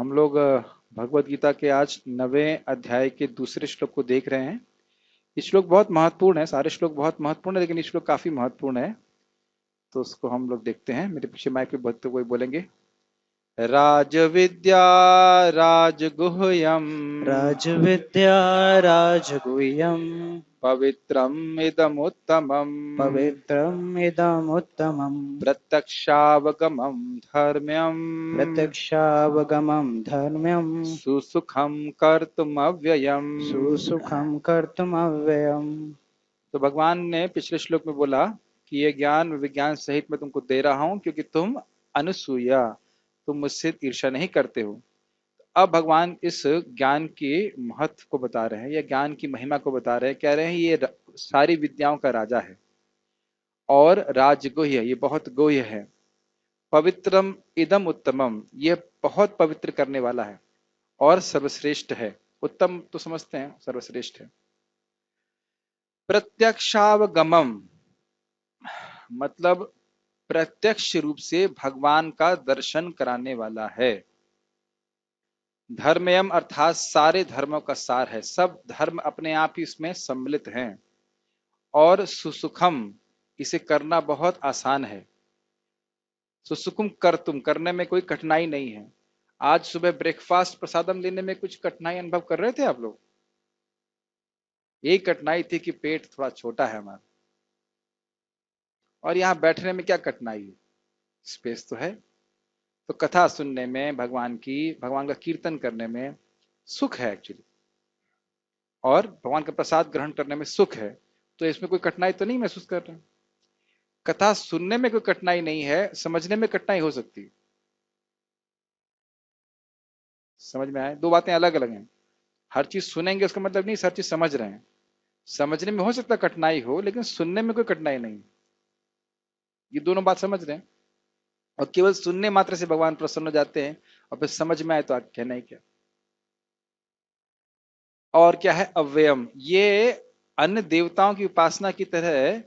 हम लोग भगवत गीता के आज 9वें अध्याय के दूसरे श्लोक को देख रहे हैं। ये श्लोक बहुत महत्वपूर्ण है, सारे श्लोक बहुत महत्वपूर्ण है, लेकिन ये श्लोक काफी महत्वपूर्ण है। तो उसको हम लोग देखते हैं। मेरे पीछे माइक पे भक्त कोई बोलेंगे, राजविद्या राजगुह्यम राजविद्या राजगुह्यम् पवित्रम इदमुत्तमम् पवित्रम् इदमुत्तमम् प्रत्यक्षावगमं धर्म्यम् प्रत्यक्षावगमम् धर्म्यम् सुसुखम कर्तुमव्ययम्। सुसुखम् कर्तुमव्ययम्। तो भगवान ने पिछले श्लोक में बोला कि ये ज्ञान विज्ञान सहित मैं तुमको दे रहा हूं क्योंकि तुम अनुसूया, तुम मुझसे ईर्ष्या नहीं करते हो। अब भगवान इस ज्ञान के महत्व को बता रहे हैं, या ज्ञान की महिमा को बता रहे हैं। कह रहे हैं ये सारी विद्याओं का राजा है और राजगुह्य, ये बहुत गुह्य है। पवित्रम इदम उत्तमम, ये बहुत पवित्र करने वाला है और सर्वश्रेष्ठ है। उत्तम तो समझते हैं, सर्वश्रेष्ठ है। प्रत्यक्षावगमम मतलब प्रत्यक्ष रूप से भगवान का दर्शन कराने वाला है। धर्मयम अर्थात सारे धर्मों का सार है, सब धर्म अपने आप ही इसमें सम्मिलित हैं। और सुसुखम, इसे करना बहुत आसान है। सुसुखम कर, तुम करने में कोई कठिनाई नहीं है। आज सुबह ब्रेकफास्ट प्रसादम लेने में कुछ कठिनाई अनुभव कर रहे थे आप लोग? यही कठिनाई थी कि पेट थोड़ा छोटा है हमारा। और यहाँ बैठने में क्या कठिनाई है? स्पेस तो है। तो कथा सुनने में, भगवान का कीर्तन करने में सुख है एक्चुअली, और भगवान का प्रसाद ग्रहण करने में सुख है। तो इसमें कोई कठिनाई तो नहीं महसूस कर रहे हैं। कथा सुनने में कोई कठिनाई नहीं है, समझने में कठिनाई हो सकती है। समझ में आए? दो बातें अलग अलग हैं। हर चीज सुनेंगे उसका मतलब नहीं हर चीज समझ रहे हैं। समझने में हो सकता है कठिनाई हो, लेकिन सुनने में कोई कठिनाई नहीं। ये दोनों बात समझ रहे हैं। और केवल सुनने मात्र से भगवान प्रसन्न हो जाते हैं, और फिर समझ में आए तो आगे कहना ही क्या। और क्या है अव्ययम, ये अन्य देवताओं की उपासना की तरह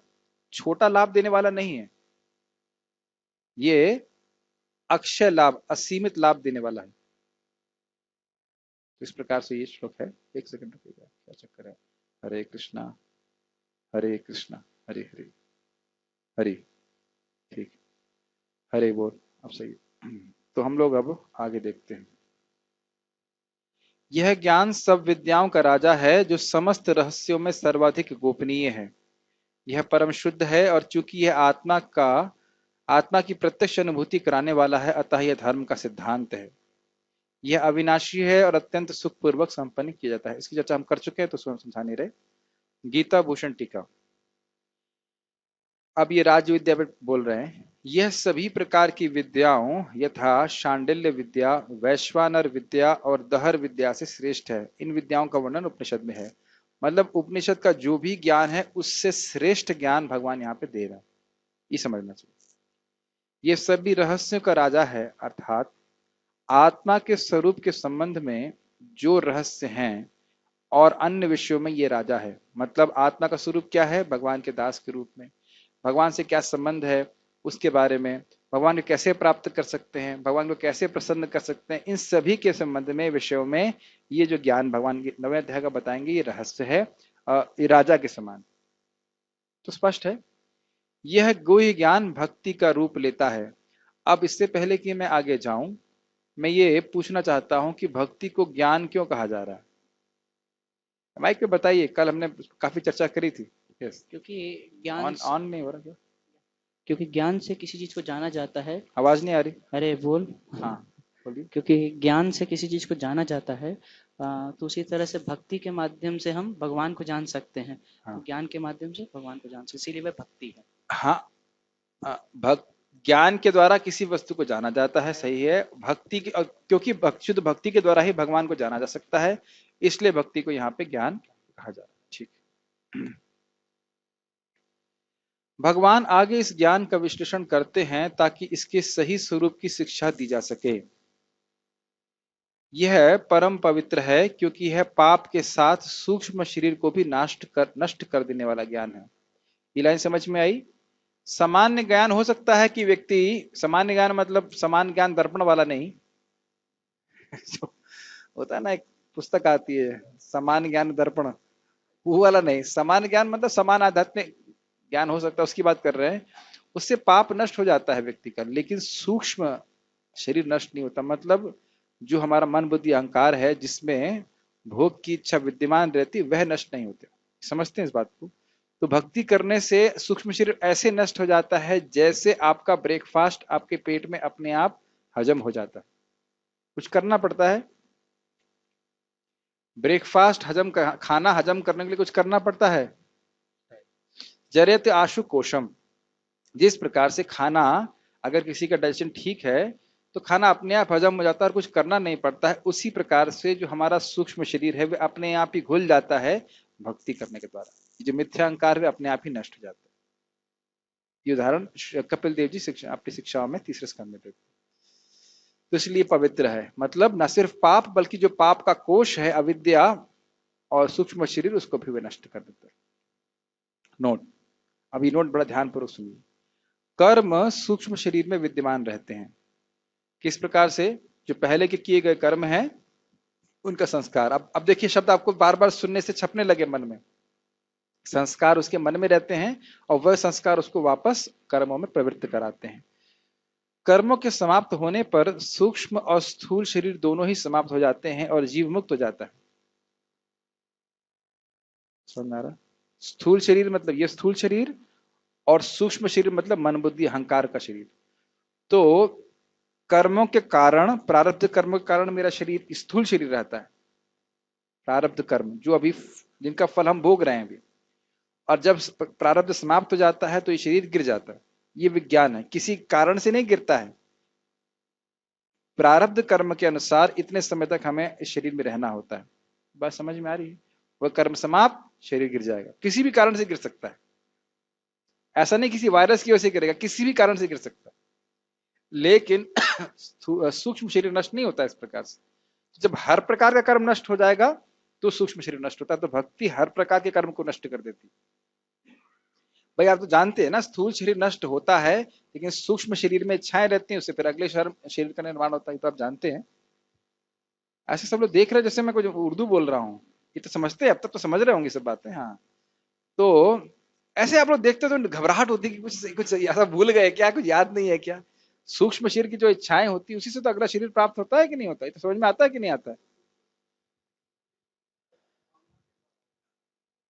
छोटा लाभ देने वाला नहीं है। ये अक्षय लाभ, असीमित लाभ देने वाला है। इस प्रकार से ये श्लोक है। एक सेकंड रुकिएगा, क्या चक्कर है? हरे कृष्णा हरे कृष्णा हरे हरे हरे। ठीक, हरे बोल, अब सही। तो हम लोग अब आगे देखते हैं। यह ज्ञान सब विद्याओं का राजा है, जो समस्त रहस्यों में सर्वाधिक गोपनीय है। यह परम शुद्ध है, और चूंकि यह आत्मा की प्रत्यक्ष अनुभूति कराने वाला है, अतः यह धर्म का सिद्धांत है। यह अविनाशी है और अत्यंत सुखपूर्वक संपन्न किया जाता है। इसकी चर्चा हम कर चुके हैं, तो उसको समझा नहीं रहे। गीता भूषण टीका। अब ये राज विद्या पे बोल रहे हैं। यह सभी प्रकार की विद्याओं यथा शांडिल्य विद्या, वैश्वानर विद्या और दहर विद्या से श्रेष्ठ है। इन विद्याओं का वर्णन उपनिषद में है। मतलब उपनिषद का जो भी ज्ञान है उससे श्रेष्ठ ज्ञान भगवान यहाँ पे दे रहा है, ये समझना चाहिए। ये सभी रहस्यों का राजा है, अर्थात आत्मा के स्वरूप के संबंध में जो रहस्य हैं और अन्य विषयों में ये राजा है। मतलब आत्मा का स्वरूप क्या है, भगवान के दास के रूप में भगवान से क्या संबंध है उसके बारे में, भगवान को कैसे प्राप्त कर सकते हैं, भगवान को कैसे प्रसन्न कर सकते हैं, इन सभी के संबंध में विषयों में ये जो ज्ञान भगवान के 9वें अध्याय का बताएंगे, ये रहस्य है। ये राजा के समान। तो स्पष्ट है, यह गुह्य ज्ञान भक्ति का रूप लेता है। अब इससे पहले कि मैं आगे जाऊं, मैं ये पूछना चाहता हूं कि भक्ति को ज्ञान क्यों कहा जा रहा है? माइक पे बताइए, कल हमने काफी चर्चा करी थी। यस, क्योंकि ज्ञान ऑन ऑन नहीं हो रहा क्या? क्योंकि ज्ञान से किसी चीज को जाना जाता है। आवाज नहीं आ रही? अरे बोल। हाँ, बोलिए। क्योंकि ज्ञान से किसी चीज को जाना जाता है, तो उसी तरह से भक्ति के माध्यम से हम भगवान को जान सकते हैं। तो हाँ ज्ञान के माध्यम से भगवान को जान सकते, इसीलिए वह भक्ति है। हाँ। भक्त ज्ञान के द्वारा किसी वस्तु को जाना जाता है, सही है। भक्ति की, क्योंकि शुद्ध भक्ति के द्वारा ही भगवान को जाना जा सकता है, इसलिए भक्ति को यहाँ पे ज्ञान कहा जा रहा है। ठीक। भगवान आगे इस ज्ञान का विश्लेषण करते हैं ताकि इसके सही स्वरूप की शिक्षा दी जा सके। यह परम पवित्र है क्योंकि यह पाप के साथ सूक्ष्म शरीर को भी नष्ट कर देने वाला ज्ञान है। ये लाइन समझ में आई? सामान्य ज्ञान हो सकता है कि व्यक्ति, सामान्य ज्ञान मतलब समान ज्ञान दर्पण वाला नहीं, जो होता है ना, एक पुस्तक आती है समान ज्ञान दर्पण, वो वाला नहीं। समान ज्ञान मतलब समान आध्यात्मिक ज्ञान हो सकता है, उसकी बात कर रहे हैं। उससे पाप नष्ट हो जाता है व्यक्ति का, लेकिन सूक्ष्म शरीर नष्ट नहीं होता। मतलब जो हमारा मन बुद्धि अहंकार है, जिसमें भोग की इच्छा विद्यमान रहती, वह नष्ट नहीं होते। समझते हैं इस बात को? तो भक्ति करने से सूक्ष्म शरीर ऐसे नष्ट हो जाता है जैसे आपका ब्रेकफास्ट आपके पेट में अपने आप हजम हो जाता है। कुछ करना पड़ता है, ब्रेकफास्ट हजम खाना हजम करने के लिए कुछ करना पड़ता है। जरेत आशु कोशम, जिस प्रकार से खाना, अगर किसी का डाइजेशन ठीक है तो खाना अपने आप हजम हो जाता है और कुछ करना नहीं पड़ता है, उसी प्रकार से जो हमारा सूक्ष्म शरीर है वह अपने आप ही घुल जाता है भक्ति करने के द्वारा। जो मिथ्या अहंकार है अपने आप ही नष्ट हो जाता है। ये उदाहरण कपिल देव जी शिक्षा अपनी शिक्षाओं में तीसरे स्कंद में देते हैं। तो इसलिए पवित्र है, मतलब न सिर्फ पाप बल्कि जो पाप का कोष है अविद्या और सूक्ष्म शरीर, उसको भी वे नष्ट कर देते हैं। नोट, अभी नोट बड़ा ध्यानपूर्वक सुनिए। कर्म सूक्ष्म शरीर में विद्यमान रहते हैं। किस प्रकार से? जो पहले के किए गए कर्म हैं उनका संस्कार, अब देखिए शब्द आपको बार बार सुनने से छपने लगे मन में। संस्कार उसके मन में रहते हैं और वह संस्कार उसको वापस कर्मों में प्रवृत्त कराते हैं। कर्मों के समाप्त होने पर सूक्ष्म और स्थूल शरीर दोनों ही समाप्त हो जाते हैं और जीव मुक्त हो जाता है। समझ में आ रहा? स्थूल शरीर मतलब ये स्थूल शरीर, और सूक्ष्म शरीर मतलब मन बुद्धि अहंकार का शरीर। तो कर्मों के कारण, प्रारब्ध कर्म के कारण मेरा शरीर स्थूल शरीर रहता है। प्रारब्ध कर्म जो अभी जिनका फल हम भोग रहे हैं अभी, और जब प्रारब्ध समाप्त हो जाता है तो ये शरीर गिर जाता है। ये विज्ञान है, किसी कारण से नहीं गिरता है। प्रारब्ध कर्म के अनुसार इतने समय तक हमें इस शरीर में रहना होता है। बात समझ में आ रही है? वह कर्म समाप्त, शरीर गिर जाएगा। किसी भी कारण से गिर सकता है, ऐसा नहीं किसी वायरस की वजह से गिरेगा, किसी भी कारण से गिर सकता है। लेकिन सूक्ष्म शरीर नष्ट नहीं होता इस प्रकार से। जब हर प्रकार का कर्म नष्ट हो जाएगा तो सूक्ष्म शरीर नष्ट होता है। तो भक्ति हर प्रकार के कर्म को नष्ट कर देती है। भाई आप तो जानते हैं ना, स्थूल शरीर नष्ट होता है लेकिन सूक्ष्म शरीर में इच्छाएं रहती हैं, उससे फिर अगले शरीर का निर्माण होता है। तो आप जानते हैं। ऐसे सब लोग देख रहे हैं जैसे मैं कुछ उर्दू बोल रहा हूँ, ये तो समझते हैं, अब तक तो समझ रहे होंगे सब बातें। हाँ, तो ऐसे आप लोग देखते तो घबराहट होती है कि कुछ कुछ ऐसा भूल गए क्या, कुछ याद नहीं है क्या। सूक्ष्म शरीर की जो इच्छाएं होती है उसी से तो अगला शरीर प्राप्त होता है कि नहीं होता है? तो समझ में आता है कि नहीं आता है?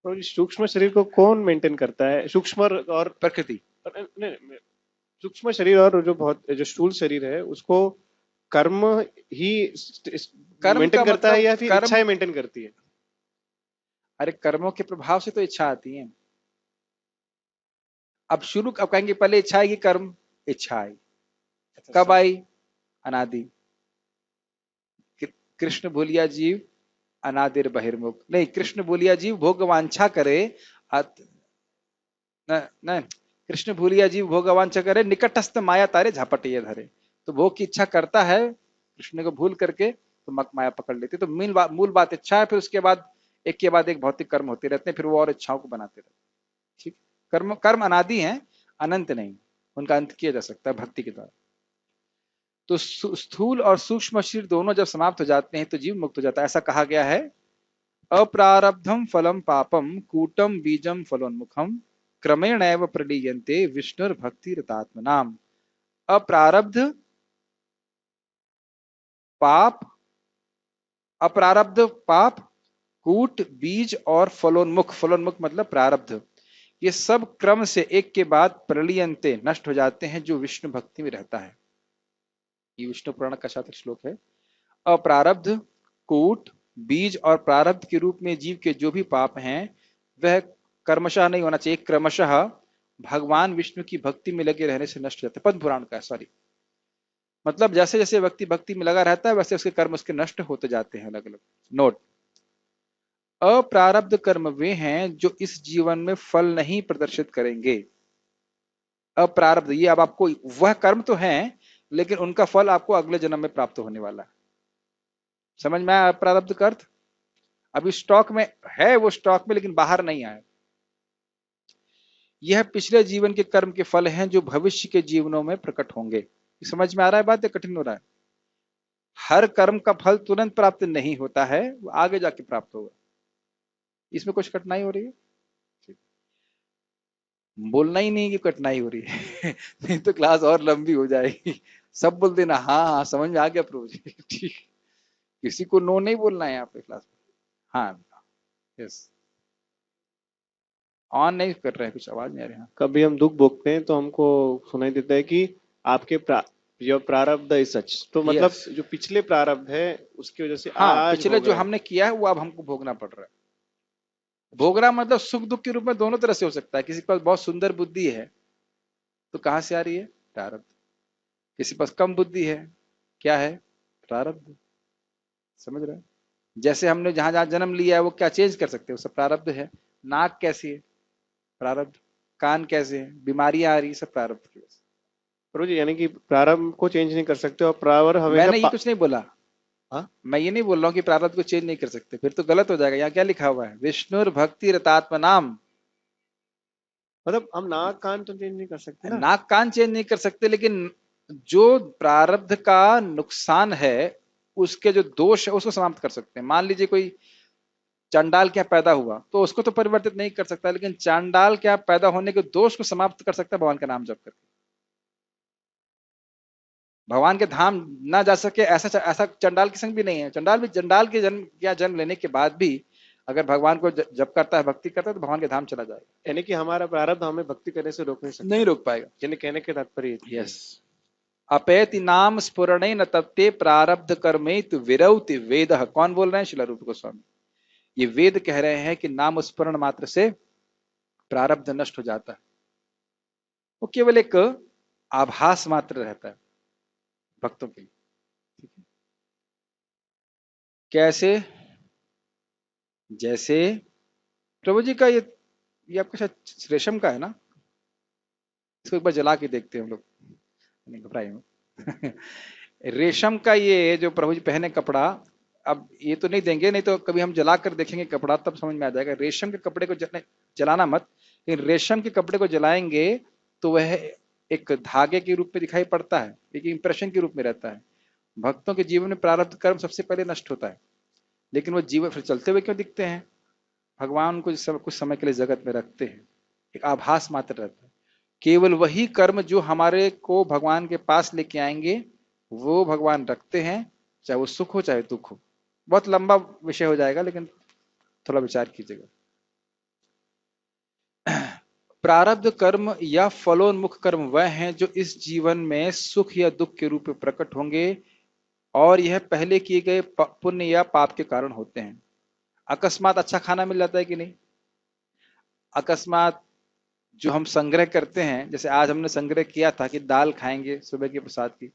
और इस सूक्ष्म शरीर को कौन मेंटेन करता है? सूक्ष्म और प्रकृति। नहीं, सूक्ष्म शरीर और जो बहुत जो स्थूल शरीर है उसको कर्म ही कर्म मेंटेन का करता है मतलब या फिर कर्म, इच्छाएं मेंटेन करती है? अरे कर्मों के प्रभाव से तो इच्छा आती है। अब कहेंगे पहले इच्छा आएगी, कर्म, इच्छा आई कब आई? अनादि। कृष्ण भूलिया जीव अनादिर बहिर्मुख, नहीं, कृष्ण भूलिया जीव भोग वांछा करे न, न, कृष्ण भूलिया जीव भोग वांछा करे, निकटस्थ माया तारे झपट ये धरे। तो भोग की इच्छा करता है, कृष्ण को भूल करके तो माया पकड़ लेती। तो मूल बात इच्छा है, फिर उसके बाद एक के बाद एक भौतिक कर्म होते रहते हैं, फिर वो और इच्छाओं को बनाते रहते हैं। ठीक, कर्म कर्म अनादि हैं, अनंत नहीं, उनका अंत किया जा सकता है भक्ति के द्वारा। तो स्थूल और सूक्ष्म शरीर दोनों जब समाप्त हो जाते हैं तो जीव मुक्त हो जाता है। ऐसा कहा गया है, अप्रारब्धम फलम पापम कूटम बीजम फलोन्मुखम क्रमेणैव प्रलीयन्ते विष्णुर्भक्ति रतात्मनाम। अप्रारब्ध पाप, अप्रारब्ध पाप, कूट बीज और फलोन्मुख, फलोन्मुख मतलब प्रारब्ध, ये सब क्रम से एक के बाद प्रलीयन्ते नष्ट हो जाते हैं जो विष्णु भक्ति में रहता है। ये विष्णु पुराण का शास्त्र श्लोक है। अप्रारब्ध, कूट, बीज और प्रारब्ध के रूप में जीव के जो भी पाप हैं वह कर्मशः नहीं होना चाहिए, क्रमशः भगवान विष्णु की भक्ति में लगे रहने से नष्ट हो जाते हैं। पद्म पुराण का, सॉरी, मतलब जैसे जैसे व्यक्ति भक्ति में लगा रहता है वैसे उसके कर्म उसके नष्ट होते जाते हैं अलग अलग। नोट, अप्रारब्ध कर्म वे हैं जो इस जीवन में फल नहीं प्रदर्शित करेंगे। अप्रारब्ध, ये अब आपको, वह कर्म तो हैं लेकिन उनका फल आपको अगले जन्म में प्राप्त होने वाला है। समझ में आया अप्रारब्ध का अर्थ? अभी स्टॉक में है वो, स्टॉक में, लेकिन बाहर नहीं आया। यह पिछले जीवन के कर्म के फल हैं जो भविष्य के जीवनों में प्रकट होंगे। समझ में आ रहा है बात या कठिन हो रहा है? हर कर्म का फल तुरंत प्राप्त नहीं होता है, वो आगे जाके प्राप्त होगा। इसमें कुछ कठिनाई हो रही है? बोलना ही नहीं कि कठिनाई हो रही है नहीं तो क्लास और लंबी हो जाएगी। सब बोल देना हाँ हाँ समझ में आ गया प्रभु जी ठीक। किसी को नो नहीं बोलना है यहाँ पे क्लास में। हाँ यस, ऑन नहीं कर रहे हैं, कुछ आवाज नहीं आ रही। हाँ कभी हम दुख भोगते हैं तो हमको सुनाई देता है कि आपके जो प्रारब्ध है सच, तो मतलब यस, जो पिछले प्रारब्ध है उसकी वजह से हाँ आज पिछले भोग जो रहे हैं। हमने किया है वो अब हमको भोगना पड़ रहा है। भोगना मतलब सुख दुख के रूप में दोनों तरह से हो सकता है। किसी के पास बहुत सुंदर बुद्धि है तो कहाँ से आ रही है? प्रारब्ध। किसी के पास कम बुद्धि है, क्या है? प्रारब्ध। समझ रहे हैं? जैसे हमने जहां जहां जन्म लिया है वो क्या चेंज कर सकते हैं? वो सब प्रारब्ध है। नाक कैसी है? प्रारब्ध। कान कैसे है? बीमारियां आ रही है, सब प्रारब्ध की वजह से। प्रभु जी, यानी कि प्रारब्ध को चेंज नहीं कर सकते और प्रारब्ध हमेशा मैंने ये कुछ नहीं बोला। हाँ? मैं ये नहीं बोल रहा हूँ कि प्रारब्ध को चेंज नहीं कर सकते, फिर तो गलत हो जाएगा। यहाँ क्या लिखा हुआ है? विष्णुर भक्ति रतात्म नाम। मतलब हम नाक कान तो चेंज नहीं कर सकते ना। नाक कान चेंज नहीं कर सकते, लेकिन जो प्रारब्ध का नुकसान है, उसके जो दोष है उसको समाप्त कर सकते हैं। मान लीजिए कोई चांडाल क्या पैदा हुआ तो उसको तो परिवर्तित नहीं कर सकता, लेकिन चांडाल क्या पैदा होने के दोष को समाप्त कर सकता है भगवान का नाम जप करके। भगवान के धाम ना जा सके ऐसा ऐसा चंडाल के संग भी नहीं है। चंडाल भी चंडाल के जन्म या जन्म लेने के बाद भी अगर भगवान को जप करता है, भक्ति करता है, तो भगवान के धाम चला जाएगा। यानी कि हमारा प्रारब्ध हमें भक्ति करने से रोक नहीं सकता। नहीं रोक पाएगा। यानी कहने के तात्पर्य यस। अपेति नाम स्फुरणे न तत्ते प्रारब्ध कर्मेत विरौति वेद। कौन बोल रहे हैं? शिला रूप गोस्वामी। ये वेद कह रहे हैं कि नाम स्मरण मात्र से प्रारब्ध नष्ट हो जाता है। वो केवल एक आभास मात्र रहता है भक्तों के लिए। कैसे? जैसे प्रभु जी का ये आपके साथ रेशम का है ना, इसको एक बार जला के देखते हैं हम लोग, नहीं घबराइए मत। रेशम का ये जो प्रभु जी पहने कपड़ा, अब ये तो नहीं देंगे, नहीं तो कभी हम जला कर देखेंगे कपड़ा तब समझ में आ जाएगा। रेशम के कपड़े को जलाना मत, लेकिन रेशम के कपड़े को जलाएंगे तो वह एक धागे के रूप में दिखाई पड़ता है, एक इंप्रेशन के रूप में रहता है। भक्तों के जीवन में प्रारब्ध कर्म सबसे पहले नष्ट होता है, लेकिन वो जीवन फिर चलते हुए क्यों दिखते हैं? भगवान को कुछ समय के लिए जगत में रखते हैं, एक आभास मात्र रहता है। केवल वही कर्म जो हमारे को भगवान के पास लेके आएंगे वो भगवान रखते हैं, चाहे वो सुख हो चाहे दुख हो। बहुत लंबा विषय हो जाएगा, लेकिन थोड़ा विचार कीजिएगा। प्रारब्ध कर्म या फलोन्मुख कर्म वह हैं जो इस जीवन में सुख या दुख के रूप में प्रकट होंगे, और यह पहले किए गए पुण्य या पाप के कारण होते हैं। अकस्मात अच्छा खाना मिल जाता है कि नहीं? अकस्मात जो हम संग्रह करते हैं, जैसे आज हमने संग्रह किया था कि दाल खाएंगे सुबह के प्रसाद की,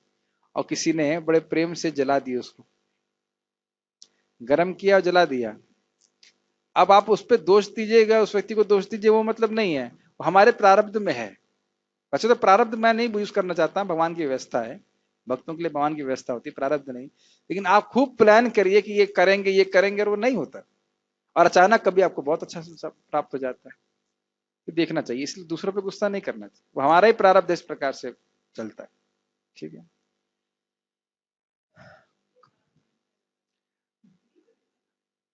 और किसी ने बड़े प्रेम से जला दी, उसको गर्म किया और जला दिया। अब आप उस पर दोष दीजिएगा, उस व्यक्ति को दोष दीजिए, वो मतलब नहीं है, वो हमारे प्रारब्ध में है। वैसे तो प्रारब्ध मैं नहीं यूज करना चाहता, भगवान की व्यवस्था है, भक्तों के लिए भगवान की व्यवस्था होती है, प्रारब्ध नहीं। लेकिन आप खूब प्लान करिए कि ये करेंगे और वो नहीं होता, और अचानक कभी आपको बहुत अच्छा प्राप्त हो जाता है, तो देखना चाहिए। इसलिए दूसरों पे गुस्सा नहीं करना चाहिए, वो हमारा ही प्रारब्ध इस प्रकार से चलता है। ठीक है।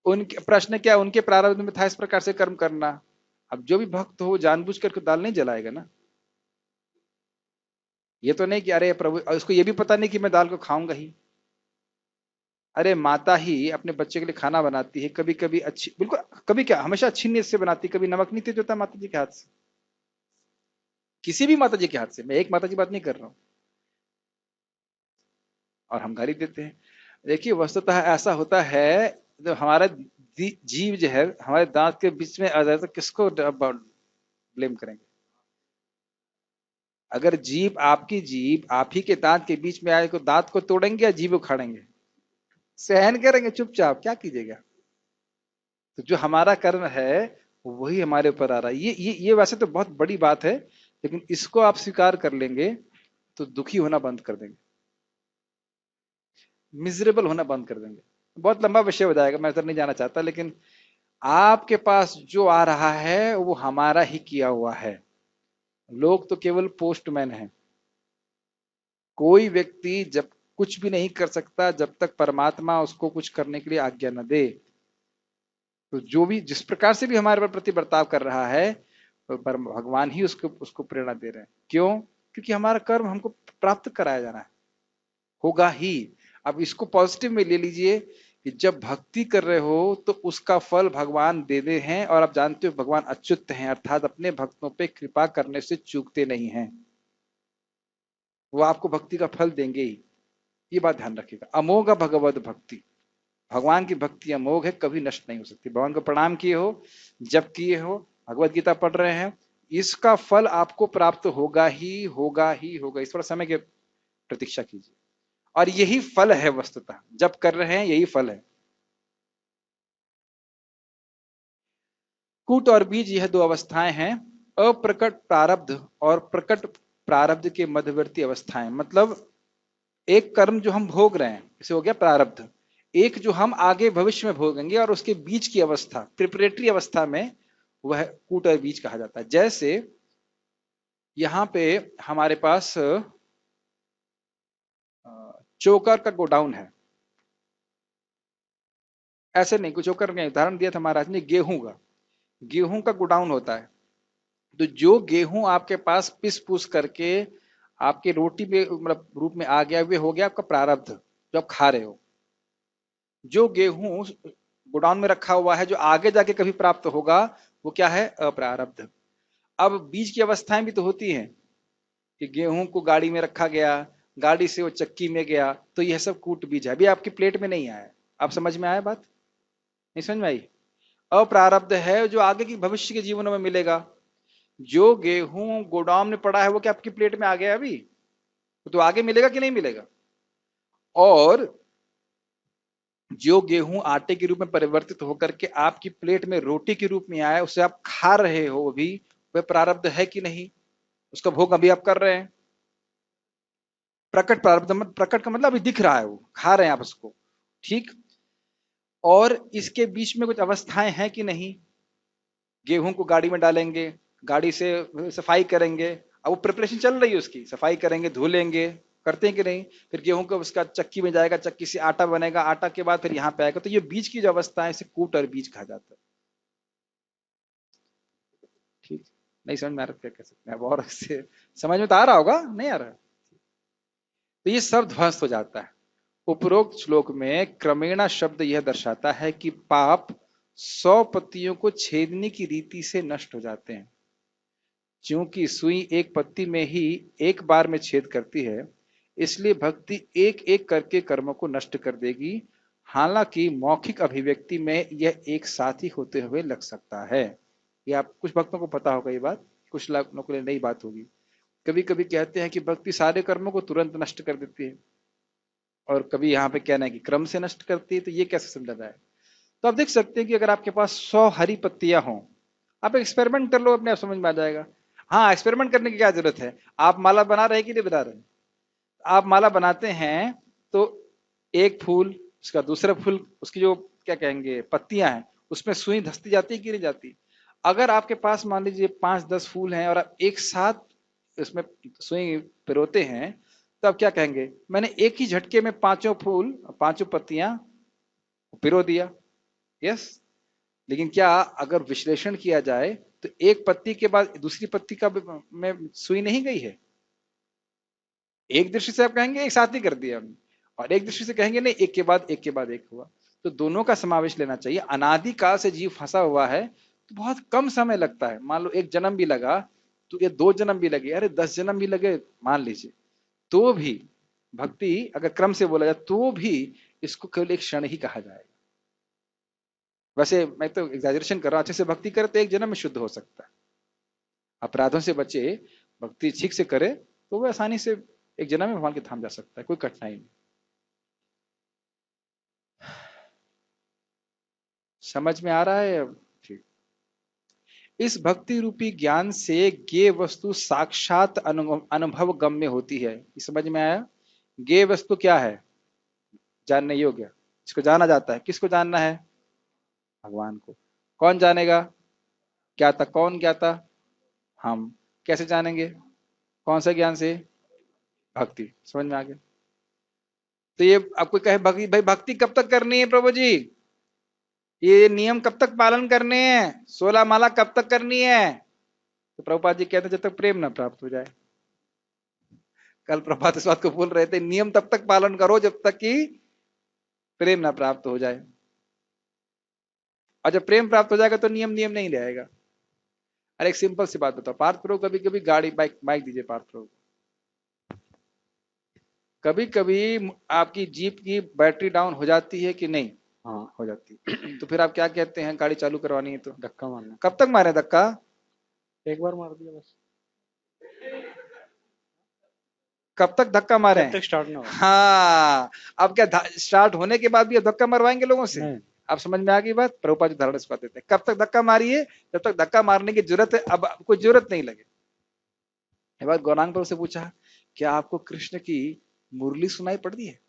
उनके प्रश्न क्या, उनके प्रारब्ध में था इस प्रकार से कर्म करना। अब जो भी भक्त हो जानबूझ कर दाल नहीं जलाएगा ना। ये तो नहीं कि अरे प्रभु, उसको ये भी पता नहीं कि मैं दाल को खाऊंगा ही। अरे माता ही अपने बच्चे के लिए खाना बनाती है, कभी कभी अच्छी, बिल्कुल कभी क्या हमेशा अच्छी नीयत से बनाती, कभी नमक नहीं तेज होता माता जी के हाथ से, किसी भी माता जी के हाथ से। मैं एक माता जी बात नहीं कर रहा हूं, और हम गाली देते हैं। देखिए वस्तुतः ऐसा होता है, जब हमारा जीव जो है हमारे दांत के बीच में आ जाए तो किसको ब्लेम करेंगे? अगर जीभ, आपकी जीभ आप ही के दांत के बीच में आए तो दांत को तोड़ेंगे या जीभ उखाड़ेंगे? सहन करेंगे चुपचाप, क्या कीजिएगा? तो जो हमारा कर्म है वही हमारे ऊपर आ रहा है। ये वैसे तो बहुत बड़ी बात है, लेकिन इसको आप स्वीकार कर लेंगे तो दुखी होना बंद कर देंगे, मिजरेबल होना बंद कर देंगे। बहुत लंबा विषय हो जाएगा, मैं इधर नहीं जाना चाहता, लेकिन आपके पास जो आ रहा है वो हमारा ही किया हुआ है। लोग तो केवल पोस्टमैन हैं। कोई व्यक्ति जब कुछ भी नहीं कर सकता जब तक परमात्मा उसको कुछ करने के लिए आज्ञा न दे। तो जो भी जिस प्रकार से भी हमारे प्रति बर्ताव कर रहा है, पर भगवान ही उसको उसको प्रेरणा दे रहे हैं। क्यों? क्योंकि हमारा कर्म हमको प्राप्त कराया जाना है, होगा ही। अब इसको पॉजिटिव में ले लीजिए कि जब भक्ति कर रहे हो तो उसका फल भगवान दे दे हैं, और आप जानते हो भगवान अच्युत हैं, अर्थात अपने भक्तों पे कृपा करने से चूकते नहीं हैं। वो आपको भक्ति का फल देंगे ही, ये बात ध्यान रखिएगा। अमोघ भगवत भक्ति, भगवान की भक्ति अमोघ है, कभी नष्ट नहीं हो सकती। भगवान को प्रणाम किए हो, जब किए हो, भगवत गीता पढ़ रहे हैं, इसका फल आपको प्राप्त होगा ही होगा ही होगा। इस थोड़ा समय की प्रतीक्षा कीजिए, और यही फल है वस्तुतः, जब कर रहे हैं यही फल है। कूट और बीज यह दो अवस्थाएं हैं, अप्रकट प्रारब्ध और प्रकट प्रारब्ध के मध्यवर्ती अवस्थाएं। मतलब एक कर्म जो हम भोग रहे हैं, इसे हो गया प्रारब्ध, एक जो हम आगे भविष्य में भोगेंगे, और उसके बीच की अवस्था, प्रिपरेटरी अवस्था में, वह कूट और बीज कहा जाता है। जैसे यहां पे हमारे पास चोकर का गोडाउन है, ऐसे नहीं, कुछ चोकर ने उदाहरण दिया था महाराज ने, गेहूं का गोडाउन होता है। तो जो गेहूं आपके पास पिस पुस करके आपके रोटी में मतलब रूप में आ गया, वे हो गया आपका प्रारब्ध जो आप खा रहे हो। जो गेहूं गोडाउन में रखा हुआ है, जो आगे जाके कभी प्राप्त होगा, वो क्या है? अप्रारब्ध। अब बीज की अवस्थाएं भी तो होती हैं कि गेहूं को गाड़ी में रखा गया, गाड़ी से वो चक्की में गया, तो यह सब कूट बीज है, अभी आपकी प्लेट में नहीं आया। आप समझ में आया बात? नहीं समझ में आई? अप्रारब्ध है जो आगे की भविष्य के जीवनों में मिलेगा। जो गेहूं गोडाउन में पड़ा है वो क्या आपकी प्लेट में आ गया अभी? तो आगे मिलेगा कि नहीं मिलेगा? और जो गेहूं आटे के रूप में परिवर्तित होकर के आपकी प्लेट में रोटी के रूप में आया, उसे आप खा रहे हो, अभी वह प्रारब्ध है कि नहीं? उसका भोग अभी आप कर रहे हैं। प्रकट प्रारब्ध, प्रकट का मतलब अभी दिख रहा है, वो खा रहे हैं आप उसको, ठीक। और इसके बीच में कुछ अवस्थाएं हैं कि नहीं? गेहूं को गाड़ी में डालेंगे, गाड़ी से सफाई करेंगे, अब वो प्रिपरेशन चल रही है उसकी, सफाई करेंगे, धो लेंगे, करते हैं कि नहीं? फिर गेहूं को उसका चक्की में जाएगा, चक्की से आटा बनेगा, आटा के बाद फिर यहाँ पे आएगा। तो ये बीज की जो अवस्था है, इसे कूट और बीज कहा जाता है, ठीक। नहीं समझ में आ रहा, क्या कह सकते हैं अब, और इससे समझ में तो आ रहा होगा, नहीं आ रहा? तो ये सब ध्वस्त हो जाता है। उपरोक्त श्लोक में क्रमेणा शब्द यह दर्शाता है कि पाप 100 पत्तियों को छेदने की रीति से नष्ट हो जाते हैं। क्योंकि सुई एक पत्ती में ही एक बार में छेद करती है, इसलिए भक्ति एक एक करके कर्मों को नष्ट कर देगी। हालांकि मौखिक अभिव्यक्ति में यह एक साथ ही होते हुए लग सकता है। ये आप कुछ भक्तों को पता होगा ये बात, कुछ लोगों के लिए नई बात होगी। कभी कभी कहते हैं कि भक्ति सारे कर्मों को तुरंत नष्ट कर देती है, और कभी यहाँ पे कहना है कि क्रम से नष्ट करती है। तो ये कैसे समझा जाए? तो आप देख सकते हैं कि अगर आपके पास 100 हरी पत्तियां हों, आप एक्सपेरिमेंट कर लो, अपने आप समझ में आ जाएगा। हाँ, एक्सपेरिमेंट करने की क्या जरूरत है? आप माला बना रहे हैं कि नहीं बना रहे? आप माला बनाते हैं तो एक फूल, उसका दूसरा फूल, उसकी जो क्या कहेंगे पत्तियां हैं, उसमें सुई धसती जाती है कि नहीं जाती? अगर आपके पास मान लीजिए 5-10 फूल हैं, और आप एक साथ इसमें सुई पिरोते हैं, तो आप क्या कहेंगे? मैंने एक ही झटके में पांचों फूल, पांचों पत्तियां पिरो दिया। यस। लेकिन क्या अगर विश्लेषण किया जाए तो एक पत्ती के बाद दूसरी पत्ती का में सुई नहीं गई है? एक दृष्टि से आप कहेंगे एक साथ ही कर दिया हमने, और एक दृष्टि से कहेंगे नहीं, एक के बाद एक के बाद एक हुआ। तो दोनों का समावेश लेना चाहिए। अनादि काल से जीव फंसा हुआ है, तो बहुत कम समय लगता है। मान लो एक जन्म भी लगा, तो ये 2 जन्म भी लगे, अरे 10 जन्म भी लगे मान लीजिए, तो भी भक्ति अगर क्रम से बोला जाए तो भी इसको केवल एक क्षण ही कहा जाएगा। वैसे मैं तो एग्जैजरेशन कर रहा हूं, अच्छे से भक्ति करे तो एक जन्म में शुद्ध हो सकता है। अपराधों से बचे, भक्ति ठीक से करे, तो वह आसानी से एक जन्म में भगवान के धाम जा सकता है, कोई कठिनाई नहीं। समझ में आ रहा है अब? ठीक। इस भक्ति रूपी ज्ञान से ज्ञेय वस्तु साक्षात अनुभव गम्य होती है। ये समझ में आया? ज्ञेय वस्तु क्या है? जानने योग्य, इसको जाना जाता है। किसको जानना है? भगवान को। कौन जानेगा? ज्ञाता। कौन ज्ञाता? हम। कैसे जानेंगे? कौन सा ज्ञान से? भक्ति। समझ में आ गया? तो ये आपको कहे भक्ति, भाई भक्ति कब तक करनी है प्रभु जी, ये नियम कब तक पालन करने हैं, 16 माला कब तक करनी है? तो प्रभुपाद जी कहते हैं जब तक प्रेम ना प्राप्त हो जाए। कल प्रभात इस बात को बोल रहे थे, नियम तब तक पालन करो जब तक कि प्रेम ना प्राप्त हो जाए, और जब प्रेम प्राप्त हो जाएगा तो नियम नियम नहीं रहेगा। अरे एक सिंपल सी बात बताओ पार्थ प्रभु, कभी कभी गाड़ी बाइक बाइक दीजिए पार्थ प्रभु, कभी कभी आपकी जीप की बैटरी डाउन हो जाती है कि नहीं? हाँ, हो जाती है। तो फिर आप क्या कहते हैं, गाड़ी चालू करवानी है तो धक्का मारना। कब तक मारे धक्का? एक बार मार दिया बस। कब तक धक्का मारे? जब तक स्टार्ट ना हो। हाँ, अब क्या स्टार्ट होने के बाद भी धक्का मरवाएंगे लोगों से? नहीं। आप समझ में आ गई बात? प्रभुपाद जी उदाहरण इस बात देते हैं, कब तक धक्का मारिए जब तक धक्का मारने की जरूरत है, अब कोई जरूरत नहीं लगे। ये बात गौरांग प्रभु से पूछा, क्या आपको कृष्ण की मुरली सुनाई पड़ती है?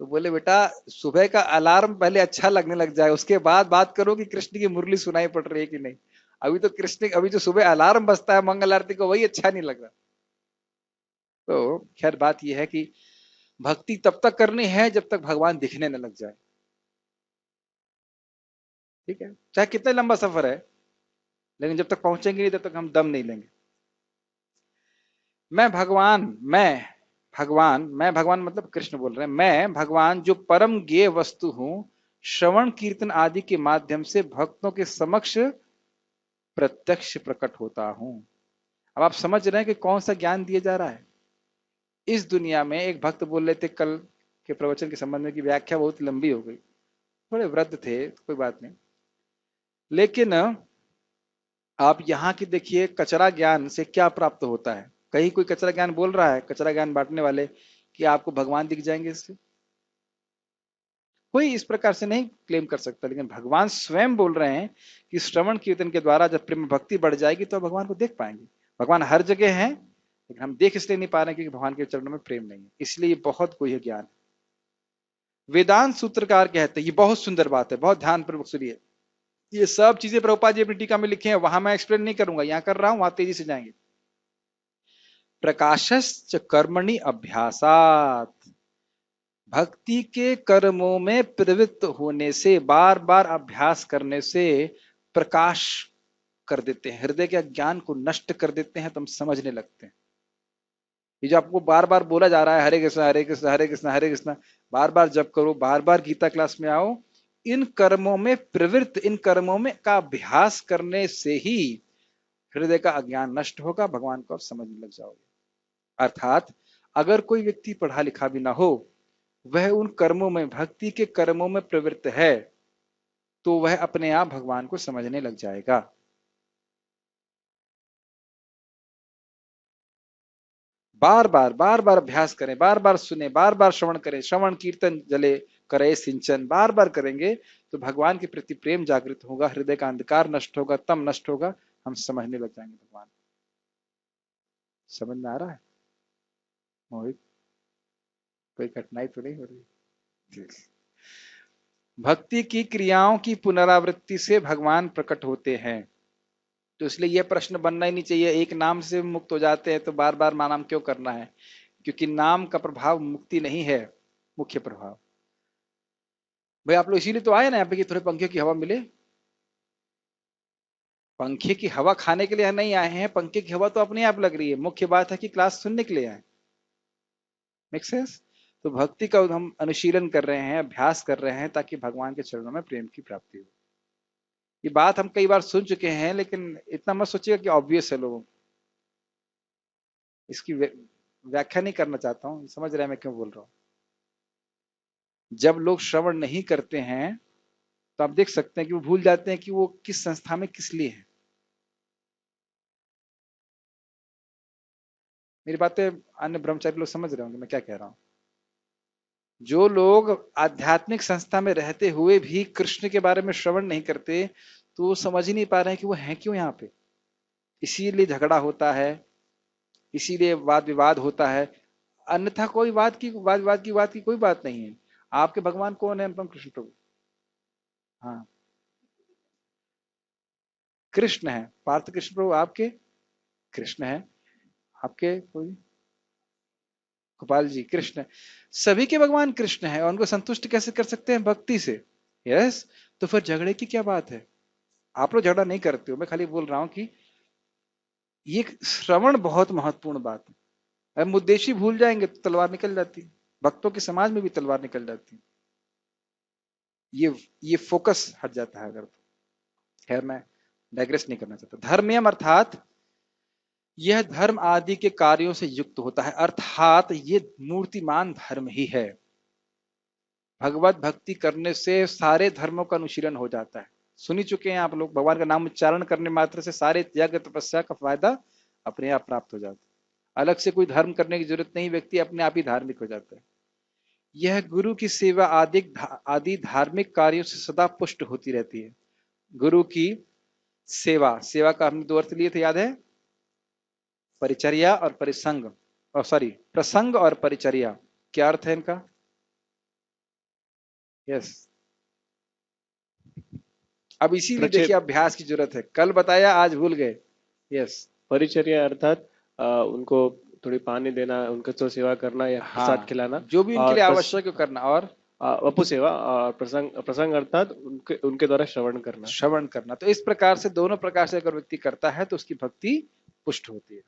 तो बोले बेटा सुबह का अलार्म पहले अच्छा लगने लग जाए, उसके बाद बात करो कि कृष्ण की मुरली सुनाई पड़ रही है कि नहीं। अभी तो कृष्ण, अभी जो सुबह अलार्म बजता है मंगल आरती को, वही अच्छा नहीं लग रहा। तो खैर बात यह है कि भक्ति तब तक करनी है जब तक भगवान दिखने न लग जाए, ठीक है, चाहे कितना लंबा सफर है, लेकिन जब तक पहुंचेंगे नहीं तब तक हम दम नहीं लेंगे। मैं भगवान मतलब कृष्ण बोल रहे हैं, मैं भगवान जो परम ज्ञेय वस्तु हूं, श्रवण कीर्तन आदि के माध्यम से भक्तों के समक्ष प्रत्यक्ष प्रकट होता हूं। अब आप समझ रहे हैं कि कौन सा ज्ञान दिया जा रहा है। इस दुनिया में एक भक्त बोल रहे थे कल के प्रवचन के संबंध में, की व्याख्या बहुत लंबी हो गई, थोड़े वृद्ध थे तो कोई बात नहीं, लेकिन आप यहाँ की देखिए कचरा ज्ञान से क्या प्राप्त होता है। कहीं कोई कचरा ज्ञान बोल रहा है, कचरा ज्ञान बांटने वाले, कि आपको भगवान दिख जाएंगे इससे? कोई इस प्रकार से नहीं क्लेम कर सकता, लेकिन भगवान स्वयं बोल रहे हैं कि श्रवण कीर्तन के द्वारा जब प्रेम भक्ति बढ़ जाएगी तो भगवान को देख पाएंगे। भगवान हर जगह है, लेकिन हम देख इसलिए नहीं पा रहे क्योंकि भगवान के चरणों में प्रेम नहीं है, इसलिए ये बहुत कोई ज्ञान है। वेदांत सूत्रकार कहते हैं, ये बहुत सुंदर बात है, बहुत ध्यानपूर्वक सुनिए, ये सब चीजें प्रभुपाद जी अपनी टीका में लिखे हैं, वहां मैं एक्सप्लेन नहीं करूंगा, यहां कर रहा हूं, वहां तेजी से जाएंगे। प्रकाशश्च कर्मणि अभ्यासात, भक्ति के कर्मों में प्रवृत्त होने से, बार बार अभ्यास करने से प्रकाश कर देते हैं, हृदय के अज्ञान को नष्ट कर देते हैं, तो हम समझने लगते हैं। ये जो आपको बार बार बोला जा रहा है, हरे कृष्णा हरे कृष्णा हरे कृष्णा हरे कृष्णा, बार बार जप करो, बार बार गीता क्लास में आओ, इन कर्मों में प्रवृत्त, इन कर्मों में का अभ्यास करने से ही हृदय का अज्ञान नष्ट होगा, भगवान को आप समझने लग जाओगे। अर्थात अगर कोई व्यक्ति पढ़ा लिखा भी ना हो, वह उन कर्मों में, भक्ति के कर्मों में प्रवृत्त है, तो वह अपने आप भगवान को समझने लग जाएगा। बार बार अभ्यास करें, बार बार सुने, बार बार श्रवण करें, श्रवण कीर्तन जले करे सिंचन, बार बार करेंगे तो भगवान के प्रति प्रेम जागृत होगा, हृदय का अंधकार नष्ट होगा, तम नष्ट होगा, हम समझने लग जाएंगे भगवान। समझ में आ रहा है मोहित? कोई कठिनाई तो नहीं हो रही? भक्ति की क्रियाओं की पुनरावृत्ति से भगवान प्रकट होते हैं, तो इसलिए यह प्रश्न बनना ही नहीं चाहिए, एक नाम से मुक्त हो जाते हैं तो बार बार नाम क्यों करना है, क्योंकि नाम का प्रभाव मुक्ति नहीं है, मुख्य प्रभाव। भाई आप लोग इसीलिए तो आए ना यहाँ पे कि थोड़े पंखे की हवा मिले। पंखे की हवा खाने के लिए नहीं आए हैं, पंखे की हवा तो अपने आप लग रही है, मुख्य बात है कि क्लास सुनने के लिए आए। Make sense? तो भक्ति का हम अनुशीलन कर रहे हैं, अभ्यास कर रहे हैं, ताकि भगवान के चरणों में प्रेम की प्राप्ति हो। ये बात हम कई बार सुन चुके हैं, लेकिन इतना मत सोचिएगा कि ऑब्वियस है लोगों, इसकी व्याख्या नहीं करना चाहता हूं, समझ रहे हैं मैं क्यों बोल रहा हूं। जब लोग श्रवण नहीं करते हैं तो आप देख सकते हैं कि वो भूल जाते हैं कि वो किस संस्था में किस लिए है। मेरी बातें अन्य ब्रह्मचारी लोग समझ रहे होंगे मैं क्या कह रहा हूं। जो लोग आध्यात्मिक संस्था में रहते हुए भी कृष्ण के बारे में श्रवण नहीं करते, तो वो समझ ही नहीं पा रहे हैं कि वो है क्यों यहाँ पे। इसीलिए झगड़ा होता है, इसीलिए वाद विवाद होता है, अन्यथा कोई वाद विवाद की कोई बात नहीं है। आपके भगवान कौन है? अनुपम कृष्ण प्रभु। हाँ, कृष्ण है। पार्थ कृष्ण प्रभु आपके कृष्ण है, आपके कोई गोपाल जी कृष्ण, सभी के भगवान कृष्ण है और उनको संतुष्ट कैसे कर सकते हैं? भक्ति से। यस, तो फिर झगड़े की क्या बात है? आप लोग झगड़ा नहीं करते हो, मैं खाली बोल रहा हूं कि ये श्रवण बहुत महत्वपूर्ण बात है। अगर मुद्देशी भूल जाएंगे तो तलवार निकल जाती है, भक्तों के समाज में भी तलवार निकल जाती है। ये फोकस हट जाता है अगर तो। खैर मैं डाइग्रेस नहीं करना चाहता। धर्मयम अर्थात यह धर्म आदि के कार्यों से युक्त होता है, अर्थात ये मूर्तिमान धर्म ही है। भगवत भक्ति करने से सारे धर्मों का अनुशीलन हो जाता है। सुनी चुके हैं आप लोग, भगवान का नाम उच्चारण करने मात्र से सारे यज्ञ तपस्या का फायदा अपने आप प्राप्त हो जाता है। अलग से कोई धर्म करने की जरूरत नहीं, व्यक्ति अपने आप ही धार्मिक हो जाता है। यह गुरु की सेवा आदि धार्मिक कार्यों से सदा पुष्ट होती रहती है। गुरु की सेवा, सेवा का हमने दो अर्थ लिए थे, याद है? परिचर्या और परिसंग, और सॉरी प्रसंग और परिचर्या। क्या अर्थ है इनका? यस, अब इसीलिए देखिए अभ्यास की जरूरत है। कल बताया, आज भूल गए। यस, परिचर्या अर्थात उनको थोड़ी पानी देना, उनका तो सेवा करना या प्रसाद हाँ, खिलाना। जो भी उनके और लिए आवश्यक है करना। और वपु सेवा और प्रसंग, प्रसंग अर्थात उनके उनके द्वारा श्रवण करना। श्रवण करना। तो इस प्रकार से, दोनों प्रकार से अगर व्यक्ति करता है तो उसकी भक्ति पुष्ट होती है।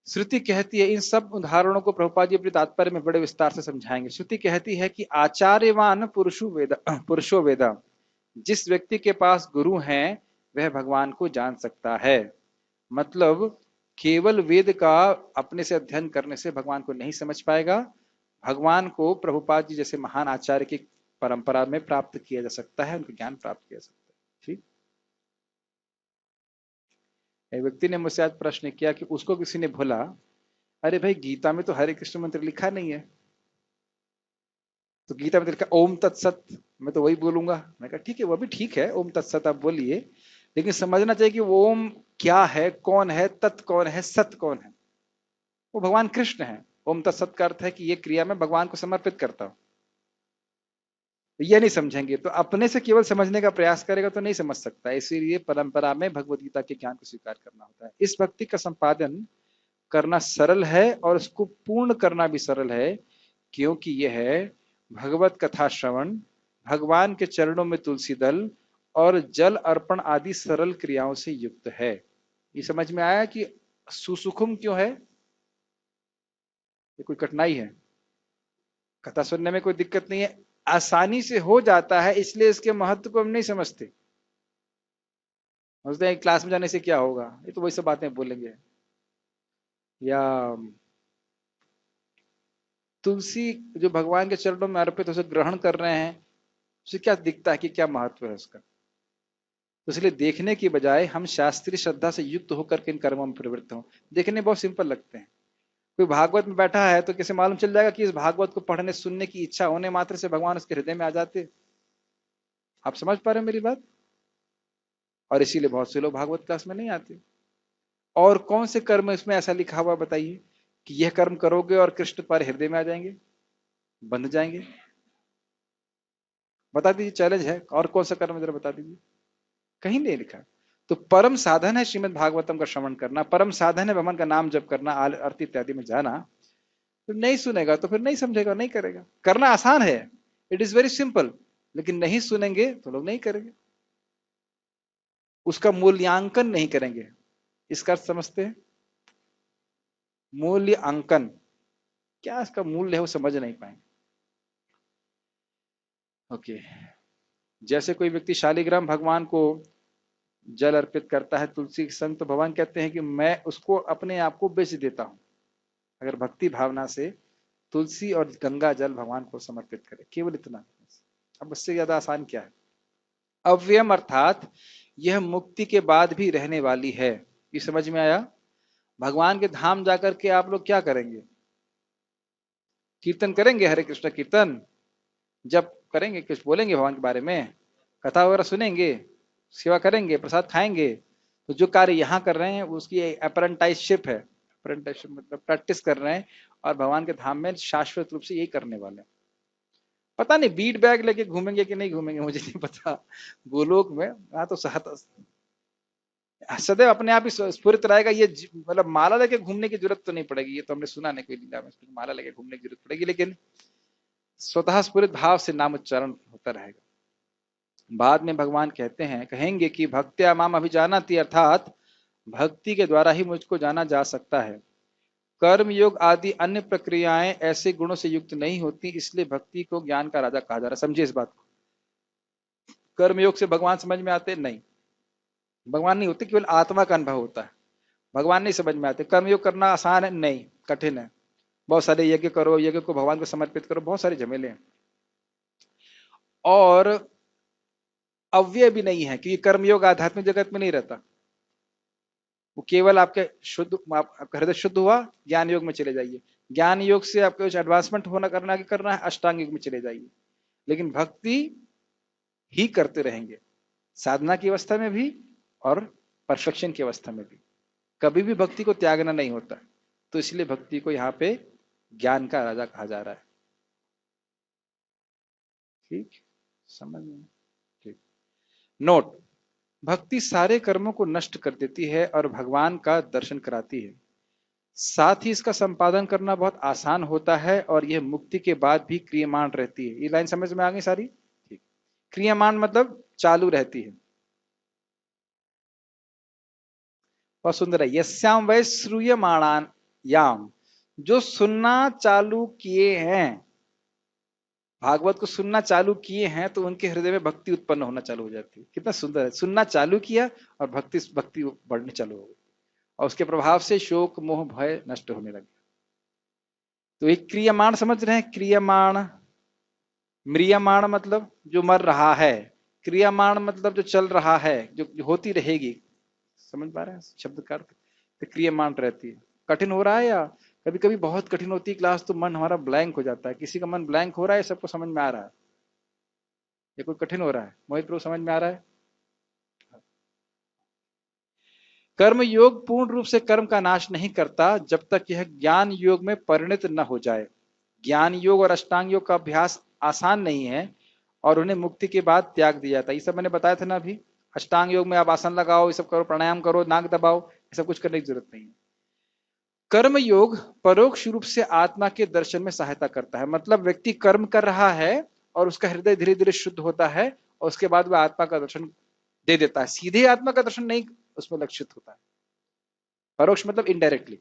श्रुति कहती है, इन सब उदाहरणों को प्रभुपाद जी अपने तात्पर्य में बड़े विस्तार से समझाएंगे। श्रुति कहती है कि आचार्यवान पुरुषो वेदा, जिस व्यक्ति के पास गुरु हैं वह भगवान को जान सकता है। मतलब केवल वेद का अपने से अध्ययन करने से भगवान को नहीं समझ पाएगा। भगवान को प्रभुपाद जी जैसे महान आचार्य की परंपरा में प्राप्त किया जा सकता है, उनका ज्ञान प्राप्त किया जा सकता है। ठीक, एक व्यक्ति ने मुझसे आज प्रश्न किया कि उसको किसी ने बोला, अरे भाई गीता में तो हरे कृष्ण मंत्र लिखा नहीं है, तो गीता में तो लिखा ओम तत्सत, मैं तो वही बोलूंगा। मैं कहा ठीक है, वो भी ठीक है, ओम तत्सत आप बोलिए, लेकिन समझना चाहिए कि वो ओम क्या है, कौन है, तत् कौन है, सत कौन है। वो भगवान कृष्ण है। ओम तत्सत का अर्थ है कि ये क्रिया मैं भगवान को समर्पित करता हूं। ये नहीं समझेंगे तो अपने से केवल समझने का प्रयास करेगा तो नहीं समझ सकता। इसीलिए परंपरा में भगवत गीता के ज्ञान को स्वीकार करना होता है। इस भक्ति का संपादन करना सरल है और उसको पूर्ण करना भी सरल है, क्योंकि यह है भगवत कथा श्रवण, भगवान के चरणों में तुलसी दल और जल अर्पण आदि सरल क्रियाओं से युक्त है। ये समझ में आया कि सुसुखुम क्यों है? ये कोई कठिनाई है? कथा सुनने में कोई दिक्कत नहीं है, आसानी से हो जाता है, इसलिए इसके महत्व को हम नहीं समझते। समझते हैं क्लास में जाने से क्या होगा, ये तो वही सब बातें बोलेंगे। या तुलसी जो भगवान के चरणों में अर्पित उसे ग्रहण कर रहे हैं, उसे क्या दिखता है कि क्या महत्व है उसका। तो इसलिए देखने की बजाय हम शास्त्रीय श्रद्धा से युक्त होकर के इन कर्मों में प्रवृत्त हों। देखने बहुत सिंपल लगते हैं। कोई भागवत में बैठा है तो कैसे मालूम चल जाएगा कि इस भागवत को पढ़ने सुनने की इच्छा होने मात्र से भगवान उसके हृदय में आ जाते। आप समझ पा रहे हैं मेरी बात? और इसीलिए बहुत से लोग भागवत क्लास में नहीं आते। और कौन से कर्म इसमें ऐसा लिखा हुआ बताइए कि यह कर्म करोगे और कृष्ण तुम्हारे हृदय में आ जाएंगे, बंध जाएंगे? बता दीजिए, चैलेंज है। और कौन सा कर्म जरा बता दीजिए, कहीं नहीं लिखा। तो परम साधन है श्रीमद् भागवतम का श्रवण करना, परम साधन है भगवान का नाम जप करना, आरती इत्यादि में जाना। तो नहीं सुनेगा तो फिर नहीं समझेगा, नहीं करेगा। करना आसान है, इट इज वेरी सिंपल, लेकिन नहीं सुनेंगे तो लोग नहीं करेंगे, उसका मूल्यांकन नहीं करेंगे। इसका अर्थ समझते हैं? मूल्यांकन क्या इसका मूल्य है वो समझ नहीं पाएंगे। ओके, जैसे कोई व्यक्ति शालिग्राम भगवान को जल अर्पित करता है तुलसी के संग, तो भगवान कहते हैं कि मैं उसको अपने आप को बेच देता हूं। अगर भक्ति भावना से तुलसी और गंगा जल भगवान को समर्पित करे, केवल इतना। अब उससे ज्यादा आसान क्या है? अव्ययम अर्थात यह मुक्ति के बाद भी रहने वाली है। ये समझ में आया? भगवान के धाम जाकर के आप लोग क्या करेंगे? कीर्तन करेंगे, हरे कृष्ण कीर्तन जब करेंगे, कुछ बोलेंगे भगवान के बारे में, कथा वगैरह सुनेंगे, सेवा करेंगे, प्रसाद खाएंगे। तो जो कार्य यहाँ कर रहे हैं उसकी अप्रेंटाइसशिप है। अप्रेंटाइसशिप मतलब प्रैक्टिस कर रहे हैं, और भगवान के धाम में शाश्वत रूप से यही करने वाले हैं। पता नहीं बीट बैग लेके घूमेंगे कि नहीं घूमेंगे, मुझे नहीं पता। गोलोक में वहां तो सदैव अपने आप ही स्फुरित रहेगा। ये मतलब माला लेके घूमने की जरूरत तो नहीं पड़ेगी, ये तो हमने सुना नहीं कोई लीला में माला लेके घूमने की जरूरत पड़ेगी, लेकिन स्वतः स्फुरित भाव से नाम उच्चारण होता रहेगा। बाद में भगवान कहते हैं, कहेंगे कि भक्त्या माम अभिजानाति, अर्थात भक्ति के द्वारा ही मुझको जाना जा सकता है। कर्म योग आदि अन्य प्रक्रियाएं ऐसे गुणों से युक्त नहीं होती, इसलिए भक्ति को ज्ञान का राजा कहा जा रहा है। समझिए इस बात को। कर्म योग से भगवान समझ में आते नहीं, भगवान नहीं होते, केवल आत्मा का अनुभव होता है, भगवान नहीं समझ में आते। कर्मयोग करना आसान है? नहीं, कठिन है। बहुत सारे यज्ञ करो, यज्ञ को भगवान को समर्पित करो, बहुत सारे झमेले हैं। और अव्यय भी नहीं है, क्योंकि कर्मयोग आध्यात्मिक जगत में नहीं रहता, वो केवल आपके शुद्ध, आपका हृदय शुद्ध हुआ, ज्ञान योग में चले जाइए। ज्ञान योग से आपको कुछ एडवांसमेंट होना करना है, अष्टांग योग में चले जाइए। लेकिन भक्ति ही करते रहेंगे, साधना की अवस्था में भी और परफेक्शन की अवस्था में भी। कभी भी भक्ति को त्यागना नहीं होता। तो इसलिए भक्ति को यहाँ पे ज्ञान का राजा कहा जा रहा है। ठीक, समझ में? ठीक। नोट, भक्ति सारे कर्मों को नष्ट कर देती है और भगवान का दर्शन कराती है। साथ ही इसका संपादन करना बहुत आसान होता है और यह मुक्ति के बाद भी क्रियमान रहती है। ये लाइन समझ में आ गई सारी? ठीक। क्रियमान मतलब चालू रहती है। बहुत सुंदर है। यस्याम वै श्रूयमाणान याम, जो सुनना चालू किए हैं, भागवत को सुनना चालू किए हैं, तो उनके हृदय में भक्ति उत्पन्न होना चालू हो जाती है। कितना सुंदर है, सुनना चालू किया और भक्ति बढ़नी चालू हो गई, और उसके प्रभाव से शोक मोह भय नष्ट होने लगे। तो एक क्रियमाण समझ रहे हैं? क्रियमाण, म्रियमाण मतलब जो मर रहा है, क्रियमाण मतलब जो चल रहा है, जो होती रहेगी। समझ पा रहे हैं शब्द का अर्थ? तो क्रियमाण रहती है। कठिन हो रहा है, या कभी कभी बहुत कठिन होती है क्लास, तो मन हमारा ब्लैंक हो जाता है। किसी का मन ब्लैंक हो रहा है, सबको समझ में आ रहा है? ये कोई कठिन हो रहा है? मोहित प्रभु समझ में आ रहा है? कर्म योग पूर्ण रूप से कर्म का नाश नहीं करता जब तक यह ज्ञान योग में परिणत न हो जाए। ज्ञान योग और अष्टांग योग का अभ्यास आसान नहीं है और उन्हें मुक्ति के बाद त्याग दिया जाता है। ये सब मैंने बताया था ना अभी। अष्टांग योग में आप आसन लगाओ, ये सब करो, प्राणायाम करो, नाक दबाओ, ये सब कुछ करने की जरूरत नहीं है। कर्म योग परोक्ष रूप से आत्मा के दर्शन में सहायता करता है। मतलब व्यक्ति कर्म कर रहा है और उसका हृदय धीरे धीरे शुद्ध होता है और उसके बाद वह आत्मा का दर्शन दे देता है। सीधे आत्मा का दर्शन नहीं उसमें लक्षित होता है, परोक्ष मतलब इनडायरेक्टली।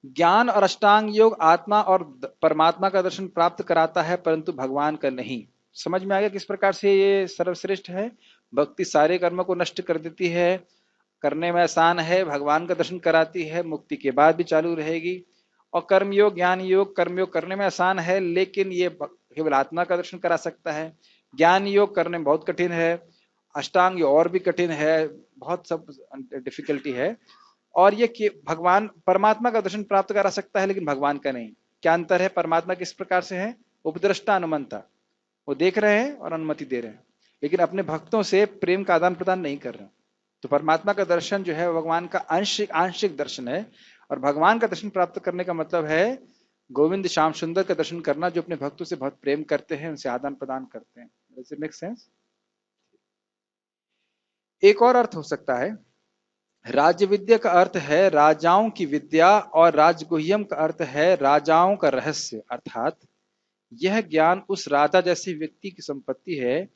ज्ञान और अष्टांग योग आत्मा और परमात्मा का दर्शन प्राप्त कराता है, परंतु भगवान का नहीं। समझ में आ गया किस प्रकार से ये सर्वश्रेष्ठ है? भक्ति सारे कर्मों को नष्ट कर देती है, करने में आसान है, भगवान का दर्शन कराती है, मुक्ति के बाद भी चालू रहेगी। और कर्मयोग, ज्ञान योग, कर्मयोग करने में आसान है, लेकिन ये केवल आत्मा का दर्शन करा सकता है। ज्ञान योग करने में बहुत कठिन है, अष्टांग योग और भी कठिन है, बहुत सब डिफिकल्टी है। और ये भगवान परमात्मा का दर्शन प्राप्त करा सकता है, लेकिन भगवान का नहीं। क्या अंतर है? परमात्मा किस प्रकार से है? उपद्रष्टा अनुमंता, वो देख रहे हैं और अनुमति दे रहे हैं, लेकिन अपने भक्तों से प्रेम का आदान प्रदान नहीं कर रहे हैं। तो परमात्मा का दर्शन जो है भगवान का आंशिक दर्शन है, और भगवान का दर्शन प्राप्त करने का मतलब है गोविंद श्याम सुंदर का दर्शन करना, जो अपने भक्तों से बहुत प्रेम करते हैं, उनसे आदान प्रदान करते हैं। Does it make sense? एक और अर्थ हो सकता है, राज्य विद्या का अर्थ है राजाओं की विद्या और राजगुह्यम का अर्थ है राजाओं का रहस्य। अर्थात यह ज्ञान उस राजा जैसे व्यक्ति की संपत्ति है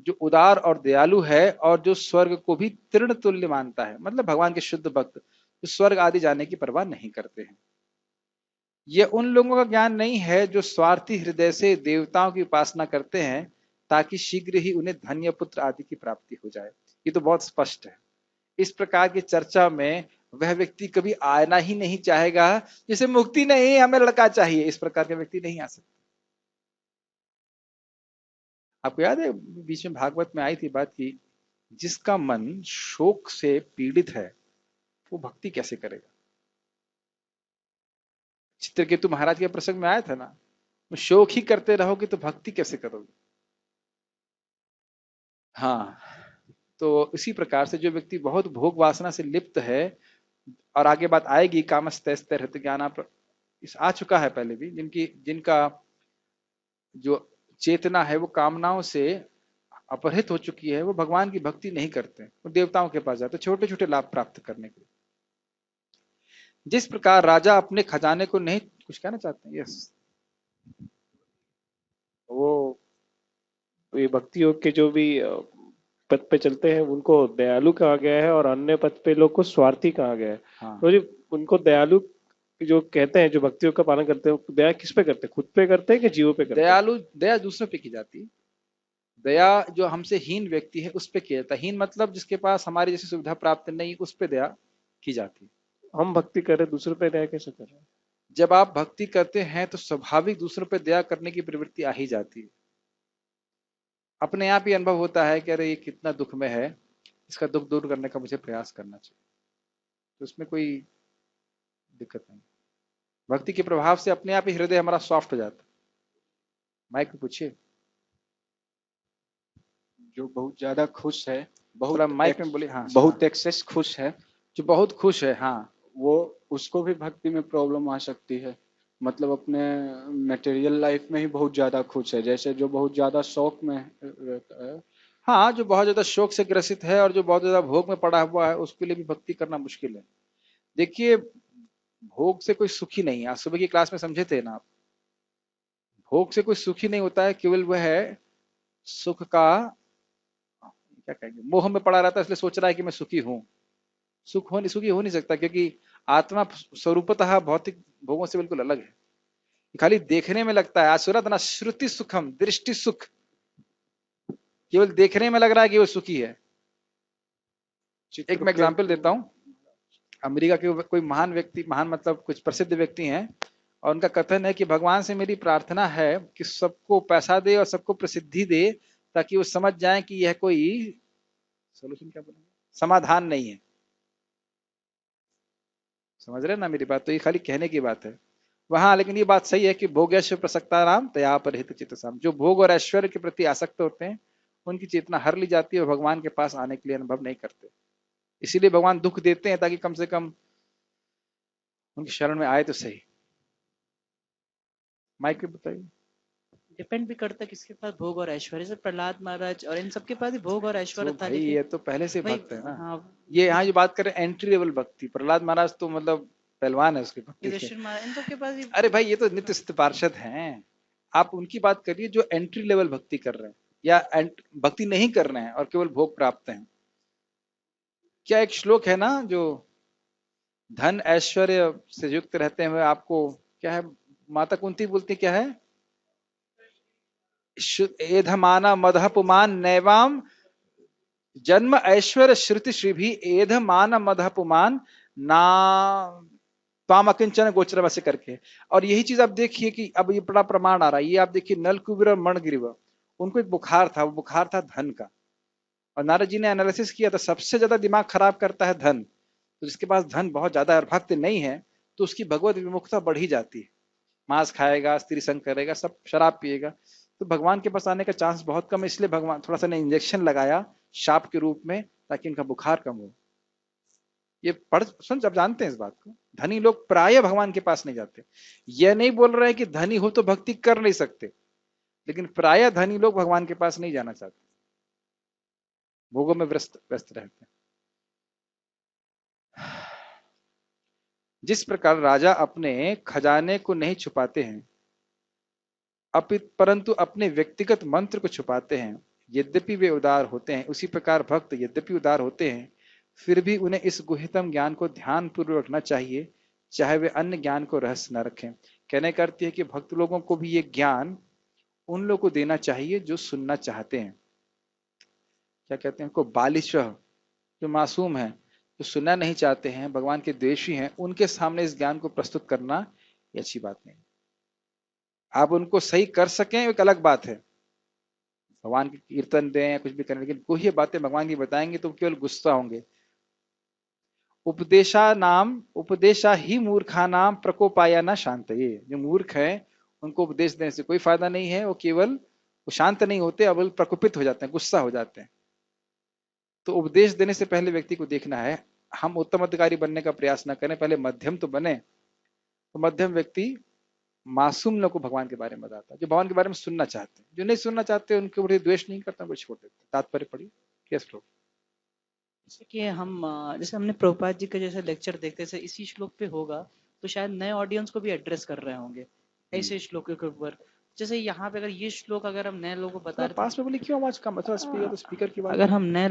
जो उदार और दयालु है और जो स्वर्ग को भी तृण तुल्य मानता है। मतलब भगवान के शुद्ध भक्त जो स्वर्ग आदि जाने की परवाह नहीं करते हैं। यह उन लोगों का ज्ञान नहीं है जो स्वार्थी हृदय से देवताओं की उपासना करते हैं ताकि शीघ्र ही उन्हें धन्य पुत्र आदि की प्राप्ति हो जाए। ये तो बहुत स्पष्ट है। इस प्रकार की चर्चा में वह व्यक्ति कभी आना ही नहीं चाहेगा जिसे मुक्ति नहीं, हमें लड़का चाहिए, इस प्रकार का व्यक्ति नहीं आ सकता। आपको याद है बीच में भागवत में आई थी बात की, जिसका मन शोक से पीड़ित है वो भक्ति कैसे करेगा? चित्रकेतु महाराज के प्रसंग में आया था ना, शोक ही करते रहोगे तो भक्ति कैसे करोगे? हाँ, तो इसी प्रकार से जो व्यक्ति बहुत भोग वासना से लिप्त है, और आगे बात आएगी कामस्तैस्ते हृत ज्ञान, इस आ चुका है पहले भी, जिनका जो चेतना है वो कामनाओं से अपहृत हो चुकी है, वो भगवान की भक्ति नहीं करते, वो देवताओं के पास जाते छोटे छोटे लाभ प्राप्त करने के लिए। जिस प्रकार राजा अपने खजाने को नहीं, कुछ कहना चाहते हैं? यस। वो ये भक्ति योग के जो भी पद पे चलते हैं उनको दयालु कहा गया है और अन्य पद पे लोग को स्वार्थी कहा गया है। हाँ, तो जो उनको दयालु जो कहते हैं, जो भक्ति योग का पालन करते हैं, वो दया किस पे करते हैं? खुद पे करते हैं कि जीवों पे करते हैं? दयालु दया दूसरों पे की जाती है। दया जो हमसे हीन व्यक्ति है उस पे किया जाता है। हीन मतलब जिसके पास हमारी जैसी सुविधा प्राप्त नहीं, उस पे दया की जाती है। हम भक्ति कर रहे, दूसरों पे दया कैसे कर रहे हैं? जब आप भक्ति करते हैं तो स्वाभाविक दूसरों पे दया करने की प्रवृत्ति आ ही जाती है। अपने आप ही अनुभव होता है कि अरे ये कितना दुख में है, इसका दुख दूर करने का मुझे प्रयास करना चाहिए। तो उसमें कोई दिक्कत नहीं। भक्ति के प्रभाव से अपने आप ही हृदय हमारा सॉफ्ट हो जाता है। माइक पे पूछिए। जो बहुत ज्यादा खुश है, थोड़ा माइक में बोलिए। हाँ, बहुत एक्सेस खुश है, जो बहुत खुश है, हाँ, वो उसको भी भक्ति में प्रॉब्लम आ सकती है। मतलब अपने मटेरियल लाइफ में ही बहुत ज्यादा खुश है, जैसे जो बहुत ज्यादा शौक में रहता है। हाँ, जो बहुत ज्यादा शोक से ग्रसित है और जो बहुत ज्यादा भोग में पड़ा हुआ है, उसके लिए भी भक्ति करना मुश्किल है। देखिए, भोग से कोई सुखी नहीं है। आज सुबह की क्लास में समझे थे ना आप, भोग से कोई सुखी नहीं होता है। केवल वह है सुख का, क्या कहेंगे, मोह में पड़ा रहता है, इसलिए सोच रहा है कि मैं सुखी हूं। सुखी हो नहीं सकता, क्योंकि आत्मा स्वरूपतः भौतिक भोगों से बिल्कुल अलग है। खाली देखने में लगता है। आज सूरत ना, श्रुति सुखम दृष्टि सुख, केवल देखने में लग रहा है कि वो सुखी है। एक मैं एग्जांपल देता हूं। अमेरिका के कोई महान व्यक्ति, महान मतलब कुछ प्रसिद्ध व्यक्ति हैं, और उनका कथन है कि भगवान से मेरी प्रार्थना है कि सबको पैसा दे और सबको प्रसिद्धि दे, ताकि वो समझ जाए कि यह कोई सोल्यूशन, क्या बोलेंगे, समाधान नहीं है। समझ रहे ना मेरी बात? तो ये खाली कहने की बात है वहां, लेकिन ये बात सही है कि भोगेश्वर प्रसक्ता नाम तया परहित चित्तसाम। जो भोग और ऐश्वर्य के प्रति आसक्त होते हैं, उनकी चेतना हर ली जाती है और भगवान के पास आने के लिए अनुभव नहीं करते। इसीलिए भगवान दुख देते हैं, ताकि कम से कम उनकी शरण में आए तो सही। माइक पे बताइए। डिपेंड भी करता है किसके पास भोग और ऐश्वर्य। जैसे प्रहलाद महाराज और इन सबके पास भी भोग और ऐश्वर्य तो था, भाई लेकिन ये तो पहले से भाई भक्त है ना। हाँ, ये यहाँ जो बात करें एंट्री लेवल भक्ति, प्रहलाद महाराज तो मतलब पहलवान है उसकी भक्ति के। युधिष्ठिर महाराज, इन सबके पास भी अरे भाई, ये तो नित्य सिद्ध पार्षद हैं। आप उनकी बात करिए जो एंट्री लेवल भक्ति कर रहे हैं, या भक्ति नहीं कर रहे हैं और केवल भोग प्राप्त हैं। क्या एक श्लोक है ना, जो धन ऐश्वर्य से युक्त रहते हुए आपको, क्या है, माता कुंती बोलती क्या है, एधमाना मदहपुमान नैवाम जन्म ऐश्वर्य श्रुति श्री भी एधमान मदहपुमान ना त्वाम अकिंचन गोचर वैसे करके। और यही चीज आप देखिए कि अब ये बड़ा प्रमाण आ रहा है। ये आप देखिए, नलकुबेर और मणग्रीव, उनको एक बुखार था, वो बुखार था धन का। और नारद जी ने एनालिसिस किया तो सबसे ज्यादा दिमाग खराब करता है धन। तो जिसके पास धन बहुत ज्यादा और भक्त नहीं है, तो उसकी भगवत विमुखता बढ़ ही जाती है। मांस खाएगा, स्त्री संग करेगा, सब शराब पिएगा, तो भगवान के पास आने का चांस बहुत कम है। इसलिए भगवान थोड़ा सा ने इंजेक्शन लगाया शाप के रूप में, ताकि इनका बुखार कम हो। ये पढ़ सुन, सब जानते हैं इस बात को। धनी लोग प्राय भगवान के पास नहीं जाते। यह नहीं बोल रहे हैं कि धनी हो तो भक्ति कर नहीं सकते, लेकिन प्राय धनी लोग भगवान के पास नहीं जाना चाहते, भोगों में व्यस्त व्यस्त रहते हैं। जिस प्रकार राजा अपने खजाने को नहीं छुपाते हैं, परंतु अपने व्यक्तिगत मंत्र को छुपाते हैं, यद्यपि वे उदार होते हैं, उसी प्रकार भक्त यद्यपि उदार होते हैं, फिर भी उन्हें इस गुह्यतम ज्ञान को ध्यान पूर्वक रखना चाहिए, चाहे वे अन्य ज्ञान को रहस्य न रखें। कहने का अर्थ है कि भक्त लोगों को भी ये ज्ञान उन लोगों को देना चाहिए जो सुनना चाहते हैं। क्या कहते हैं उनको, बालिश, जो मासूम है, जो सुनना नहीं चाहते हैं, भगवान के द्वेषी हैं, उनके सामने इस ज्ञान को प्रस्तुत करना ये अच्छी बात नहीं। आप उनको सही कर सकें एक अलग बात है, भगवान के कीर्तन दें या कुछ भी करें, लेकिन कोई ये बातें भगवान की बताएंगे तो केवल गुस्सा होंगे। उपदेशा ही मूर्खा नाम प्रकोपाया न शांत। ये जो मूर्ख है उनको उपदेश देने से कोई फायदा नहीं है, वो शांत नहीं होते, अब प्रकोपित हो जाते हैं, गुस्सा हो जाते हैं। तो उपदेश देने से पहले व्यक्ति को देखना है, हम उत्तम अधिकारी बनने का प्रयास न करें, पहले मध्यम तो बने। तो मध्यम व्यक्ति मासूम लोग को भगवान के बारे में बताता है, जो भगवान के बारे में सुनना चाहते हैं। जो नहीं सुनना चाहते उनके ऊपर द्वेष नहीं करता, वो छोड़ देते। तात्पर्य पढ़िए। यस श्लोक। जैसे कि हम जैसे हमने प्रभुपाद जी का जैसे लेक्चर देखते थे, इसी श्लोक पे होगा तो शायद नए ऑडियंस को भी एड्रेस कर रहे होंगे ऐसे श्लोकों के ऊपर। जैसे यहाँ पे अगर ये श्लोक अगर हम नए लोगों को बता थोड़ा रहे पास में बोलिए, क्यों आवाज कम? थोड़ा स्पीकर, तो स्पीकर की आवाज। अगर हम हाँ नए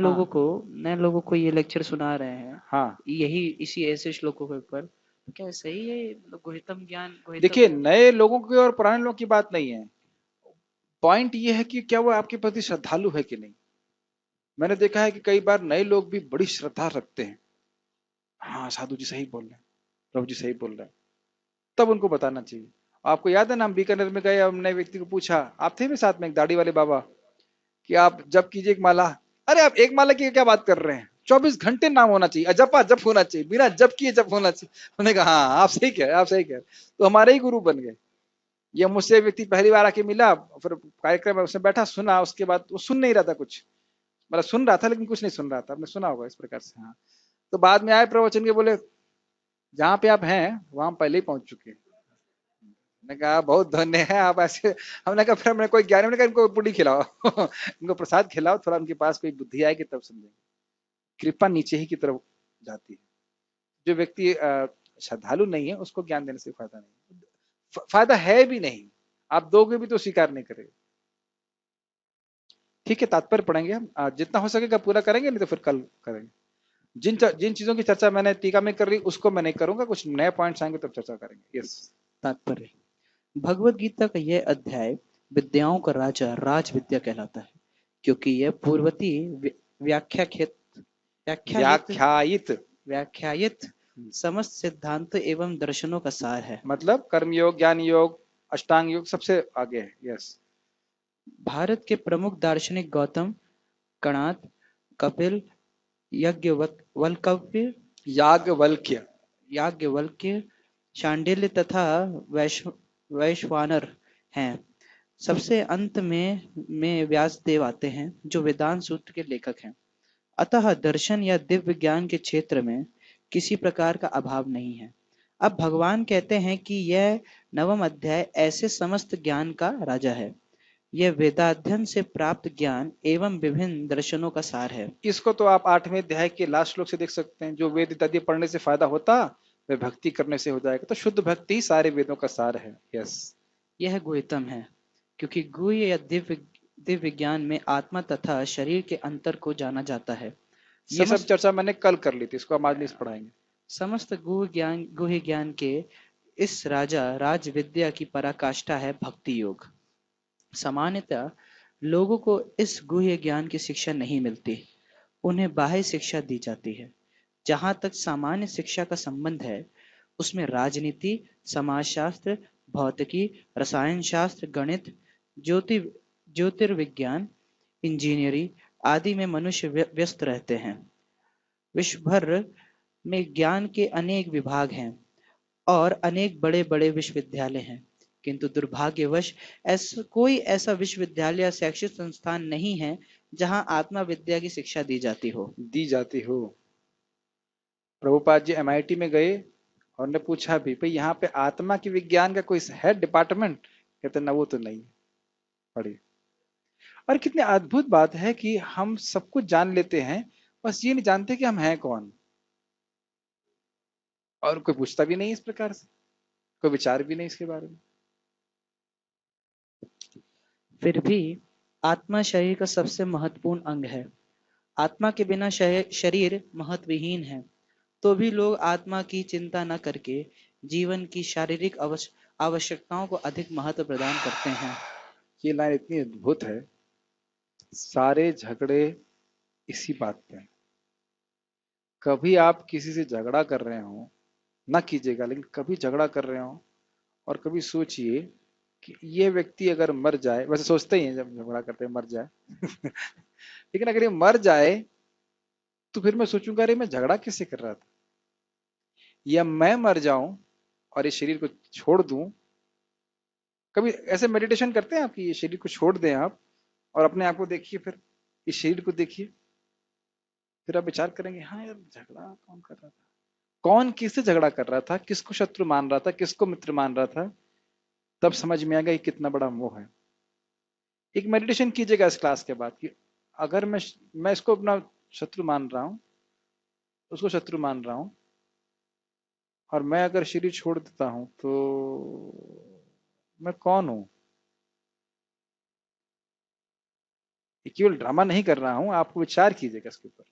लोगों को ये लेक्चर सुना रहे हैं हाँ। यही इसी ऐसे श्लोकों के ऊपर, तो क्या सही है? मतलब गुहितम ज्ञान देखिए, गुहितम। नए लोगों की और पुराने लोगों की बात नहीं है। पॉइंट ये है कि क्या वो आपके प्रति श्रद्धालु है कि नहीं। मैंने देखा है कि कई बार नए लोग भी बड़ी श्रद्धा रखते हैं। हाँ, साधु जी सही बोल रहे हैं, प्रभु जी सही बोल रहे हैं, तब उनको बताना चाहिए। आपको याद है ना, हम बीकानेर में गए, हमने एक व्यक्ति को पूछा, आप थे भी साथ में, एक दाढ़ी वाले बाबा, कि आप जप कीजिए एक माला। अरे आप एक माला की क्या बात कर रहे हैं? 24 घंटे नाम होना चाहिए, अजपा जप होना चाहिए, बिना जप किए जप होना चाहिए। उन्होंने कहा हाँ आप सही कह रहे, आप सही कह रहे। तो हमारे ही गुरु बन गए। ये मुझसे एक व्यक्ति पहली बार आके मिला, फिर कार्यक्रम में उसने बैठा, सुना, उसके बाद वो सुन नहीं रहा था कुछ, मतलब सुन रहा था लेकिन कुछ नहीं सुन रहा था। आपने सुना होगा इस प्रकार से। हाँ, तो बाद में आए प्रवचन के, बोले जहाँ पे आप हैं वहां हम पहले ही पहुंच चुके हैं। मैंने कहा बहुत धन्य है आप ऐसे। हमने कहा फिर हमने कोई ज्ञान, हमने कहा इनको पुड़ी खिलाओ इनको प्रसाद खिलाओ, थोड़ा उनके पास कोई बुद्धि आएगी तब समझेंगे। कृपा नीचे ही की तरफ जाती है। जो व्यक्ति श्रद्धालु नहीं है उसको ज्ञान देने से फायदा नहीं, फायदा है भी नहीं। आप दोगे भी तो स्वीकार नहीं करेगा। ठीक है, तात्पर्य पढ़ेंगे हम, जितना हो सकेगा पूरा करेंगे, नहीं तो फिर कल करेंगे। जिन चीजों की चर्चा मैंने टीका में कर रही उसको मैं नहीं करूंगा, कुछ नए पॉइंट्स आएंगे तब चर्चा करेंगे। यस। तात्पर्य। भगवत गीता का यह अध्याय विद्याओं का राजा राज विद्या कहलाता है, क्योंकि यह पूर्वती व्याख्यात व्याख्यायित व्याख्यायित व्याख्यायित समस्त सिद्धांत एवं दर्शनों का सार है। मतलब कर्म योग, ज्ञान योग, अष्टांग योग सबसे आगे है। यस। भारत के प्रमुख दार्शनिक गौतम, कणाद, कपिल, याज्ञवल्क्य याज्ञवल्क्य, याज्ञवल्क्य, शांडिल्य तथा वैश्वानर हैं। सबसे अंत में व्यासदेव आते हैं जो वेदांत सूत्र के लेखक हैं। अतः दर्शन या दिव्य ज्ञान के क्षेत्र में किसी प्रकार का अभाव नहीं है। अब भगवान कहते हैं कि यह नवम अध्याय ऐसे समस्त ज्ञान का राजा है। यह वेदाध्ययन से प्राप्त ज्ञान एवं विभिन्न दर्शनों का सार है। इसको तो आप 8वें अध्याय के लास्ट श्लोक से देख सकते हैं। जो वेद इत्यादि पढ़ने से फायदा होता वह भक्ति करने से हो जाएगा। तो शुद्ध भक्ति सारे वेदों का सार है। यस। यह गुह्यतम है, क्योंकि गुह्य या दिव्य ज्ञान में आत्मा तथा शरीर के अंतर को जाना जाता है। ये सब चर्चा मैंने कल कर ली थी, इसको हम आज नहीं पढ़ाएंगे। समस्त गुह्य ज्ञान के इस राजा राज विद्या की पराकाष्ठा है भक्ति योग। सामान्यतः लोगों को इस गुह्य ज्ञान की शिक्षा नहीं मिलती, उन्हें बाह्य शिक्षा दी जाती है। जहाँ तक सामान्य शिक्षा का संबंध है, उसमें राजनीति, समाजशास्त्र, भौतिकी, रसायन शास्त्र, गणित, ज्योतिर्विज्ञान, इंजीनियरिंग आदि में मनुष्य व्यस्त रहते हैं। विश्व भर में ज्ञान के अनेक विभाग हैं और अनेक बड़े बड़े विश्वविद्यालय हैं, किंतु दुर्भाग्यवश कोई ऐसा विश्वविद्यालय या शैक्षिक संस्थान नहीं है जहां आत्मा विद्या की शिक्षा दी जाती हो। प्रभुपाद जी MIT में गए और ने पूछा भी, भाई यहाँ पे आत्मा की विज्ञान का कोई है डिपार्टमेंट? कहते ना, वो तो नहीं। पढ़िए। और कितनी अद्भुत बात है कि हम सब कुछ जान लेते हैं, बस ये नहीं जानते कि हम हैं कौन। और कोई पूछता भी नहीं इस प्रकार से, कोई विचार भी नहीं इसके बारे में। फिर भी आत्मा शरीर का सबसे महत्वपूर्ण अंग है। आत्मा के बिना शरीर महत्वहीन है। तो भी लोग आत्मा की चिंता न करके जीवन की शारीरिक आवश्यकताओं को अधिक महत्व प्रदान करते हैं। ये लाइन इतनी अद्भुत है। सारे झगड़े इसी बात पे हैं। कभी आप किसी से झगड़ा कर रहे हो, ना कीजिएगा, लेकिन कभी झगड़ा कर रहे हो और कभी सोचिए कि ये व्यक्ति अगर मर जाए, वैसे सोचते ही हैं जब झगड़ा करते हैं मर जाए लेकिन अगर ये मर जाए तो फिर मैं सोचूंगा, अरे मैं झगड़ा किससे कर रहा था? या मैं मर जाऊं और इस शरीर को छोड़ दूं। कभी ऐसे मेडिटेशन करते हैं आप कि ये शरीर को छोड़ दें आप और अपने आप को देखिए, फिर इस शरीर को देखिए, फिर आप विचार करेंगे, हाँ यार झगड़ा कौन कर रहा था, कौन किससे झगड़ा कर रहा था, किसको शत्रु मान रहा था, किसको मित्र मान रहा था। तब समझ में आएगा कि कितना बड़ा मोह है। एक मेडिटेशन कीजिएगा इस क्लास के बाद कि अगर मैं इसको अपना शत्रु मान रहा हूं, उसको शत्रु मान रहा हूं, और मैं अगर शरीर छोड़ देता हूं तो मैं कौन हूं। ये केवल ड्रामा नहीं कर रहा हूं, आपको विचार कीजिएगा इसके ऊपर,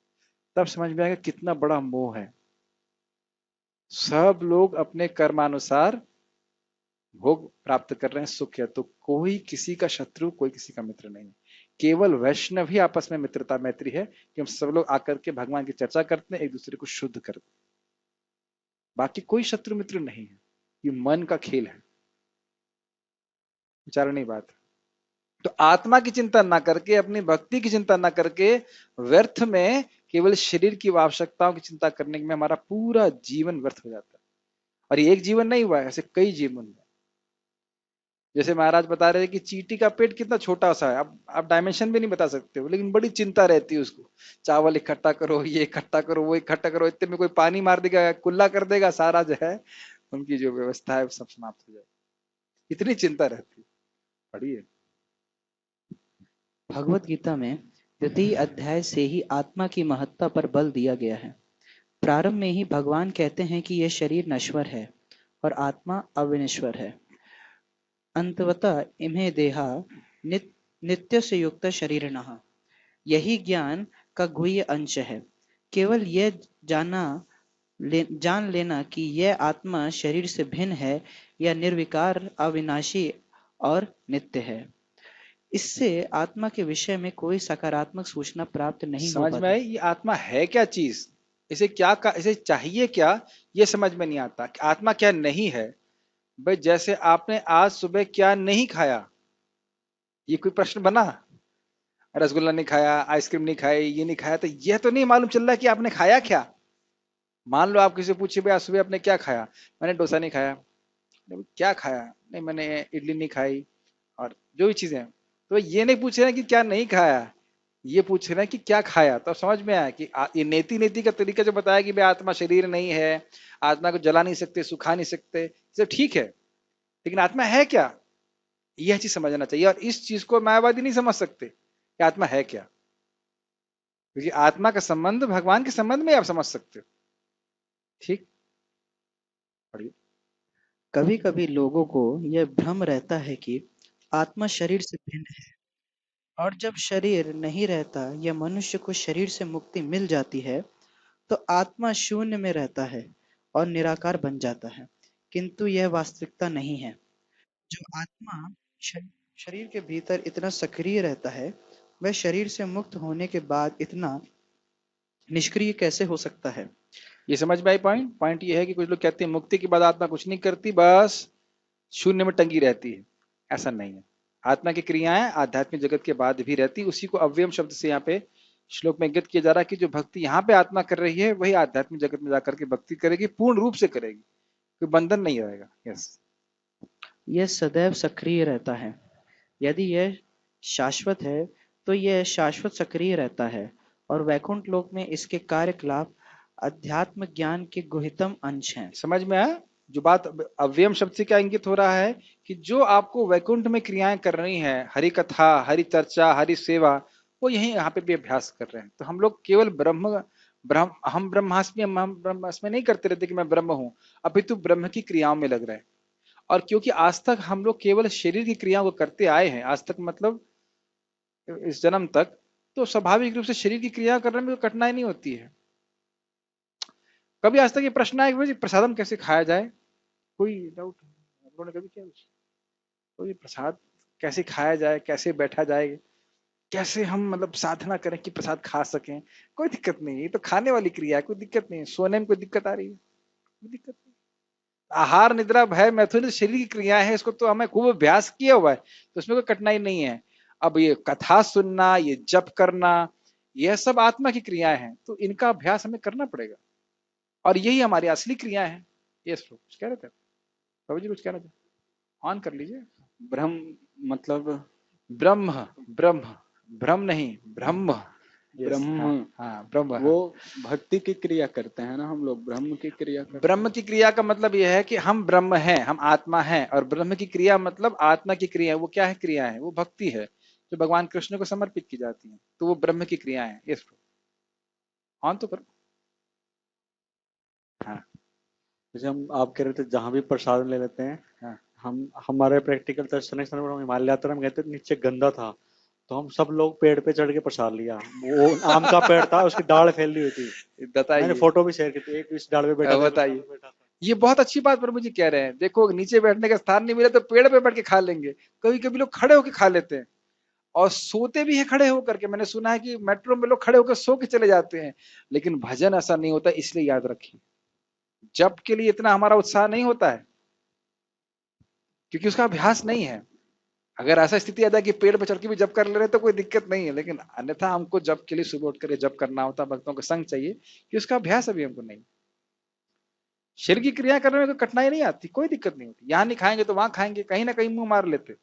तब समझ में आएगा कितना बड़ा मोह है। सब लोग अपने कर्मानुसार भोग प्राप्त कर रहे हैं, सुख है, तो कोई किसी का शत्रु, कोई किसी का मित्र नहीं है। केवल वैष्णव ही आपस में मित्रता मैत्री है कि हम सब लोग आकर के भगवान की चर्चा करते हैं, एक दूसरे को शुद्ध करते हैं। बाकी कोई शत्रु मित्र नहीं है, ये मन का खेल है, विचारणी बात है। तो आत्मा की चिंता ना करके, अपनी भक्ति की चिंता ना करके, व्यर्थ में केवल शरीर की आवश्यकताओं की चिंता करने में हमारा पूरा जीवन व्यर्थ हो जाता है। और ये एक जीवन नहीं हुआ है, ऐसे कई जीवन है। जैसे महाराज बता रहे थे कि चींटी का पेट कितना छोटा सा है, अब आप डायमेंशन भी नहीं बता सकते हो, लेकिन बड़ी चिंता रहती है उसको। चावल इकट्ठा करो, ये इकट्ठा करो, वो इकट्ठा करो, इतने में कोई पानी मार देगा, कुल्ला कर देगा, सारा जो है उनकी जो व्यवस्था है वो सब समाप्त हो जाए, इतनी चिंता रहती है। पढ़िए। भगवत गीता में द्वितीय अध्याय से ही आत्मा की महत्ता पर बल दिया गया है। प्रारंभ में ही भगवान कहते हैं कि यह शरीर नश्वर है और आत्मा अविनश्वर है। अंतवतः इमें देहा नित्य से युक्त शरीर नहा, यही ज्ञान का गुह्य अंश है। केवल यह जान लेना कि यह आत्मा शरीर से भिन्न है या निर्विकार, अविनाशी और नित्य है, इससे आत्मा के विषय में कोई सकारात्मक सूचना प्राप्त नहीं हो समझ में पाती। आई ये आत्मा है क्या चीज, इसे क्या इसे चाहिए क्या, ये समझ में नहीं आता। आत्मा क्या नहीं है भाई। जैसे आपने आज सुबह क्या नहीं खाया, ये कोई प्रश्न बना? रसगुल्ला नहीं खाया, आइसक्रीम नहीं खाई, ये नहीं खाया, तो यह तो नहीं मालूम चल रहा कि आपने खाया क्या। मान लो आप किसी से पूछे भाई आज सुबह आपने क्या खाया, मैंने डोसा नहीं खाया। नहीं, क्या खाया? नहीं मैंने इडली नहीं खाई, और जो भी चीजें, तो ये नहीं पूछ रहे हैं कि क्या नहीं खाया, ये पूछ रहे हैं कि क्या खाया। तो समझ में आया कि ये नेति नेति का तरीका जो बताया कि भाई आत्मा शरीर नहीं है, आत्मा को जला नहीं सकते, सुखा नहीं सकते, सब ठीक है, लेकिन आत्मा है क्या, यह चीज समझना चाहिए। और इस चीज को मायावादी नहीं समझ सकते कि आत्मा है क्या, क्योंकि आत्मा का संबंध भगवान के संबंध में आप समझ सकते हो। ठीक, पढ़िए। कभी कभी लोगों को यह भ्रम रहता है कि आत्मा शरीर से भिन्न है, और जब शरीर नहीं रहता या मनुष्य को शरीर से मुक्ति मिल जाती है तो आत्मा शून्य में रहता है और निराकार बन जाता है। किंतु यह वास्तविकता नहीं है। जो आत्मा शरीर के भीतर इतना सक्रिय रहता है, वह शरीर से मुक्त होने के बाद इतना निष्क्रिय कैसे हो सकता है? ये समझ में आई पॉइंट? पॉइंट ये है कि कुछ लोग कहते हैं मुक्ति के बाद आत्मा कुछ नहीं करती, बस शून्य में टंगी रहती है। ऐसा नहीं है। आत्मा की क्रियाएं आध्यात्मिक जगत के बाद भी रहती, उसी को अव्ययम शब्द से यहाँ पे श्लोक में इंगित किया जा रहा है कि जो भक्ति यहाँ पे आत्मा कर रही है वही आध्यात्मिक जगत में जाकर के भक्ति करेगी, पूर्ण रूप से करेगी, कोई बंधन नहीं रहेगा। यस, यह सदैव सक्रिय रहता है। यदि यह शाश्वत है तो यह शाश्वत सक्रिय रहता है, और वैकुंठ लोक में इसके कार्यकलाप अध्यात्म ज्ञान के गुहितम अंश हैं। समझ में आया? जो बात अव्ययम शब्द से क्या इंगित हो रहा है कि जो आपको वैकुंठ में क्रियाएं कर रही हैं, हरि कथा, हरि चर्चा, हरि सेवा, वो यही यहाँ पे भी अभ्यास कर रहे हैं। तो हम लोग केवल हम ब्रह्मास्मि, हम ब्रह्मास्मि नहीं करते रहते कि मैं ब्रह्म हूं, अपितु ब्रह्म की क्रियाओं में लग रहे हैं। और क्योंकि आज तक हम लोग केवल शरीर की क्रियाओं को करते आए हैं, आज तक मतलब इस जन्म तक, तो स्वाभाविक रूप से शरीर की क्रिया करने में कोई कठिनाई नहीं होती है। कभी आज तक ये प्रश्न आया कि भाई प्रसादम कैसे खाया जाए? कोई डाउट आप लोगों ने कभी किया? तो ये प्रसाद कैसे खाया जाए, कैसे बैठा जाए, कैसे हम मतलब साधना करें कि प्रसाद खा सकें? कोई दिक्कत नहीं है, ये तो खाने वाली क्रिया है, कोई दिक्कत नहीं है। सोने में कोई दिक्कत आ रही है? कोई दिक्कत नहीं। आहार निद्रा भय मैथुन शरीर की क्रिया है, इसको तो हमें खूब अभ्यास किया हुआ है, तो इसमें कोई कठिनाई नहीं है। अब ये कथा सुनना, ये जप करना, यह सब आत्मा की क्रियाएं हैं, तो इनका अभ्यास हमें करना पड़ेगा, और यही हमारी असली क्रिया है। ये कुछ कह रहे थे बाबू जी, कुछ कह रहे थे? ऑन कर लीजिए। ब्रह्म मतलब ब्रह्म, ब्रह्म, ब्रह्म नहीं, ब्रह्म, Yes, ब्रह्म, हाँ ब्रह्म, वो भक्ति की क्रिया करते हैं ना, हम लोग ब्रह्म की क्रिया करते ब्रह्म की क्रिया का मतलब यह है कि हम ब्रह्म हैं, हम आत्मा हैं, और ब्रह्म की क्रिया मतलब आत्मा की क्रिया। वो क्या है? क्रिया है, वो भक्ति है जो भगवान कृष्ण को समर्पित की जाती है, तो वो ब्रह्म की क्रिया है। यस, ऑन तो करो। हाँ जैसे हम आप कह रहे थे जहां भी प्रसाद ले लेते हैं, हाँ हम हमारे प्रैक्टिकल टेस्ट नेक्स्ट टाइम हम हिमालय यात्रा में गए थे, नीचे गंदा था, तो हम सब लोग पेड़ पे चढ़ के प्रसाद लिया। वो आम का पेड़ था, उसकी डाल फैली हुई थी। मैंने बताइए, फोटो भी शेयर की थी, एक इस डाल पे बैठा था, एक उस डाल बताइए। पे बैठा था। ये बहुत अच्छी बात प्रभु जी कह रहे हैं। देखो, नीचे बैठने का स्थान नहीं मिला तो पेड़ पे बैठ के खा लेंगे। कभी कभी लोग खड़े होकर खा लेते हैं और सोते भी हैं खड़े होकर के। मैंने सुना है कि मेट्रो में लोग खड़े होकर सो के चले जाते हैं, लेकिन भजन ऐसा नहीं होता। इसलिए याद रखिए, जप के लिए इतना हमारा उत्साह नहीं होता है, क्योंकि उसका अभ्यास नहीं है। अगर ऐसा स्थिति आता है कि पेड़ पर चढ़ के भी जप कर ले रहे तो कोई दिक्कत नहीं है, लेकिन अन्यथा हमको जप के लिए सुबह उठ कर जप करना होता है, भक्तों का संग चाहिए, कि उसका अभ्यास अभी हमको नहीं। शरीर की क्रिया करने में कोई कठिनाई नहीं आती, कोई दिक्कत नहीं होती। यहाँ नहीं खाएंगे तो वहां खाएंगे, कहीं ना कहीं मुंह मार लेते,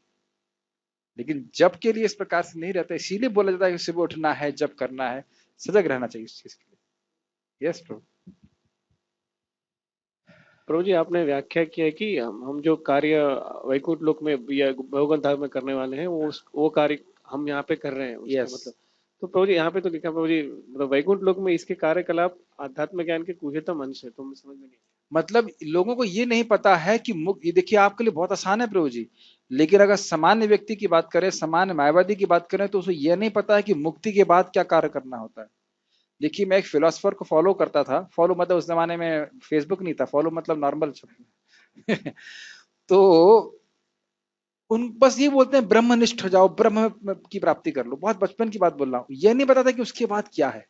लेकिन जप के लिए इस प्रकार से नहीं रहता। इसीलिए बोला जाता है कि सुबह उठना है, जप करना है, सजग रहना चाहिए इस चीज के लिए। यस प्रभु। प्रभु जी, आपने व्याख्या किया है कि हम जो कार्य वैकुंठ लोक में या भगवत धाम में करने वाले हैं, वो कार्य हम यहाँ पे कर रहे हैं, उसका यस, मतलब। तो प्रभु जी, यहाँ पे तो लिखा प्रभु जी, मतलब वैकुंठ लोक में इसके कार्यकलाप आध्यात्म ज्ञान के गुह्यतम अंश है, तो मुझे समझ में नहीं मतलब लोगों को ये नहीं पता है कि मुक्त, ये देखिए आपके लिए बहुत आसान है प्रभु जी, लेकिन अगर सामान्य व्यक्ति की बात करें, सामान्य मायावादी की बात करें, तो उसे यह नहीं पता है कि मुक्ति के बाद क्या कार्य करना होता है। देखिए, मैं एक फिलोसफर को फॉलो करता था। फॉलो मतलब उस जमाने में फेसबुक नहीं था, फॉलो मतलब नॉर्मल शब्द। तो उन बस ये बोलते हैं ब्रह्मनिष्ठ हो जाओ, ब्रह्म की प्राप्ति कर लो। बहुत बचपन की बात बोल रहा हूँ, यह नहीं पता था कि उसके बाद क्या है।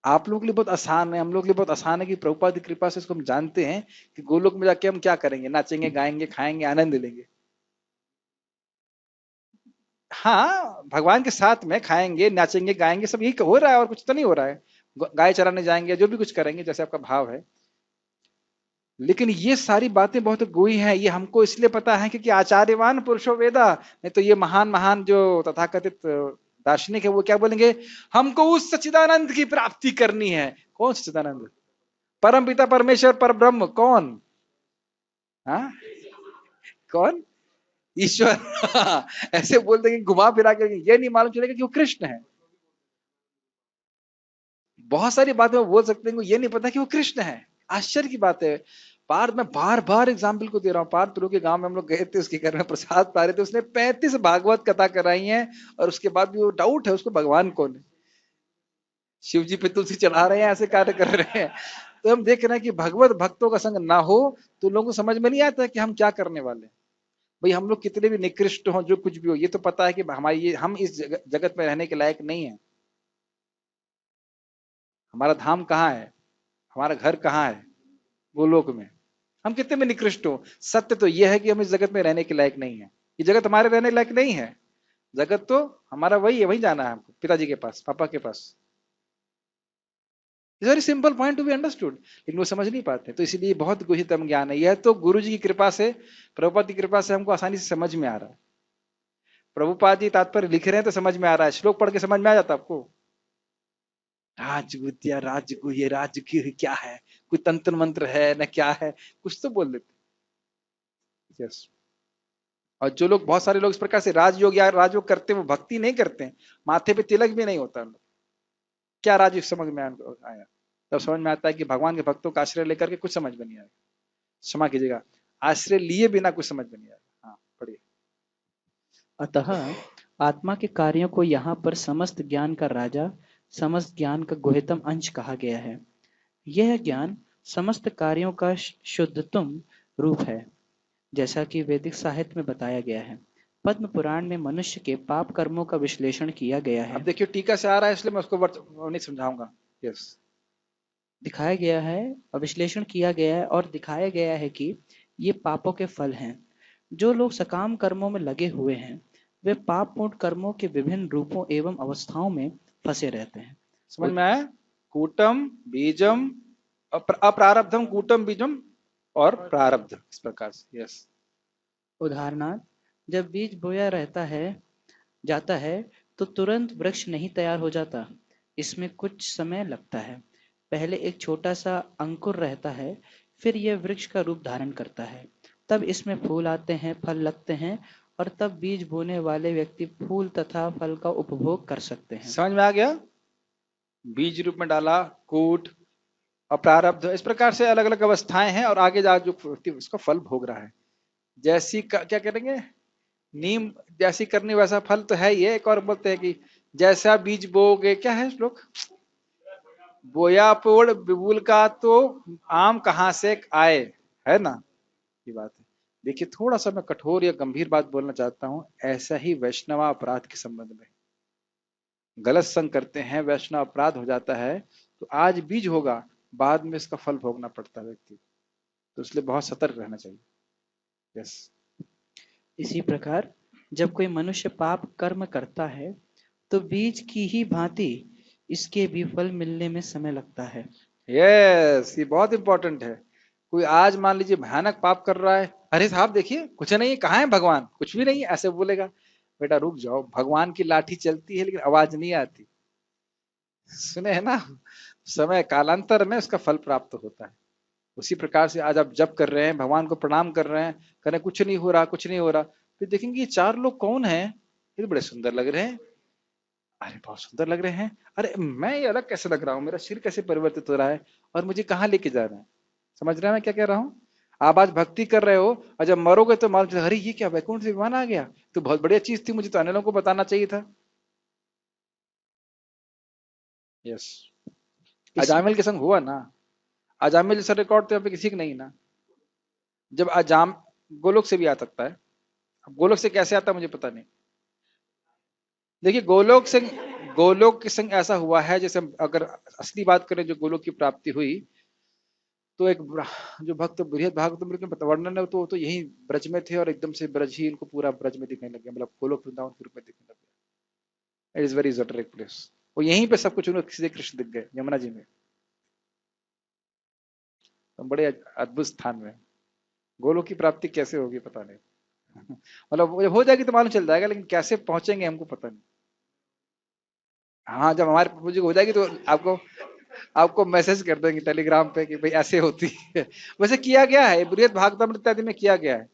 आप लोगों के लिए बहुत आसान है, हम लोग के लिए बहुत आसान है कि प्रभुपाद की कृपा से इसको हम जानते हैं कि गोलोक में जाके हम क्या करेंगे, नाचेंगे, गाएंगे, खाएंगे, आनंद लेंगे। हाँ, भगवान के साथ में खाएंगे, नाचेंगे, गाएंगे, सब यही हो रहा है, और कुछ तो नहीं हो रहा है। गाय चराने जाएंगे, जो भी कुछ करेंगे जैसे आपका भाव है। लेकिन ये सारी बातें बहुत गोई हैं। ये हमको इसलिए पता है क्योंकि आचार्यवान पुरुषो वेदा। नहीं तो ये महान महान जो तथाकथित दार्शनिक है, वो क्या बोलेंगे, हमको उस सच्चिदानंद की प्राप्ति करनी है। कौन सच्चिदानंद? परम पिता परमेश्वर पर ब्रह्म कौन? हाँ, कौन? ईश्वर। ऐसे बोल देंगे घुमा फिरा के, ये नहीं मालूम चलेगा कि वो कृष्ण है। बहुत सारी बातें वो बोल सकते हैं, ये नहीं पता कि वो कृष्ण है। आश्चर्य की बात है। पार्थ, मैं बार बार एग्जाम्पल को दे रहा हूँ। पार्थ प्रभु के गांव में हम लोग गए थे, उसके घर में प्रसाद पा रहे थे, उसने 35 भागवत कथा कराई है, और उसके बाद भी वो डाउट है उसको भगवान कौन है। शिव जी पे तुलसी चढ़ा रहे हैं, ऐसे कार्य कर रहे हैं। तो हम देख रहे हैं कि भगवत भक्तों का संग ना हो तो लोगों को समझ में नहीं आता कि हम क्या करने वाले हैं। भाई, हम लोग कितने भी निकृष्ट हो, जो कुछ भी हो, ये तो पता है कि हमारी हम इस जगत में रहने के लायक नहीं है। हमारा धाम कहाँ है, हमारा घर कहाँ है? गोलोक में। हम कितने में निकृष्ट हो, सत्य तो यह है कि हम इस जगत में रहने के लायक नहीं है। ये जगत हमारे रहने के लायक नहीं है। जगत तो हमारा वही है, वही जाना है हमको, पिताजी के पास, पापा के पास। Very simple point to be understood, लेकिन वो समझ नहीं पाते। तो इसीलिए बहुत गुहितम ज्ञान है। यह तो गुरु जी की कृपा से, प्रभुपाद की कृपा से हमको आसानी से समझ में आ रहा है। प्रभुपाद जी तात्पर्य लिख रहे हैं तो समझ में आ रहा है। श्लोक पढ़ के समझ में आ जाता आपको। राजविद्या, राजगुह्य, राजगुह्य क्या है? कोई तंत्र मंत्र है ना, क्या है? कुछ तो बोल देते। यस। और जो लोग, बहुत सारे लोग इस प्रकार से राजयोग या राजयोग करते हैं, वो भक्ति नहीं करते हैं, माथे पे तिलक भी नहीं होता। क्या राजयोग समझ में आया? तब समझ में आता है कि भगवान के भक्तों का आश्रय लेकर के कुछ समझ में नहीं आएगा। क्षमा कीजिएगा, आश्रय लिए बिना कुछ समझ में नहीं आएगा। हाँ, पढ़िए। अतः आत्मा के कार्यों को यहाँ पर समस्त ज्ञान का राजा, समस्त ज्ञान का गुह्यतम अंश कहा गया है। यह ज्ञान समस्त कार्यों का शुद्धतम रूप है, जैसा कि वैदिक साहित्य में बताया गया है। पद्म पुराण में मनुष्य के पाप कर्मों का विश्लेषण किया गया अब है। देखिए, टीका से आ रहा है, इसलिए मैं उसको नहीं समझाऊंगा। यस। दिखाया गया है और विश्लेषण किया गया है और दिखाया गया है कि ये पापों के फल हैं। जो लोग सकाम कर्मों में लगे हुए हैं, वे पापपूर्ण कर्मों के विभिन्न रूपों एवं अवस्थाओं में फंसे रहते हैं। समझ में आया? कूटम बीजम, अप्रारब्धम, कूटम बीजम और प्रारब्ध, इस प्रकार से। यस। उदाहरणार्थ, जब बीज बोया रहता है जाता है तो तुरंत वृक्ष नहीं तैयार हो जाता। इसमें कुछ समय लगता है। पहले एक छोटा सा अंकुर रहता है, फिर यह वृक्ष का रूप धारण करता है। तब इसमें फूल आते हैं, फल लगते हैं, और तब बीज बोने वाले व्यक्ति फूल तथा फल का उपभोग कर सकते हैं। समझ में आ गया? बीज रूप में डाला, कूट और प्रारब्ध, इस प्रकार से अलग अलग अवस्थाएं हैं, और आगे जा जो व्यक्ति उसका फल भोग रहा है। जैसी क्या करेंगे, नीम जैसी करनी वैसा फल तो है ये। एक और बोलते हैं कि जैसा बीज बोगे, क्या है श्लोक, बोया पोड़ बिबुल का तो आम कहां से आए, है ना, ये बात है। देखिए, थोड़ा सा मैं कठोर या गंभीर बात बोलना चाहता हूं। ऐसा ही वैष्णव अपराध के संबंध में, गलत संग करते हैं, वैष्णव अपराध हो जाता है, तो आज बीज होगा, बाद में इसका फल भोगना पड़ता है व्यक्ति, तो इसलिए बहुत सतर्क रहना चाहिए। यस। इसी प्रकार जब कोई मनुष्य पाप कर्म करता है, तो बीज की ही भांति इसके भी फल मिलने में समय लगता है। यस, ये बहुत इंपॉर्टेंट है। कोई आज मान लीजिए भयानक पाप कर रहा है, अरे साहब देखिए कुछ नहीं, कहाँ है भगवान, कुछ भी नहीं है, ऐसे बोलेगा। बेटा रुक जाओ, भगवान की लाठी चलती है लेकिन आवाज नहीं आती, सुने है ना। समय कालांतर में उसका फल प्राप्त होता है। उसी प्रकार से आज आप जप कर रहे हैं, भगवान को प्रणाम कर रहे हैं, कह रहे कुछ नहीं हो रहा, कुछ नहीं हो रहा, फिर देखेंगे ये चार लोग कौन है, ये तो बड़े सुंदर लग रहे हैं, अरे बहुत सुंदर लग रहे हैं, अरे मैं ये अलग कैसे लग रहा हूँ, मेरा सिर कैसे परिवर्तित हो रहा है, और मुझे कहाँ लेके जा रहे हैं। समझ रहे हैं मैं क्या कह रहा हूँ? आप आज भक्ति कर रहे हो, और जब मरोगे तो मालूम चलेगा, अरे ये क्या वैकुंठ से विमान आ गया, तो बहुत बढ़िया चीज थी, मुझे तो अन्य लोगों को बताना चाहिए था। यस। अजामिल के संग हुआ ना, अजामिल जैसा रिकॉर्ड तो यहाँ पे किसी का नहीं ना। जब अजाम गोलोक से भी आ सकता है, अब गोलोक से कैसे आता मुझे पता नहीं। देखिए, गोलोक के संग ऐसा हुआ है, जैसे अगर असली बात करें जो गोलोक की प्राप्ति हुई, तो एक जो भक्त बृहद भागवतमृत में वर्णन है, तो यही ब्रज में थे, और एकदम से ब्रज ही इनको पूरा ब्रज में दिखने लग गया, मतलब गोलोक वृंदावन के रूप में दिखने लग गया। It is very esoteric place. वो यहीं पे सब कुछ उन्हें सीधे कृष्ण दिख गए यमुना जी में, तो बड़े अद्भुत स्थान में। गोलोक की प्राप्ति कैसे होगी पता नहीं। मतलब वो जब हो जाएगी तो मालूम चल जाएगा, लेकिन कैसे पहुंचेंगे हमको पता नहीं। हाँ, जब हमारे पूजी हो जाएगी तो आपको आपको मैसेज कर देंगे टेलीग्राम पे कि भाई ऐसे होती है। वैसे किया गया है, बृहद भागवतम इत्यादि में किया गया है।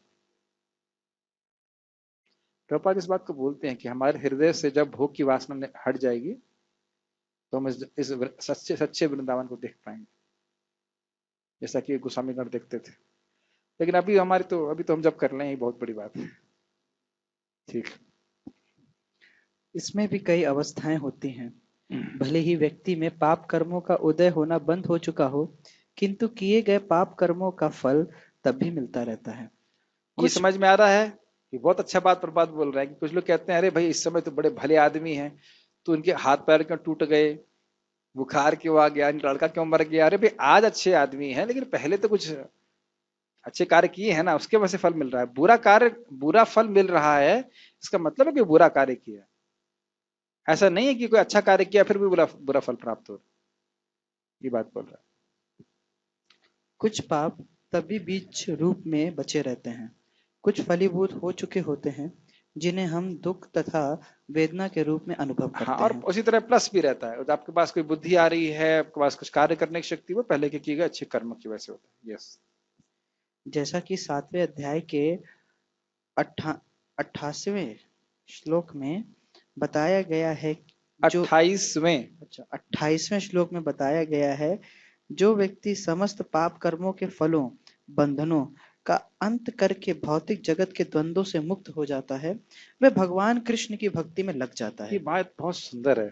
प्रभुपाद इस बात को बोलते हैं कि हमारे हृदय से जब भोग की वासना हट जाएगी, तो हम इस सच्चे सच्चे वृंदावन को देख पाएंगे, जैसा कि गोस्वामीगण देखते थे। लेकिन अभी तो हम जब कर लें, ये बहुत बड़ी बात है। ठीक। इसमें भी कई अवस्थाएं होती हैं। भले ही व्यक्ति में पाप कर्मों का उदय होना बंद हो चुका हो, किंतु किए गए पाप कर्मों का फल तब भी मिलता रहता है। ये समझ में आ रहा है कि बहुत अच्छा बात प्रभात बोल रहा है कि कुछ लोग कहते हैं अरे भाई इस समय तो बड़े भले आदमी हैं, तो उनके हाथ पैर क्यों टूट गए, बुखार क्यों आ गया, लड़का क्यों मर गया। अरे भाई आज अच्छे आदमी हैं, लेकिन पहले तो कुछ अच्छे कार्य किए हैं ना, उसके वजह से फल मिल रहा है। बुरा फल मिल रहा है, इसका मतलब है कि बुरा कार्य किया। ऐसा नहीं है कि कोई अच्छा कार्य किया फिर भी बुरा बुरा फल प्राप्त हो, ये बात बोल रहा है। कुछ पाप तभी बीज रूप में बचे रहते हैं, कुछ फलीभूत हो चुके होते हैं, जिन्हें हम दुख तथा वेदना के रूप में अनुभव हाँ, करते और हैं। उसी तरह प्लस भी रहता है, तो आपके पास कोई बुद्धि आ रही है, आपके पास कुछ कार्य करने की शक्ति, वो पहले के किए गए अच्छे कर्म की वजह से होता है। यस। जैसा कि 7वें अध्याय के 28वें श्लोक में बताया गया है, जो 28वें श्लोक में बताया गया है, जो व्यक्ति समस्त पाप कर्मों के फलों, बंधनों का अंत करके भौतिक जगत के द्वंद्वों से मुक्त हो जाता है, वह भगवान कृष्ण की भक्ति में लग जाता ये है। बात बहुत सुंदर है,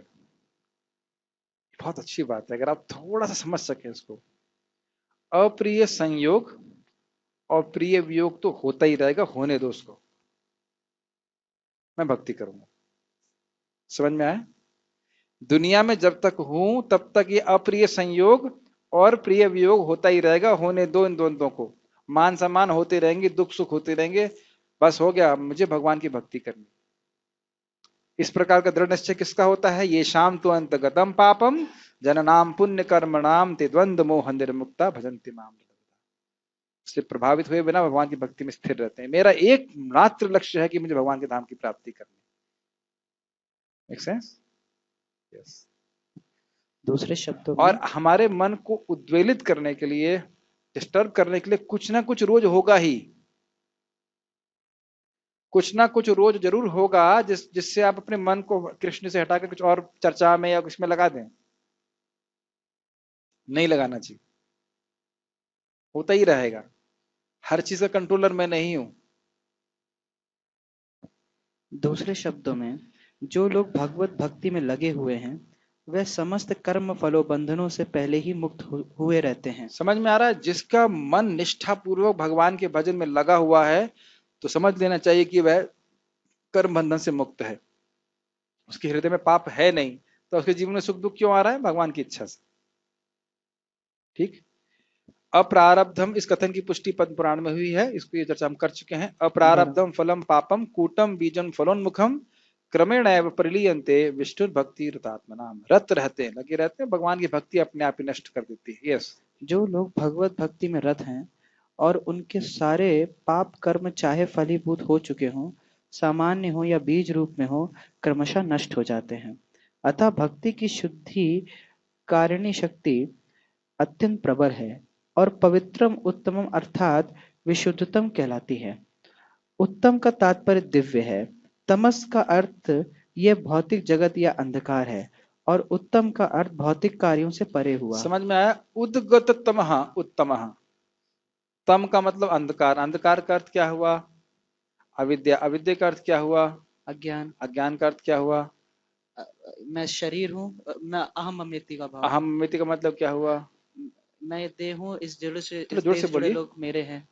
बहुत अच्छी बात है, अगर आप थोड़ा सा समझ सके इसको। अप्रिय संयोग और प्रिय वियोग तो होता ही रहेगा, होने दो उसको, मैं भक्ति करूंगा। समझ में आया? दुनिया में जब तक हूं तब तक ये अप्रिय संयोग और प्रिय वियोग होता ही रहेगा, होने दो इन द्वंद्वों को। मान सम्मान होते रहेंगे, दुख सुख होते रहेंगे, बस हो गया, मुझे भगवान की भक्ति करनी। इस प्रकार का दृढ़ निश्चय किसका होता है? ये शाम तो अंतगतम पापम जननाम पुण्य कर्मणाम ते द्वंद्व मोह निर्मुक्ता भजन्ति माम। उससे प्रभावित हुए बिना भगवान की भक्ति में स्थिर रहते हैं। मेरा एक मात्र लक्ष्य है कि मुझे भगवान के धाम की प्राप्ति करनी। Make sense? यस। दूसरे शब्दों और में हमारे मन को उद्वेलित करने के लिए, डिस्टर्ब करने के लिए कुछ ना कुछ रोज होगा ही, कुछ ना कुछ रोज जरूर होगा जिससे आप अपने मन को कृष्ण से हटाकर कुछ और चर्चा में या कुछ में लगा दें। नहीं लगाना चाहिए, होता ही रहेगा। हर चीज का कंट्रोलर मैं नहीं हूं। दूसरे शब्दों में जो लोग भगवत भक्ति में लगे हुए हैं वे समस्त कर्म फलों बंधनों से पहले ही मुक्त हुए रहते हैं। समझ में आ रहा है? जिसका मन निष्ठा पूर्वक भगवान के भजन में लगा हुआ है तो समझ लेना चाहिए कि वह कर्म बंधन से मुक्त है, उसके हृदय में पाप है नहीं, तो उसके जीवन में सुख दुख क्यों आ रहा है? भगवान की इच्छा से। ठीक। अप्रारब्धम, इस कथन की पुष्टि पद्म पुराण में हुई है, इसको ये चर्चा हम कर चुके हैं। अप्रारब्धम फलम पापम कूटम बीजम फलोन्मुखम क्रमेण एव प्रलीयन्ते विष्णु भक्ति रतात्मनाम। रत रहते हैं, लगे रहते हैं, भगवान की भक्ति अपने आप ही नष्ट कर देती है। यस। जो लोग भगवत भक्ति में रत हैं और उनके सारे पाप कर्म चाहे फलीभूत हो चुके हों, सामान्य हो या बीज रूप में हो, क्रमशः नष्ट हो जाते हैं। अतः भक्ति की शुद्धि कारिणी शक्ति अत्यंत प्रबल है और पवित्रम उत्तमम अर्थात विशुद्धतम कहलाती है। उत्तम का तात्पर्य दिव्य है। तमस का अर्थ ये भौतिक जगत या अंधकार है और उत्तम का अर्थ भौतिक कार्यों से परे हुआ। समझ में आया? उद्गत तमः उत्तमः। तम का मतलब अंधकार, अंधकार का अर्थ क्या हुआ? अविद्या, अविद्या का अर्थ क्या हुआ? अज्ञान। अज्ञान का अर्थ क्या हुआ? मैं शरीर हूँ, मैं अहम ममृति का भाव। अहम मिति का मतलब क्या हुआ? मैं देह हूँ, इस देह से थोड़ा जोर से जुड़े बोलिए। लोग मेरे हैं।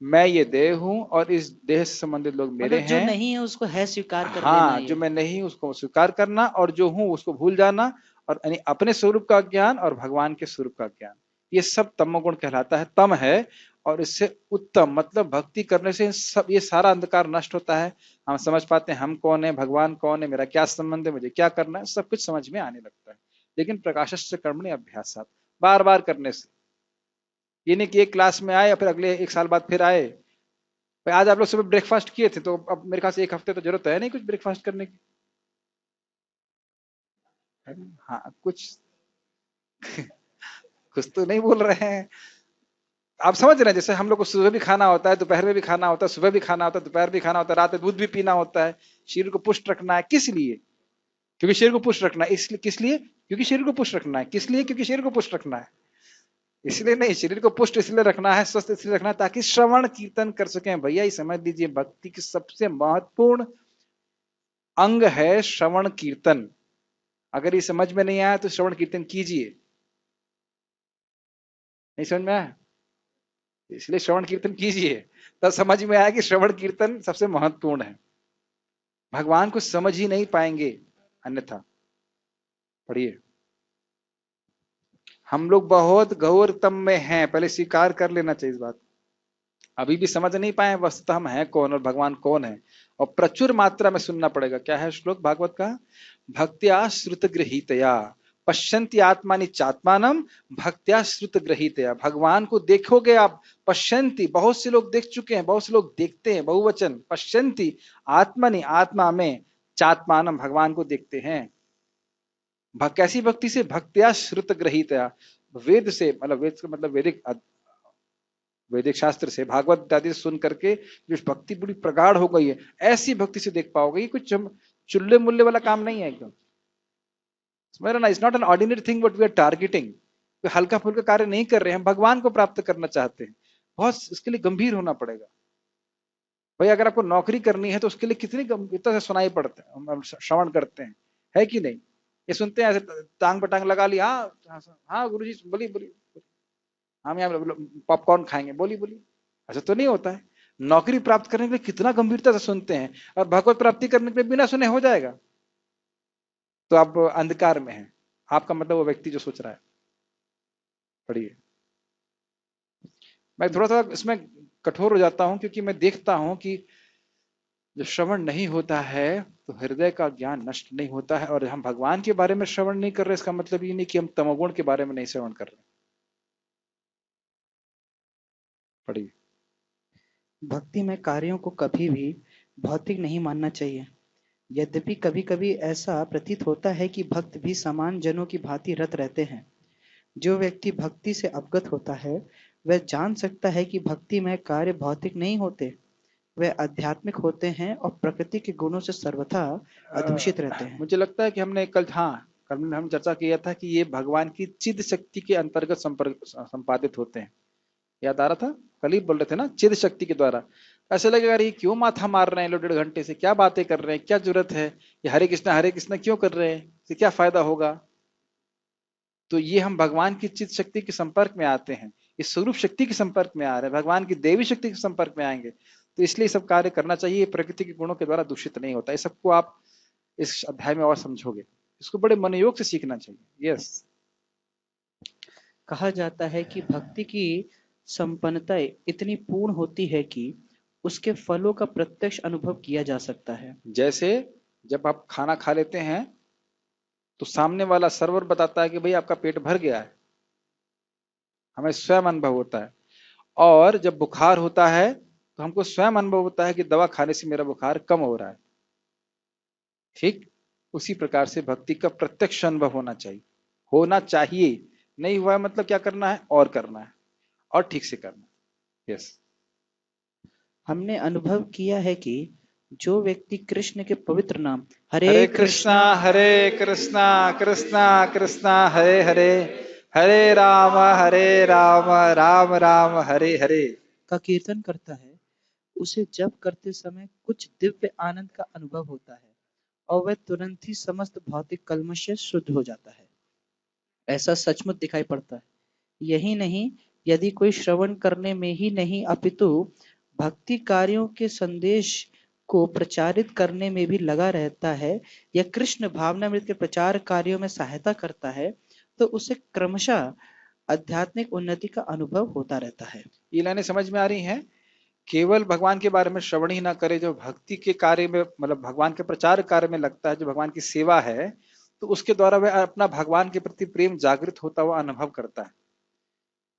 मैं ये देह हूं और इस देह से संबंधित लोग मेरे मतलब जो हैं। नहीं है उसको है स्वीकार कर लेना हाँ, ये। जो मैं नहीं हूं उसको स्वीकार करना, और जो हूं उसको भूल जाना, और यानी अपने स्वरूप का ज्ञान और भगवान के स्वरूप का ज्ञान, ये सब तमोगुण कहलाता है, तम है। और इससे उत्तम मतलब भक्ति करने से सब ये सारा अंधकार नष्ट होता है। हम समझ पाते हैं हम कौन है, भगवान कौन है, मेरा क्या संबंध है, मुझे क्या करना है, सब कुछ समझ में आने लगता है। लेकिन प्रकाशस्य कर्मणि अभ्यासात्, बार बार करने से। ये नहीं कि एक क्लास में आए और फिर अगले एक साल बाद फिर आए। भाई आज आप लोग सुबह ब्रेकफास्ट किए थे, तो अब मेरे ख्याल से एक हफ्ते तो जरूरत है नहीं कुछ ब्रेकफास्ट करने की, है ना? हाँ, कुछ कुछ तो नहीं बोल रहे हैं। आप समझ रहे हैं? जैसे हम लोग को सुबह भी खाना होता है, दोपहर में भी खाना होता है, सुबह भी खाना होता है, दोपहर भी खाना होता है, रात में दूध भी पीना होता है। शरीर को पुष्ट रखना है, किस लिए? क्योंकि शरीर को पुष्ट रखना है। इसलिए किस लिए? क्योंकि शरीर को पुष्ट रखना है। किस लिए? क्योंकि शरीर को पुष्ट रखना है। इसलिए नहीं, शरीर को पुष्ट इसलिए रखना है, स्वस्थ इसलिए रखना है ताकि श्रवण कीर्तन कर सकें। भैया ये समझ लीजिए, भक्ति की सबसे महत्वपूर्ण अंग है श्रवण कीर्तन। अगर ये समझ में नहीं आया तो श्रवण कीर्तन कीजिए। नहीं समझ में आया? इसलिए श्रवण कीर्तन कीजिए, तब समझ में आया कि श्रवण कीर्तन सबसे महत्वपूर्ण है। भगवान को समझ ही नहीं पाएंगे अन्यथा। पढ़िए। हम लोग बहुत घोरतम में हैं, पहले स्वीकार कर लेना चाहिए इस बात। अभी भी समझ नहीं पाए वस्तुतः हम हैं कौन और भगवान कौन है, और प्रचुर मात्रा में सुनना पड़ेगा। क्या है श्लोक भागवत का? भक्त्या श्रुत गृहीतया पश्यन्ति आत्मानि चात्मानम भक्त्या श्रुत गृहीतया। भगवान को देखोगे आप, पश्यन्ति, बहुत से लोग देख चुके हैं, बहुत से लोग देखते हैं, बहुवचन, पश्यन्ति आत्मानि, आत्मा में, चात्मानम, भगवान को देखते हैं। कैसी भक्ति से? भक्त्या श्रुत गृहीतया, वेद से, मतलब वेद का मतलब वैदिक शास्त्र से, भागवत आदि सुन करके जो भक्ति बड़ी प्रगाढ़ हो गई है, ऐसी भक्ति से देख पाओगे। ये कुछ चुल्ले मुल्ले वाला काम नहीं है एकदम। समझ रहे ना? It's not an ordinary thing what we are targeting. हल्का फुल्का कार्य नहीं कर रहे हैं, भगवान को प्राप्त करना चाहते हैं। बहुत इसके लिए गंभीर होना पड़ेगा। भाई अगर आपको नौकरी करनी है तो उसके लिए कितनी गंभीरता से सुनाई पड़ते हैं, हम श्रवण करते हैं, है कि नहीं? ये सुनते हैं ऐसे टांग पटांग लगा लिया, हाँ हाँ गुरु जी बोलिए बोलिए, हम यहाँ पॉपकॉर्न खाएंगे, बोली बोली, ऐसा तो नहीं होता है। नौकरी प्राप्त करने के लिए कितना गंभीरता से सुनते हैं, और भगवत प्राप्ति करने के लिए बिना सुने हो जाएगा, तो आप अंधकार में हैं। आपका मतलब वो व्यक्ति जो सोच रहा है। पढ़िए। मैं थोड़ा सा इसमें कठोर हो जाता हूं, क्योंकि मैं देखता हूं कि जब श्रवण नहीं होता है तो हृदय का ज्ञान नष्ट नहीं होता है। और हम भगवान के बारे में श्रवण नहीं कर रहे, इसका मतलब ये नहीं कि हम तमोगुण के बारे में नहीं श्रवण कर रहे। पढ़िए। भक्ति में कार्यों को कभी भी भौतिक नहीं मानना चाहिए। यद्यपि कभी-कभी ऐसा प्रतीत होता है कि भक्त भी समान जनों की भांति रत रहते हैं। जो व्यक्ति भक्ति से अवगत होता है, वह जान सकता है कि भक्ति में कार्य भौतिक नहीं होते, वह आध्यात्मिक होते हैं और प्रकृति के गुणों से सर्वथा अदूषित रहते हैं। मुझे लगता है कि हमने कल, हाँ, कल हम चर्चा किया था कि ये भगवान की चिद शक्ति के अंतर्गत संपादित होते हैं। याद आ रहा था? कल ही बोल रहे थे ना, चिद शक्ति के द्वारा। ऐसे लगेगा ये क्यों माथा मार रहे हैं लोग 1.5 घंटे से, क्या बातें कर रहे हैं, क्या जरूरत है, ये हरे कृष्णा क्यों कर रहे हैं, इससे क्या फायदा होगा? तो ये हम भगवान की चित शक्ति के संपर्क में आते हैं, इस स्वरूप शक्ति के संपर्क में आ रहे हैं, भगवान की देवी शक्ति के संपर्क में आएंगे, तो इसलिए सब कार्य करना चाहिए। प्रकृति के गुणों के द्वारा दूषित नहीं होता। इस सबको आप इस अध्याय में और समझोगे, इसको बड़े मनोयोग से सीखना चाहिए। यस, कहा जाता है कि भक्ति की संपन्नता इतनी पूर्ण होती है कि उसके फलों का प्रत्यक्ष अनुभव किया जा सकता है। जैसे जब आप खाना खा लेते हैं तो सामने वाला सर्वर बताता है कि भाई आपका पेट भर गया है, हमें स्वयं अनुभव होता है। और जब बुखार होता है तो हमको स्वयं अनुभव होता है कि दवा खाने से मेरा बुखार कम हो रहा है। ठीक उसी प्रकार से भक्ति का प्रत्यक्ष अनुभव होना चाहिए। नहीं हुआ है मतलब क्या करना है, और करना है, और ठीक से करना है। यस, हमने अनुभव किया है कि जो व्यक्ति कृष्ण के पवित्र नाम हरे हरे कृष्णा कृष्णा कृष्णा कृष्णा हरे हरे, हरे राम राम राम हरे हरे का कीर्तन करता है, उसे जप करते समय कुछ दिव्य आनंद का अनुभव होता है और वह तुरंत ही समस्त भौतिक कल्मश से शुद्ध हो जाता है। ऐसा सचमुच दिखाई पड़ता है। यही नहीं, यदि कोई श्रवण करने में ही नहीं अपितु भक्ति कार्यों के संदेश को प्रचारित करने में भी लगा रहता है या कृष्ण भावनामृत के प्रचार कार्यों में सहायता करता है, तो उसे क्रमशः आध्यात्मिक उन्नति का अनुभव होता रहता है। ये लाइनें समझ में आ रही हैं? केवल भगवान के बारे में श्रवण ही ना करे, जो भक्ति के कार्य में मतलब भगवान के प्रचार कार्य में लगता है, जो भगवान की सेवा है, तो उसके द्वारा वह अपना भगवान के प्रति प्रेम जागृत होता हुआ अनुभव करता है।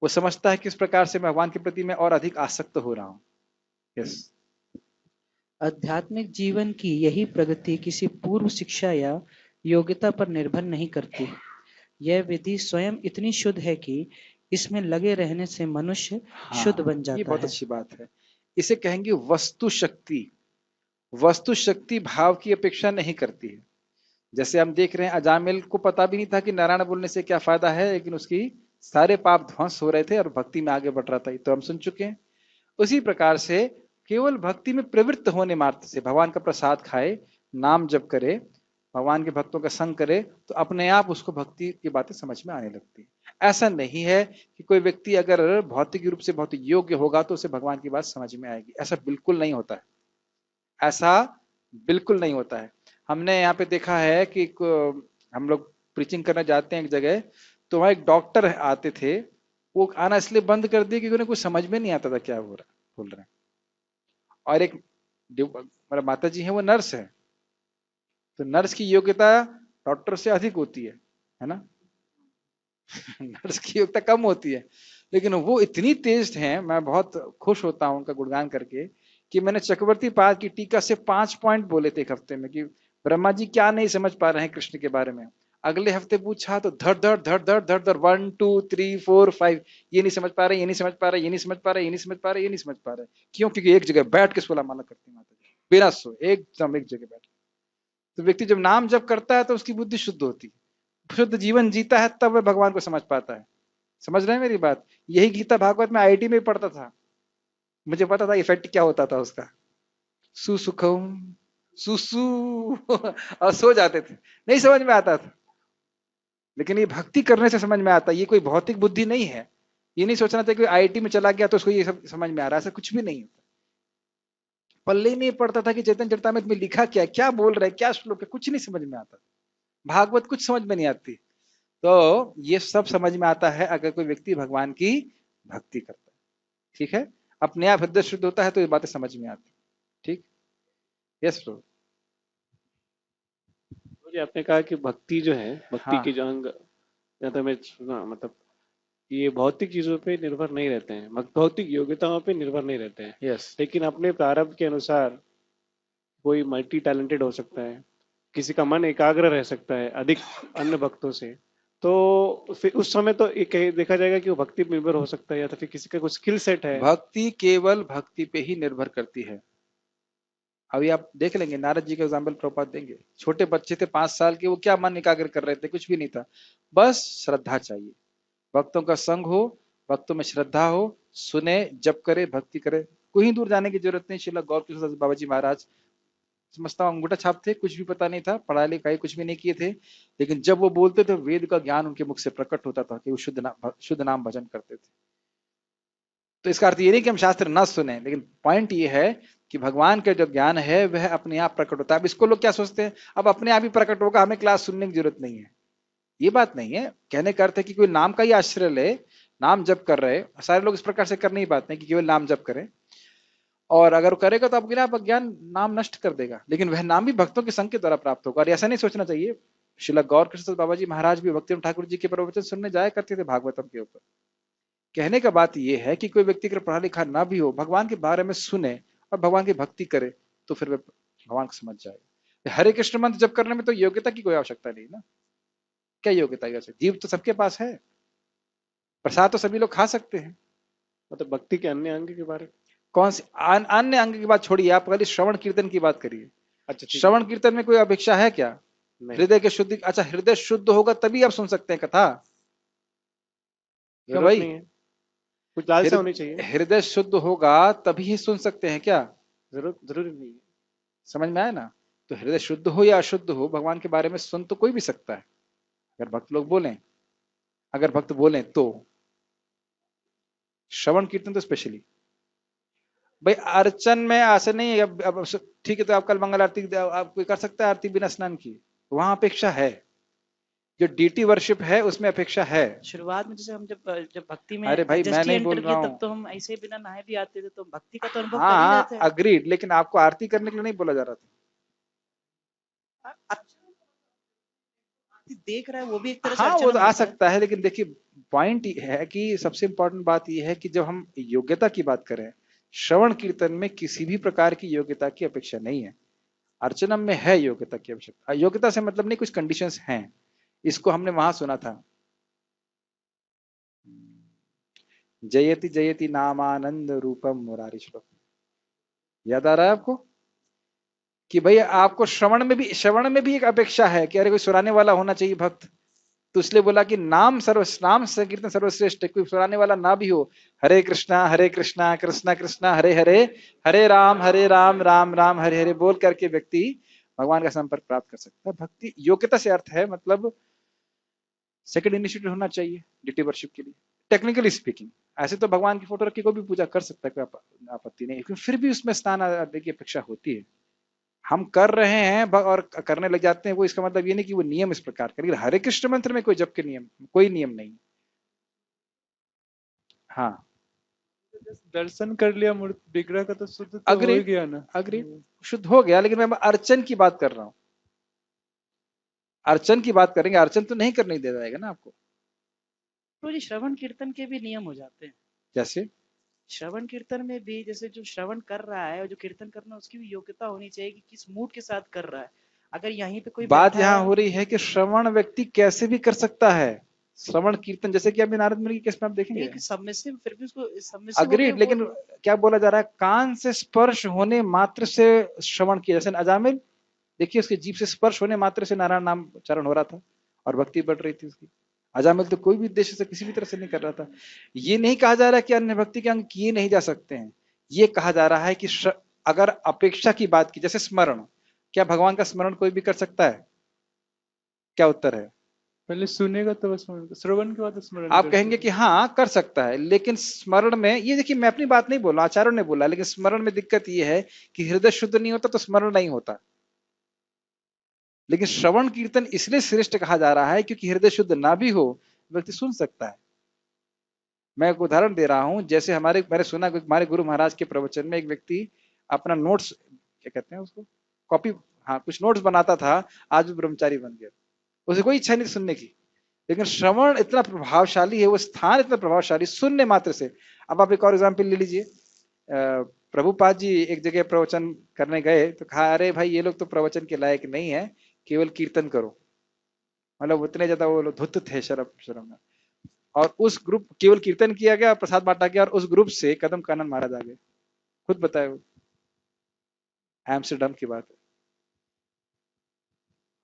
वो समझता है किस प्रकार से भगवान के प्रति मैं और अधिक आसक्त हो रहा हूँ। यस, आध्यात्मिक जीवन की यही प्रगति किसी पूर्व शिक्षा या योग्यता पर निर्भर नहीं करती। यह विधि स्वयं इतनी शुद्ध है कि इसमें लगे रहने से मनुष्य शुद्ध बन ये जाता बहुत है। अच्छी बात है। इसे कहेंगे वस्तु शक्ति। वस्तु शक्ति भाव की अपेक्षा नहीं करती है। जैसे हम देख रहे हैं, अजामिल को पता भी नहीं था कि नारायण बोलने से क्या फायदा है, लेकिन उसकी सारे पाप ध्वंस हो रहे थे और भक्ति में आगे बढ़ रहा था। तो हम सुन चुके हैं। उसी प्रकार से केवल भक्ति में प्रवृत्त होने मात्र से, भगवान का प्रसाद खाए, नाम जप करे, भगवान के भक्तों का संग करे, तो अपने आप उसको भक्ति की बातें समझ में आने लगती है। ऐसा नहीं है कि कोई व्यक्ति अगर भौतिक रूप से बहुत योग्य होगा तो उसे भगवान की बात समझ में आएगी। ऐसा बिल्कुल नहीं होता है। ऐसा बिल्कुल नहीं होता है। हमने यहाँ पे देखा है कि हम लोग प्रीचिंग करने जाते हैं एक जगह, तो वहाँ एक डॉक्टर आते थे। वो आना इसलिए बंद कर दिए क्योंकि उन्हें कुछ समझ में नहीं आता था क्या हो रहा बोल रहे हैं। और एक मतलब माता जी है, वो नर्स है, तो नर्स की योग्यता डॉक्टर से अधिक होती है ना। नर्स की योग्यता कम होती है, लेकिन वो इतनी तेज हैं, मैं बहुत खुश होता हूँ उनका गुणगान करके, कि मैंने चक्रवर्ती पाद की टीका से 5 पॉइंट बोले थे एक हफ्ते में कि ब्रह्मा जी क्या नहीं समझ पा रहे हैं कृष्ण के बारे में। अगले हफ्ते पूछा तो धड़ धड़ धड़ धड़ धड़ धड़ 1 2 3 4 5, ये नहीं समझ पा रहे, ये नहीं समझ पा रहे, ये नहीं समझ पा रहे, ये नहीं समझ पा रहे, ये नहीं समझ पा रहे। क्यों? क्योंकि एक जगह बैठ के 16 माला करती माता जी, बिना सो एकदम एक जगह बैठ। तो व्यक्ति जब नाम जप करता है तो उसकी बुद्धि शुद्ध होती है, शुद्ध जीवन जीता है, तब वह भगवान को समझ पाता है। समझ रहे हैं मेरी बात? यही गीता भागवत में आईआईटी में पढ़ता था, मुझे पता था इफेक्ट क्या होता था उसका। सुसुखम सुसु और सो जाते थे, नहीं समझ में आता था। लेकिन ये भक्ति करने से समझ में आता है। ये कोई भौतिक बुद्धि नहीं है। ये नहीं सोचना चाहिए कि आईआईटी में चला गया तो उसको ये सब समझ में आ रहा है, ऐसा कुछ भी नहीं होता। पल्ले ही नहीं पड़ता था कि चैतन्य चरितामृत में लिखा क्या, क्या बोल रहे, क्या श्लोक है, कुछ नहीं समझ में आता। भागवत कुछ समझ में नहीं आती। तो ये सब समझ में आता है अगर कोई व्यक्ति भगवान की भक्ति करता है। ठीक है, अपने आप हृदय शुद्ध होता है तो ये बातें समझ में आती। ठीक, यस ब्रो। जी, आपने कहा कि भक्ति जो है, भक्ति हाँ, के जो अंग, या तो मैं सुना मतलब ये भौतिक चीजों पे निर्भर नहीं रहते हैं, भौतिक योग्यताओं पे निर्भर नहीं रहते हैं, यस, लेकिन अपने प्रारब्ध के अनुसार कोई मल्टी टैलेंटेड हो सकता है, किसी का मन एकाग्र रह सकता है अधिक अन्य भक्तों से, तो फिर उस समय तो एक देखा जाएगा कि वो भक्ति निर्भर हो सकता है, या तो फिर किसी का कोई स्किल सेट है। भक्ति केवल भक्ति पे ही निर्भर करती है। अभी आप देख लेंगे, नारद जी का एग्जाम्पल प्रभुपाद देंगे। छोटे बच्चे थे 5 साल के, वो क्या मन एकाग्र कर रहे थे? कुछ भी नहीं था, बस श्रद्धा चाहिए, भक्तों का संग हो, भक्तों में श्रद्धा हो, सुने, जप करे, भक्ति करे। कोई दूर जाने की जरूरत नहीं। श्रील गौरकिशोर बाबा जी महाराज, समझता हूँ अंगूठा छाप थे, कुछ भी पता नहीं था, पढ़ाई लिखाई कुछ भी नहीं किए थे, लेकिन जब वो बोलते थे वेद का ज्ञान उनके मुख से प्रकट होता था कि वो शुद्ध नाम भजन करते थे। तो इसका अर्थ ये नहीं कि हम शास्त्र न सुने, लेकिन पॉइंट ये है कि भगवान का जो ज्ञान है वह अपने आप प्रकट होता है। अब इसको लोग क्या सोचते हैं, अब अपने आप ही प्रकट होगा, हमें क्लास सुनने की जरूरत नहीं है। ये बात नहीं है। कहने का अर्थ है कि कोई नाम का ही आश्रय ले, नाम जप कर रहे, सारे लोग इस प्रकार से कर नहीं पाते हैं कि केवल नाम जप करें, और अगर वो करेगा तो आपको अज्ञान नाम नष्ट कर देगा, लेकिन वह नाम भी भक्तों के संग के द्वारा प्राप्त होगा। और ऐसा नहीं सोचना चाहिए। श्रील गौरकिशोर बाबा जी महाराज भी भक्ति ठाकुर जी के प्रवचन सुनने जाया करते थे भागवतम के ऊपर। कहने का बात यह है कि कोई व्यक्ति अगर पढ़ा लिखा ना भी हो, भगवान के बारे में सुने और भगवान की भक्ति करे, तो फिर वह भगवान को समझ जाएगा। हरे कृष्ण मंत्र जप करने में तो योग्यता की कोई आवश्यकता नहीं ना। क्या योग्यता है? जीव तो सबके पास है, प्रसाद तो सभी लोग खा सकते हैं। मतलब भक्ति के अन्य अंग के बारे में कौन सी अन्य अंग की बात छोड़िए, आप पहले श्रवण कीर्तन की बात करिए। अच्छा, श्रवण कीर्तन में कोई अपेक्षा है क्या? हृदय के शुद्धि। अच्छा, हृदय शुद्ध होगा तभी आप सुन सकते हैं कथा। क्यों भाई? नहीं है, कुछ लालसा होनी चाहिए। हृदय शुद्ध होगा तभी ही सुन सकते हैं क्या? जरूरी नहीं है। समझ में आया ना? तो हृदय शुद्ध हो या अशुद्ध हो, भगवान के बारे में सुन तो कोई भी सकता है, अगर भक्त लोग बोलें, अगर भक्त बोलें तो। श्रवण कीर्तन तो स्पेशली भाई, अर्चन में ऐसे नहीं है। अब ठीक है, तो आप कल मंगल आरती आप कोई कर सकता है आरती बिना स्नान की? वहां अपेक्षा है। जो डीटी वर्शिप है उसमें अपेक्षा है। शुरुआत में जैसे हम जब भक्ति में अरे भाई, मैं नहीं बोल रहा हूँ, तब तो हम ऐसे बिना नहाए भी आते थे, तो भक्ति का तो अनुभव कर ही हाँ रहे थे। अग्रीड, लेकिन आपको आरती करने के लिए नहीं बोला जा रहा था। देख रहा है वो भी एक तरह से हाँ, वो अर्चना तो आ होता है। सकता है, लेकिन देखिए पॉइंट है कि सबसे इंपॉर्टेंट बात यह है कि जब हम योग्यता की बात करें, श्रवण कीर्तन में किसी भी प्रकार की योग्यता की अपेक्षा नहीं है। अर्चनम में है योग्यता की आवश्यकता। योग्यता से मतलब नहीं, कुछ कंडीशंस हैं। इसको हमने वहां सुना था, जयति जयति नामानंद रूपम मुरारी श्लोक। याद आ रहा है आपको कि भाई आपको श्रवण में भी एक अपेक्षा है कि अरे कोई सुराने वाला होना चाहिए भक्त। तो इसलिए बोला कि नाम संकीर्तन सर्वश्रेष्ठ। कोई सुनाने वाला ना भी हो, हरे कृष्णा कृष्णा कृष्णा हरे हरे, हरे राम राम राम हरे हरे बोल करके व्यक्ति भगवान का संपर्क प्राप्त कर सकता है। भक्ति योग्यता से अर्थ है मतलब सेकंड इनिशिएटिव होना चाहिए डिटी वर्शिप के लिए। टेक्निकली स्पीकिंग ऐसे तो भगवान की फोटो रख के कोई भी पूजा कर सकता है, कोई आपत्ति नहीं, लेकिन फिर भी उसमें स्नान आदि की अपेक्षा होती है। हम कर रहे हैं और करने लग जाते हैं, वो इसका मतलब ये नहीं कि वो नियम इस प्रकार का। लेकिन हरे कृष्ण मंत्र में कोई जप के नियम, कोई नियम नहीं। हाँ, दर्शन कर लिया विग्रह का तो शुद्ध तो हो ही गया ना। अग्री शुद्ध हो गया, लेकिन मैं अर्चन की बात कर रहा हूँ। अर्चन की बात करेंगे, अर्चन तो नहीं करने दे जाएगा ना आपको। तो ये श्रवण कीर्तन के भी नियम हो जाते हैं। जैसे श्रवण कीर्तन में भी जैसे जो श्रवण कर रहा है और जो कीर्तन करना, उसकी भी योग्यता होनी चाहिए कि किस मूड के साथ कर रहा है। अगर यहीं पे कोई बात यहाँ हो रही है कि श्रवण व्यक्ति कैसे भी कर सकता है। श्रवण कीर्तन जैसे कि अभी नारद मुनि के केस में आप देखेंगे, एक सबमिसिव, फिर भी उसको सबमिसिव अग्रीड, लेकिन क्या बोला जा रहा है, कान से स्पर्श होने मात्र से श्रवण किया। जैसे अजामिल देखिए, उसके जीभ से स्पर्श होने मात्र से नारायण नाम उच्चारण हो रहा था और भक्ति बढ़ रही थी उसकी। अजामिल तो कोई भी उद्देश्य से किसी भी तरह से नहीं कर रहा था। ये नहीं कहा जा रहा है कि अन्य भक्ति के अंग किए नहीं जा सकते हैं। ये कहा जा रहा है कि अगर अपेक्षा की बात की, जैसे स्मरण, क्या भगवान का स्मरण कोई भी कर सकता है? क्या उत्तर है? पहले सुनेगा तो स्मरण, श्रवण के बाद स्मरण। आप कहेंगे कि हाँ कर सकता है, लेकिन स्मरण में ये देखिए, मैं अपनी बात नहीं बोला, आचार्यों ने बोला, लेकिन स्मरण में दिक्कत ये है कि हृदय शुद्ध नहीं होता तो स्मरण नहीं होता। लेकिन श्रवण कीर्तन इसलिए श्रेष्ठ कहा जा रहा है क्योंकि हृदय शुद्ध ना भी हो, व्यक्ति सुन सकता है। मैं एक उदाहरण दे रहा हूं, जैसे मैंने सुना हमारे गुरु महाराज के प्रवचन में एक व्यक्ति अपना नोट्स, क्या कहते हैं उसको, कॉपी, हाँ कुछ नोट्स बनाता था, आज भी ब्रह्मचारी बन गया। उसे कोई इच्छा नहीं सुनने की, लेकिन श्रवण इतना प्रभावशाली है, वो स्थान इतना प्रभावशाली, सुनने मात्र से। अब आप एक और एग्जाम्पल ले लीजिए, प्रभुपाद जी एक जगह प्रवचन करने गए तो कहा, अरे भाई ये लोग तो प्रवचन के लायक नहीं है, केवल कीर्तन करो। मतलब उतने ज्यादा वो लोग धुत थे शर्म शर्म में। और उस ग्रुप केवल कीर्तन किया गया, प्रसाद बांटा गया, और उस ग्रुप से कदम कानन महाराज आ गए। खुद बताए वो, एम्स्टर्डम की बात है।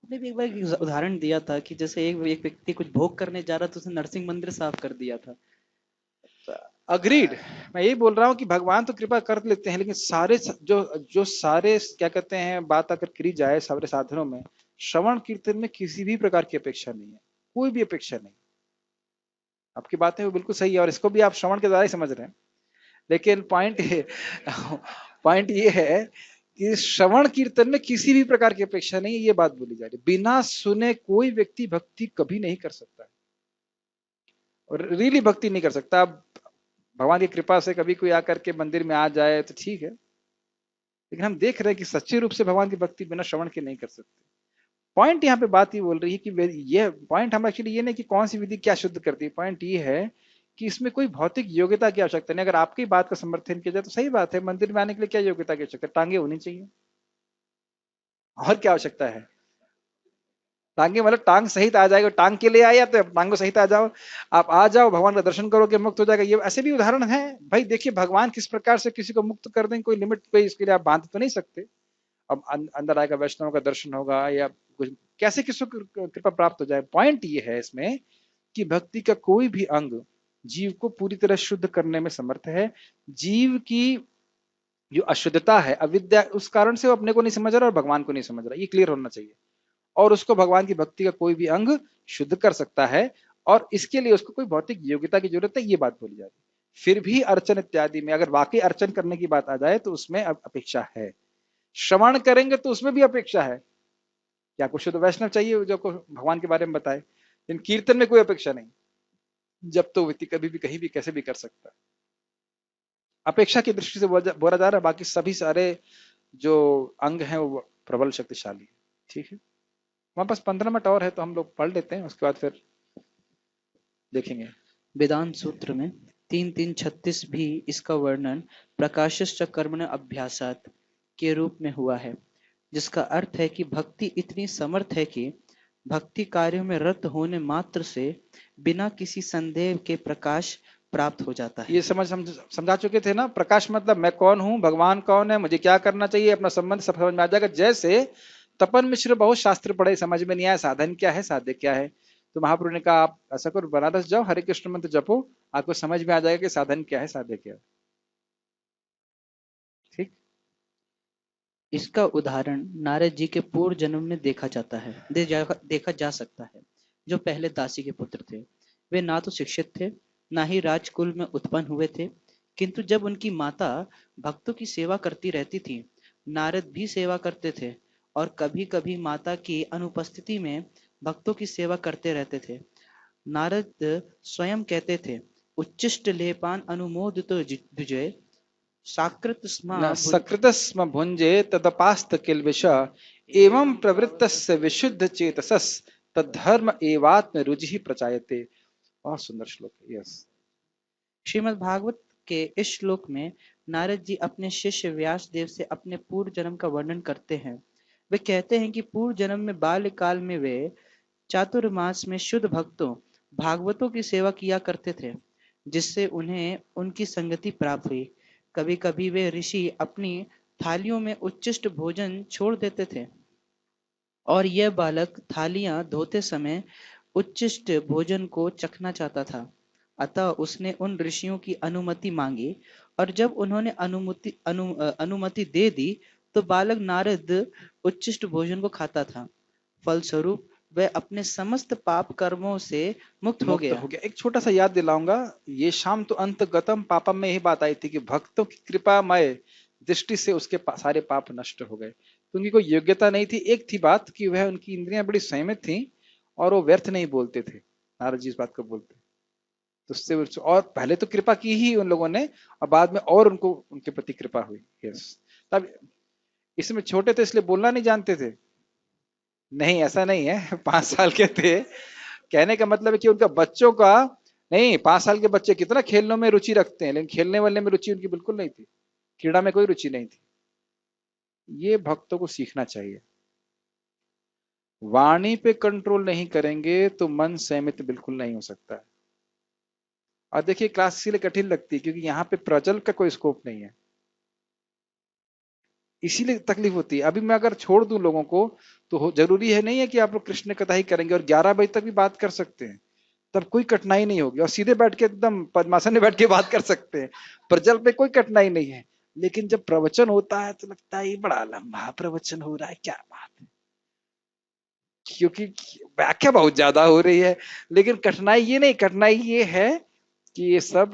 आपने भी एक बार एक उदाहरण दिया था कि जैसे एक व्यक्ति कुछ भोग करने जा रहा था, उसने नरसिंह मंदिर साफ कर दिया था। अग्रीड। मैं यही बोल रहा हूँ कि भगवान तो कृपा कर लेते हैं, लेकिन सारे जो जो सारे क्या कहते हैं बात अगर करी जाए सारे साधनों में, श्रवण कीर्तन में किसी भी प्रकार की अपेक्षा नहीं है, कोई भी अपेक्षा नहीं। आपकी बात है वो बिल्कुल सही है, और इसको भी आप श्रवण के द्वारा ही समझ रहे हैं। लेकिन पॉइंट ये है कि श्रवण कीर्तन में किसी भी प्रकार की अपेक्षा नहीं है, ये बात बोली जा रही। बिना सुने कोई व्यक्ति भक्ति कभी नहीं कर सकता है, और रियली भक्ति नहीं कर सकता। भगवान की कृपा से कभी कोई आकर के मंदिर में आ जाए तो ठीक है, लेकिन हम देख रहे हैं कि सच्चे रूप से भगवान की भक्ति बिना श्रवण के नहीं कर सकते। पॉइंट यहाँ पे बात ये बोल रही है कि ये पॉइंट हम एक्चुअली ये नहीं कि कौन सी विधि क्या शुद्ध करती है, पॉइंट ये है कि इसमें कोई भौतिक योग्यता की आवश्यकता नहीं। अगर आपकी बात का समर्थन किया जाए तो सही बात है, मंदिर में आने के लिए क्या योग्यता की आवश्यकता है? टांगे होनी चाहिए, और क्या आवश्यकता है? टांगे मतलब टांग सहित आ जाएगा, टांग के लिए आया तो टांगों सहित आ जाओ, आप आ जाओ, भगवान का दर्शन करोगे, मुक्त हो जाएगा। ये ऐसे भी उदाहरण है भाई। देखिए भगवान किस प्रकार से किसी को मुक्त कर दें, कोई लिमिट, कोई इसके लिए आप बांध तो नहीं सकते। अब अंदर आएगा, वैष्णव का दर्शन होगा, या कुछ कैसे किसी को कृपा प्राप्त हो जाए। पॉइंट ये है इसमें कि भक्ति का कोई भी अंग जीव को पूरी तरह शुद्ध करने में समर्थ है। जीव की जो अशुद्धता है, अविद्या, उस कारण से वो अपने को नहीं समझ रहा और भगवान को नहीं समझ रहा, ये क्लियर होना चाहिए। और उसको भगवान की भक्ति का कोई भी अंग शुद्ध कर सकता है, और इसके लिए उसको कोई भौतिक योग्यता की जरूरत है, ये बात बोली जा रही है। फिर भी अर्चन इत्यादि में अगर वाकई अर्चन करने की बात आ जाए तो उसमें अपेक्षा है। श्रवण करेंगे तो उसमें भी अपेक्षा है, क्या कुछ शुद्ध वैष्णव चाहिए जो को भगवान के बारे में बताए। लेकिन कीर्तन में कोई अपेक्षा नहीं, जब तो व्यक्ति कभी भी कहीं भी कैसे भी कर सकता है। अपेक्षा की दृष्टि से बोला जा रहा है, बाकी सभी सारे जो अंग हैं वो प्रबल शक्तिशाली है। ठीक है, हमारे पास 15 मिनट और है तो हम लोग पढ़ लेते हैं, उसके बाद फिर देखेंगे। वेदांत सूत्र में 3.3.36 भी इसका वर्णन प्रकाशश्च कर्मण अभ्यासात के रूप में हुआ है, जिसका अर्थ है कि भक्ति इतनी समर्थ है कि भक्ति कार्यों में रत होने मात्र से बिना किसी संदेह के प्रकाश प्राप्त हो जाता है। ये समझा चुके थे ना। प्रकाश मतलब मैं कौन हूं, भगवान कौन है, मुझे क्या करना चाहिए, अपना संबंध सब समझ में आ जाएगा। जैसे तपन मिश्र बहुत शास्त्र पढ़े, समझ में नहीं आया साधन क्या है, साध्य क्या है, तो महाप्रभु ने कहा आप ऐसा करो, बनारस जाओ, हरे कृष्ण मंत्र जपो, आपको समझ में आ जाएगा कि साधन क्या है, साध्य क्या है। ठीक। इसका उदाहरण नारद जी के पूर्व जन्म में देखा जाता है, देखा जा सकता है, जो पहले दासी के पुत्र थे। वे ना तो शिक्षित थे, ना ही राजकुल में उत्पन्न हुए थे, किंतु जब उनकी माता भक्तों की सेवा करती रहती थी, नारद भी सेवा करते थे, और कभी कभी माता की अनुपस्थिति में भक्तों की सेवा करते रहते थे। नारद स्वयं कहते थे, उच्चिष्ट लेपान अनुमोदित द्विजय साकृत न सकृत स्म भुंजे तदपास्त किल्बिष एवं प्रवृत्तस्य विशुद्ध चेतसस तद्धर्म एवात्म रुचि प्रचायते। बहुत सुंदर श्लोक है। यस। श्रीमद् भागवत के इस श्लोक में नारद जी अपने शिष्य व्यास देव से अपने पूर्व जन्म का वर्णन करते हैं। वे कहते हैं कि पूर्व जन्म में बाल्यकाल में वे चातुर्मास में शुद्ध भक्तों भागवतों की सेवा किया करते थे, जिससे उन्हें उनकी संगति प्राप्त हुई। कभी कभी वे ऋषि अपनी थालियों में उच्चिष्ट भोजन छोड़ देते थे, और यह बालक थालियां धोते समय उच्चिष्ट भोजन को चखना चाहता था। अतः उसने उन ऋषियों की अनुमति मांगी, और जब उन्होंने अनुमति दे दी तो बालक नारद उच्चिष्ट भोजन को खाता था। फलस्वरूप वह अपने समस्त पाप कर्मों से मुक्त हो गया। एक छोटा सा याद दिलाऊंगा, ये शाम तो अंत गतम पापम में यही बात आई थी कि भक्तों की कृपामय दृष्टि से उसके सारे पाप नष्ट हो गए। तो उनकी कोई योग्यता नहीं थी। एक थी बात कि वह उनकी इंद्रियां बड़ी संयमित थी और वो व्यर्थ नहीं बोलते थे। नारद जी इस बात को बोलते, तो उससे और पहले तो कृपा की ही उन लोगों ने, और बाद में और उनको उनके प्रति कृपा हुई। यस। तब इसमें छोटे थे इसलिए बोलना नहीं जानते थे, नहीं ऐसा नहीं है। 5 साल के थे, कहने का मतलब है कि उनका बच्चों का नहीं, 5 साल के बच्चे कितना खेलने में रुचि रखते हैं, लेकिन खेलने वाले में रुचि उनकी बिल्कुल नहीं थी। क्रीड़ा में कोई रुचि नहीं थी। ये भक्तों को सीखना चाहिए। वाणी पे कंट्रोल नहीं करेंगे तो मन संयमित बिल्कुल नहीं हो सकता है। और देखिए क्लास इसीलिए कठिन लगती है क्योंकि यहाँ पे प्रज्वल का कोई स्कोप नहीं है, इसीलिए तकलीफ होती है। अभी मैं अगर छोड़ दूं लोगों को तो जरूरी है नहीं है कि आप लोग कृष्ण कथा ही करेंगे और 11 बजे तक भी बात कर सकते हैं, तब कोई कठिनाई नहीं होगी और सीधे बैठ के एकदम पद्मासन में बैठ के बात कर सकते हैं, प्रज्वल पे कोई कठिनाई नहीं है। लेकिन जब प्रवचन होता है तो लगता है ये बड़ा लंबा प्रवचन हो रहा है, क्या बात है, क्योंकि व्याख्या बहुत ज्यादा हो रही है। लेकिन कठिनाई ये नहीं, कठिनाई ये है कि ये सब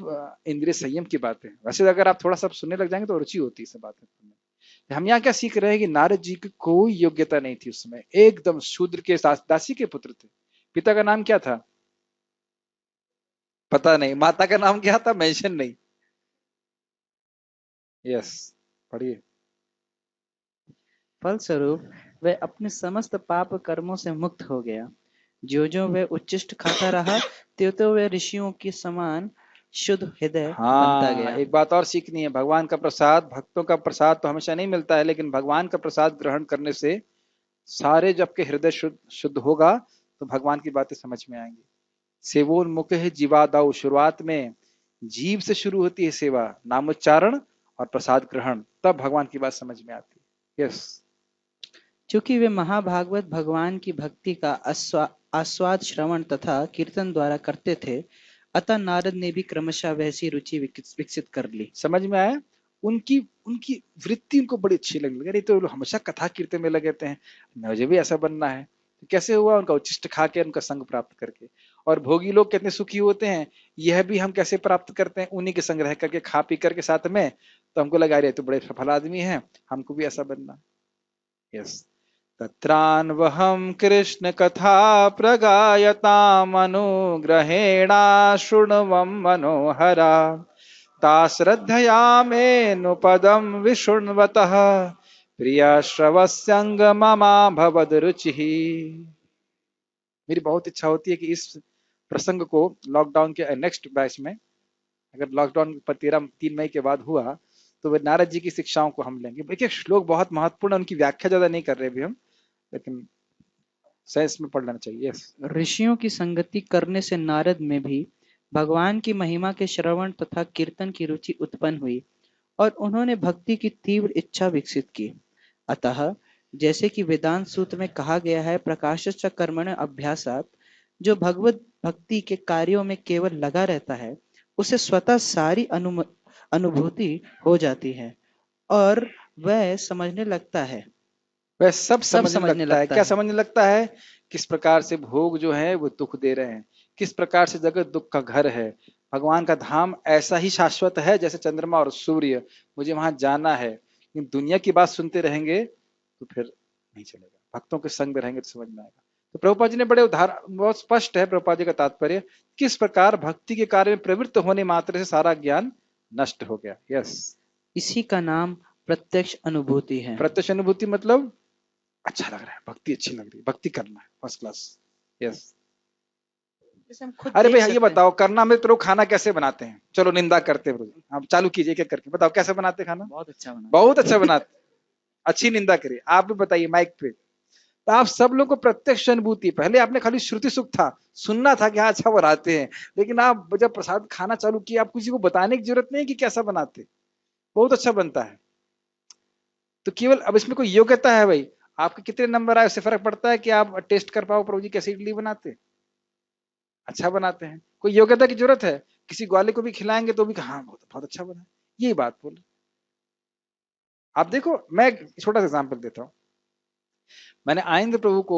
इंद्रिय संयम की बातें हैं। वैसे अगर आप थोड़ा सा सुनने लग जाएंगे तो रुचि होती है सब बातें। हम यहाँ क्या सीख रहे हैं कि नारद जी की कोई योग्यता नहीं थी उस समय, एकदम शूद्र के दासी के पुत्र थे। पिता का नाम क्या था पता नहीं, माता का नाम क्या था मेंशन नहीं। यस, पढ़िए। फलस्वरूप वह अपने समस्त पाप कर्मों से मुक्त हो गया। जो जो वह उच्चिष्ट खाता रहा, त्यों त्यों वह ऋषियों के समान शुद्ध हृदय बनता हाँ, गया। एक बात और सीखनी है, भगवान का प्रसाद, भक्तों का प्रसाद तो हमेशा नहीं मिलता है, लेकिन भगवान का प्रसाद ग्रहण करने से सारे जब के हृदय शुद्ध शुद्ध होगा तो भगवान की बातें समझ में आएंगी। सेवोन्मुख है जीवादाऊ, शुरुआत में जीव से शुरू होती है सेवा, नामोच्चारण और प्रसाद ग्रहण, तब भगवान की बात समझ में आती है। यस, चूंकि वे महाभागवत भगवान की भक्ति का आस्वाद श्रवण तथा कीर्तन द्वारा करते थे, अतः नारद ने भी क्रमशः वैसी रुचि विकसित कर ली। समझ में आया? उनकी उनकी वृत्ति उनको बड़ी अच्छी लगने लगी। अरे तो हमेशा कथा कीर्तन में लगे थे, मुझे भी ऐसा बनना है। तो कैसे हुआ? उनका उच्चिष्ट खा के, उनका संग प्राप्त करके। और भोगी लोग कितने सुखी होते हैं, यह भी हम कैसे प्राप्त करते हैं? उन्हीं के संग रह करके, खा पी करके साथ में। तो हमको लगा रहे तो बड़े सफल आदमी हैं, हमको भी ऐसा बनना। यस, तत्रान्वहं कृष्ण कथा प्रगायतामनुग्रहेणा शृण्वं मनोहरा ता श्रद्धया मेऽनुपदं विशृण्वतः प्रिया श्रवस्यंग ममा भवद रुचिः। मेरी बहुत इच्छा होती है कि इस प्रसंग को लॉकडाउन के नेक्स्ट बैच में, अगर लॉकडाउन पर 3 मई के बाद हुआ तो वे नारद जी की शिक्षाओं को हम लेंगे। देखिए श्लोक बहुत महत्वपूर्ण, उनकी व्याख्या ज्यादा नहीं कर रहे भी हम, लेकिन साइंस में पढ़ लेना चाहिए। यस, ऋषियों की संगति करने से नारद में भी भगवान की महिमा के श्रवण तथा कीर्तन की रुचि उत्पन्न हुई और उन्होंने भक्ति की तीव्र इच्छा विकसित की। अतः जैसे कि वेदांत सूत्र में कहा गया है, प्रकाशश्च कर्मण अभ्यासात्, जो भगवत भक्ति के कार्यों में केवल लगा रहता है उसे स्वतः सारी अनुभूति हो जाती है और वह समझने लगता है, वह सब समझने समझने लगता है। लगता क्या है। समझने लगता है? किस प्रकार से भोग जो है वो दुख दे रहे हैं, किस प्रकार से जगत दुख का घर है, भगवान का धाम ऐसा ही शाश्वत है जैसे चंद्रमा और सूर्य, मुझे वहां जाना है। लेकिन दुनिया की बात सुनते रहेंगे तो फिर नहीं चलेगा, भक्तों के संग में रहेंगे तो समझ में आएगा। तो प्रभुपाद जी ने बड़े उदाहरण, बहुत स्पष्ट है प्रभुपाद जी का तात्पर्य, किस प्रकार भक्ति के कार्य में प्रवृत्त होने मात्र से सारा ज्ञान नष्ट हो गया। यस, इसी का नाम प्रत्यक्ष अनुभूति है। प्रत्यक्ष अनुभूति मतलब अच्छा लग रहा है, भक्ति अच्छी लग रही है, भक्ति करना है, फर्स्ट क्लास। यस, जैसे हम खुद अरे देख भैया ये सकते हैं। बताओ, करना में तो लोग खाना कैसे बनाते हैं? चलो निंदा करते हैं, आप चालू कीजिए, एक एक करके बताओ कैसे बनाते हैं खाना। बहुत अच्छा बना। बहुत अच्छा बनाते, अच्छी निंदा करिए, आप भी बताइए माइक पे। तो आप सब लोग को प्रत्यक्ष अनुभूति, पहले आपने खाली श्रुति सुख था, सुनना था कि हाँ अच्छा बनाते हैं, लेकिन आप जब प्रसाद खाना चालू किया, आप किसी को बताने की जरूरत नहीं कि कैसा बनाते, बहुत अच्छा बनता है। तो केवल अब इसमें कोई योग्यता है भाई, आपके कितने नंबर आए उससे फर्क पड़ता है कि आप टेस्ट कर पाओ प्रभु जी कैसे इडली बनाते, अच्छा बनाते हैं। कोई योग्यता की जरूरत है? किसी ग्वाले को भी खिलाएंगे तो भी हाँ बहुत बहुत अच्छा बना है, यही बात बोल। आप देखो, मैं एक छोटा सा एग्जांपल देता हूँ। मैंने आनंद प्रभु को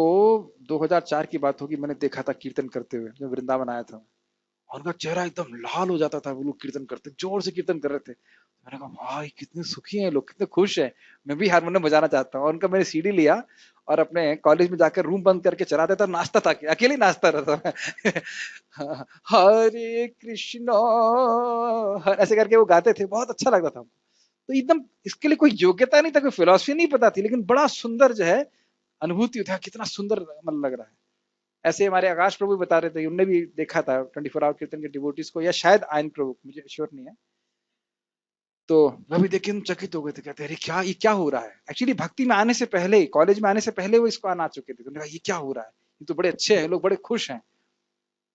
2004 की बात होगी, मैंने देखा था कीर्तन करते हुए, जब वृंदावन आया था, और उनका चेहरा एकदम लाल हो जाता था, वो लोग कीर्तन करते, जोर से कीर्तन कर रहे थे। मैंने कहा भाई कितने सुखी हैं लोग, कितने खुश हैं, मैं भी हारमोनियम बजाना चाहता हूँ। और उनका मैंने सीडी लिया और अपने कॉलेज में जाकर रूम बंद करके चलाता था, नाचता था, अकेले ही नाचता रहता मैं हरे कृष्णा, ऐसे करके वो गाते थे, बहुत अच्छा लगता था। तो एकदम इसके लिए कोई योग्यता नहीं था, कोई फिलोसफी नहीं पता थी, लेकिन बड़ा सुंदर जो है अनुभूति था, कितना सुंदर मन लग रहा है। ऐसे हमारे आकाश प्रभु भी बता रहे थे, उनने भी देखा था 24 आवर कीर्तन के डिवोटीज को, या शायद आयन प्रभु, मुझे श्योर नहीं है, तो रवि देख के हम चकित हो गए थे, कहते अरे क्या ये क्या हो रहा है। एक्चुअली भक्ति में आने से पहले, कॉलेज में आने से पहले वो इसको आना चुके थे। तो उन्होंने कहा ये क्या हो रहा है, ये तो बड़े अच्छे हैं लोग, बड़े खुश हैं।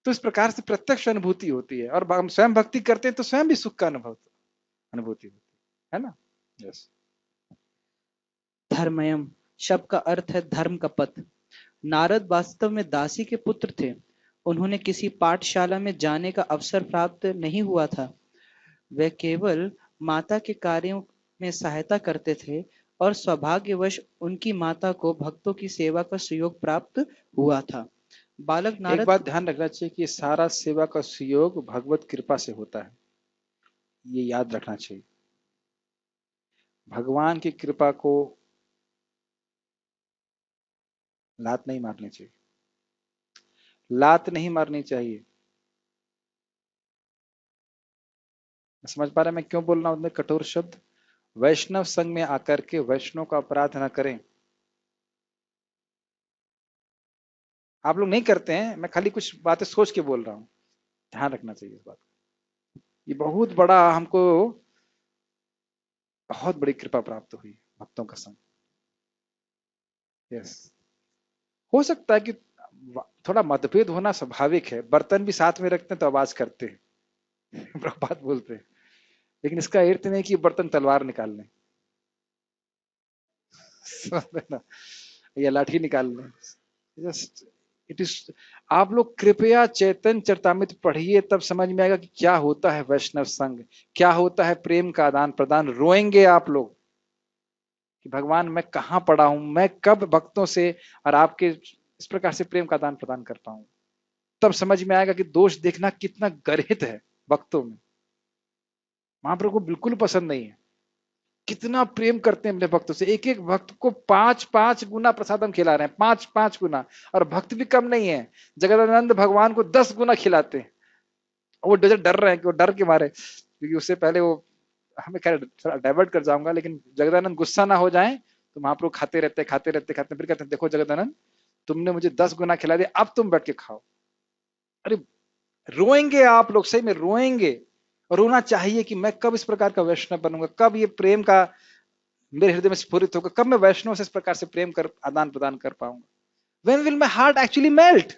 तो इस प्रकार से प्रत्यक्ष अनुभूति होती है, और हम स्वयं भक्ति करते हैं तो स्वयं भी सुख का अनुभूति होती है ना। यस। धर्मयम शब्द का अर्थ है धर्म का पथ। नारद वास्तव में दासी के पुत्र थे। उन्होंने किसी पाठशाला में जाने का अवसर प्राप्त नहीं हुआ था। वे केवल माता के कार्यों में सहायता करते थे और सौभाग्यवश उनकी माता को भक्तों की सेवा का सुयोग प्राप्त हुआ था। बालक एक नारद बात ध्यान रखना चाहिए कि सारा सेवा का सुयोग भगवत कृपा से होता है, ये याद रखना चाहिए। भगवान की कृपा को लात नहीं मारनी चाहिए, लात नहीं मारनी चाहिए। समझ पा रहे हैं मैं क्यों बोल रहा हूं कठोर शब्द। वैष्णव संघ में आकर के वैष्णव का अपराध ना करें। आप लोग नहीं करते हैं, मैं खाली कुछ बातें सोच के बोल रहा हूं, ध्यान रखना चाहिए इस बात को। ये बहुत बड़ा हमको बहुत बड़ी कृपा प्राप्त हुई भक्तों का संग। यस। हो सकता है कि थोड़ा मतभेद होना स्वाभाविक है, बर्तन भी साथ में रखते हैं तो आवाज करते हैं बात बोलते हैं, लेकिन इसका अर्थ नहीं कि बर्तन तलवार निकाल लें या लाठी निकाल लें। जस्ट इट इज, आप लोग कृपया चैतन्य चरितामृत पढ़िए, तब समझ में आएगा कि क्या होता है वैष्णव संघ, क्या होता है प्रेम का आदान प्रदान। रोएंगे आप लोग कि भगवान मैं कहां पड़ा हूं, मैं कब भक्तों से और आपके इस प्रकार से प्रेम का आदान प्रदान कर पाऊं। तब समझ में आएगा कि दोष देखना कितना गर्हित है भक्तों में। महाप्रभु को बिल्कुल पसंद नहीं है, कितना प्रेम करते हैं अपने भक्तों से। एक एक भक्त को 5-5 गुना प्रसाद हम खिला रहे हैं, 5-5 गुना। और भक्त भी कम नहीं है, जगदानंद भगवान को 10 गुना खिलाते हैं। वो डर रहे हैं कि वो डर के मारे, क्योंकि उससे पहले वो, हमें खैर थोड़ा डाइवर्ट कर जाऊंगा, लेकिन जगदानंद गुस्सा ना हो जाए तो महाप्रभु खाते रहते फिर कहते हैं देखो जगदानंद तुमने मुझे 10 गुना खिला दिया, अब तुम बैठ के खाओ। अरे रोएंगे आप लोग, सही में रोएंगे। रोना चाहिए कि मैं कब इस प्रकार का वैष्णव बनूंगा, कब ये प्रेम का मेरे हृदय में स्फुरित होगा, कब मैं वैष्णव से इस प्रकार से प्रेम कर आदान प्रदान कर पाऊंगा। When will my heart actually melt?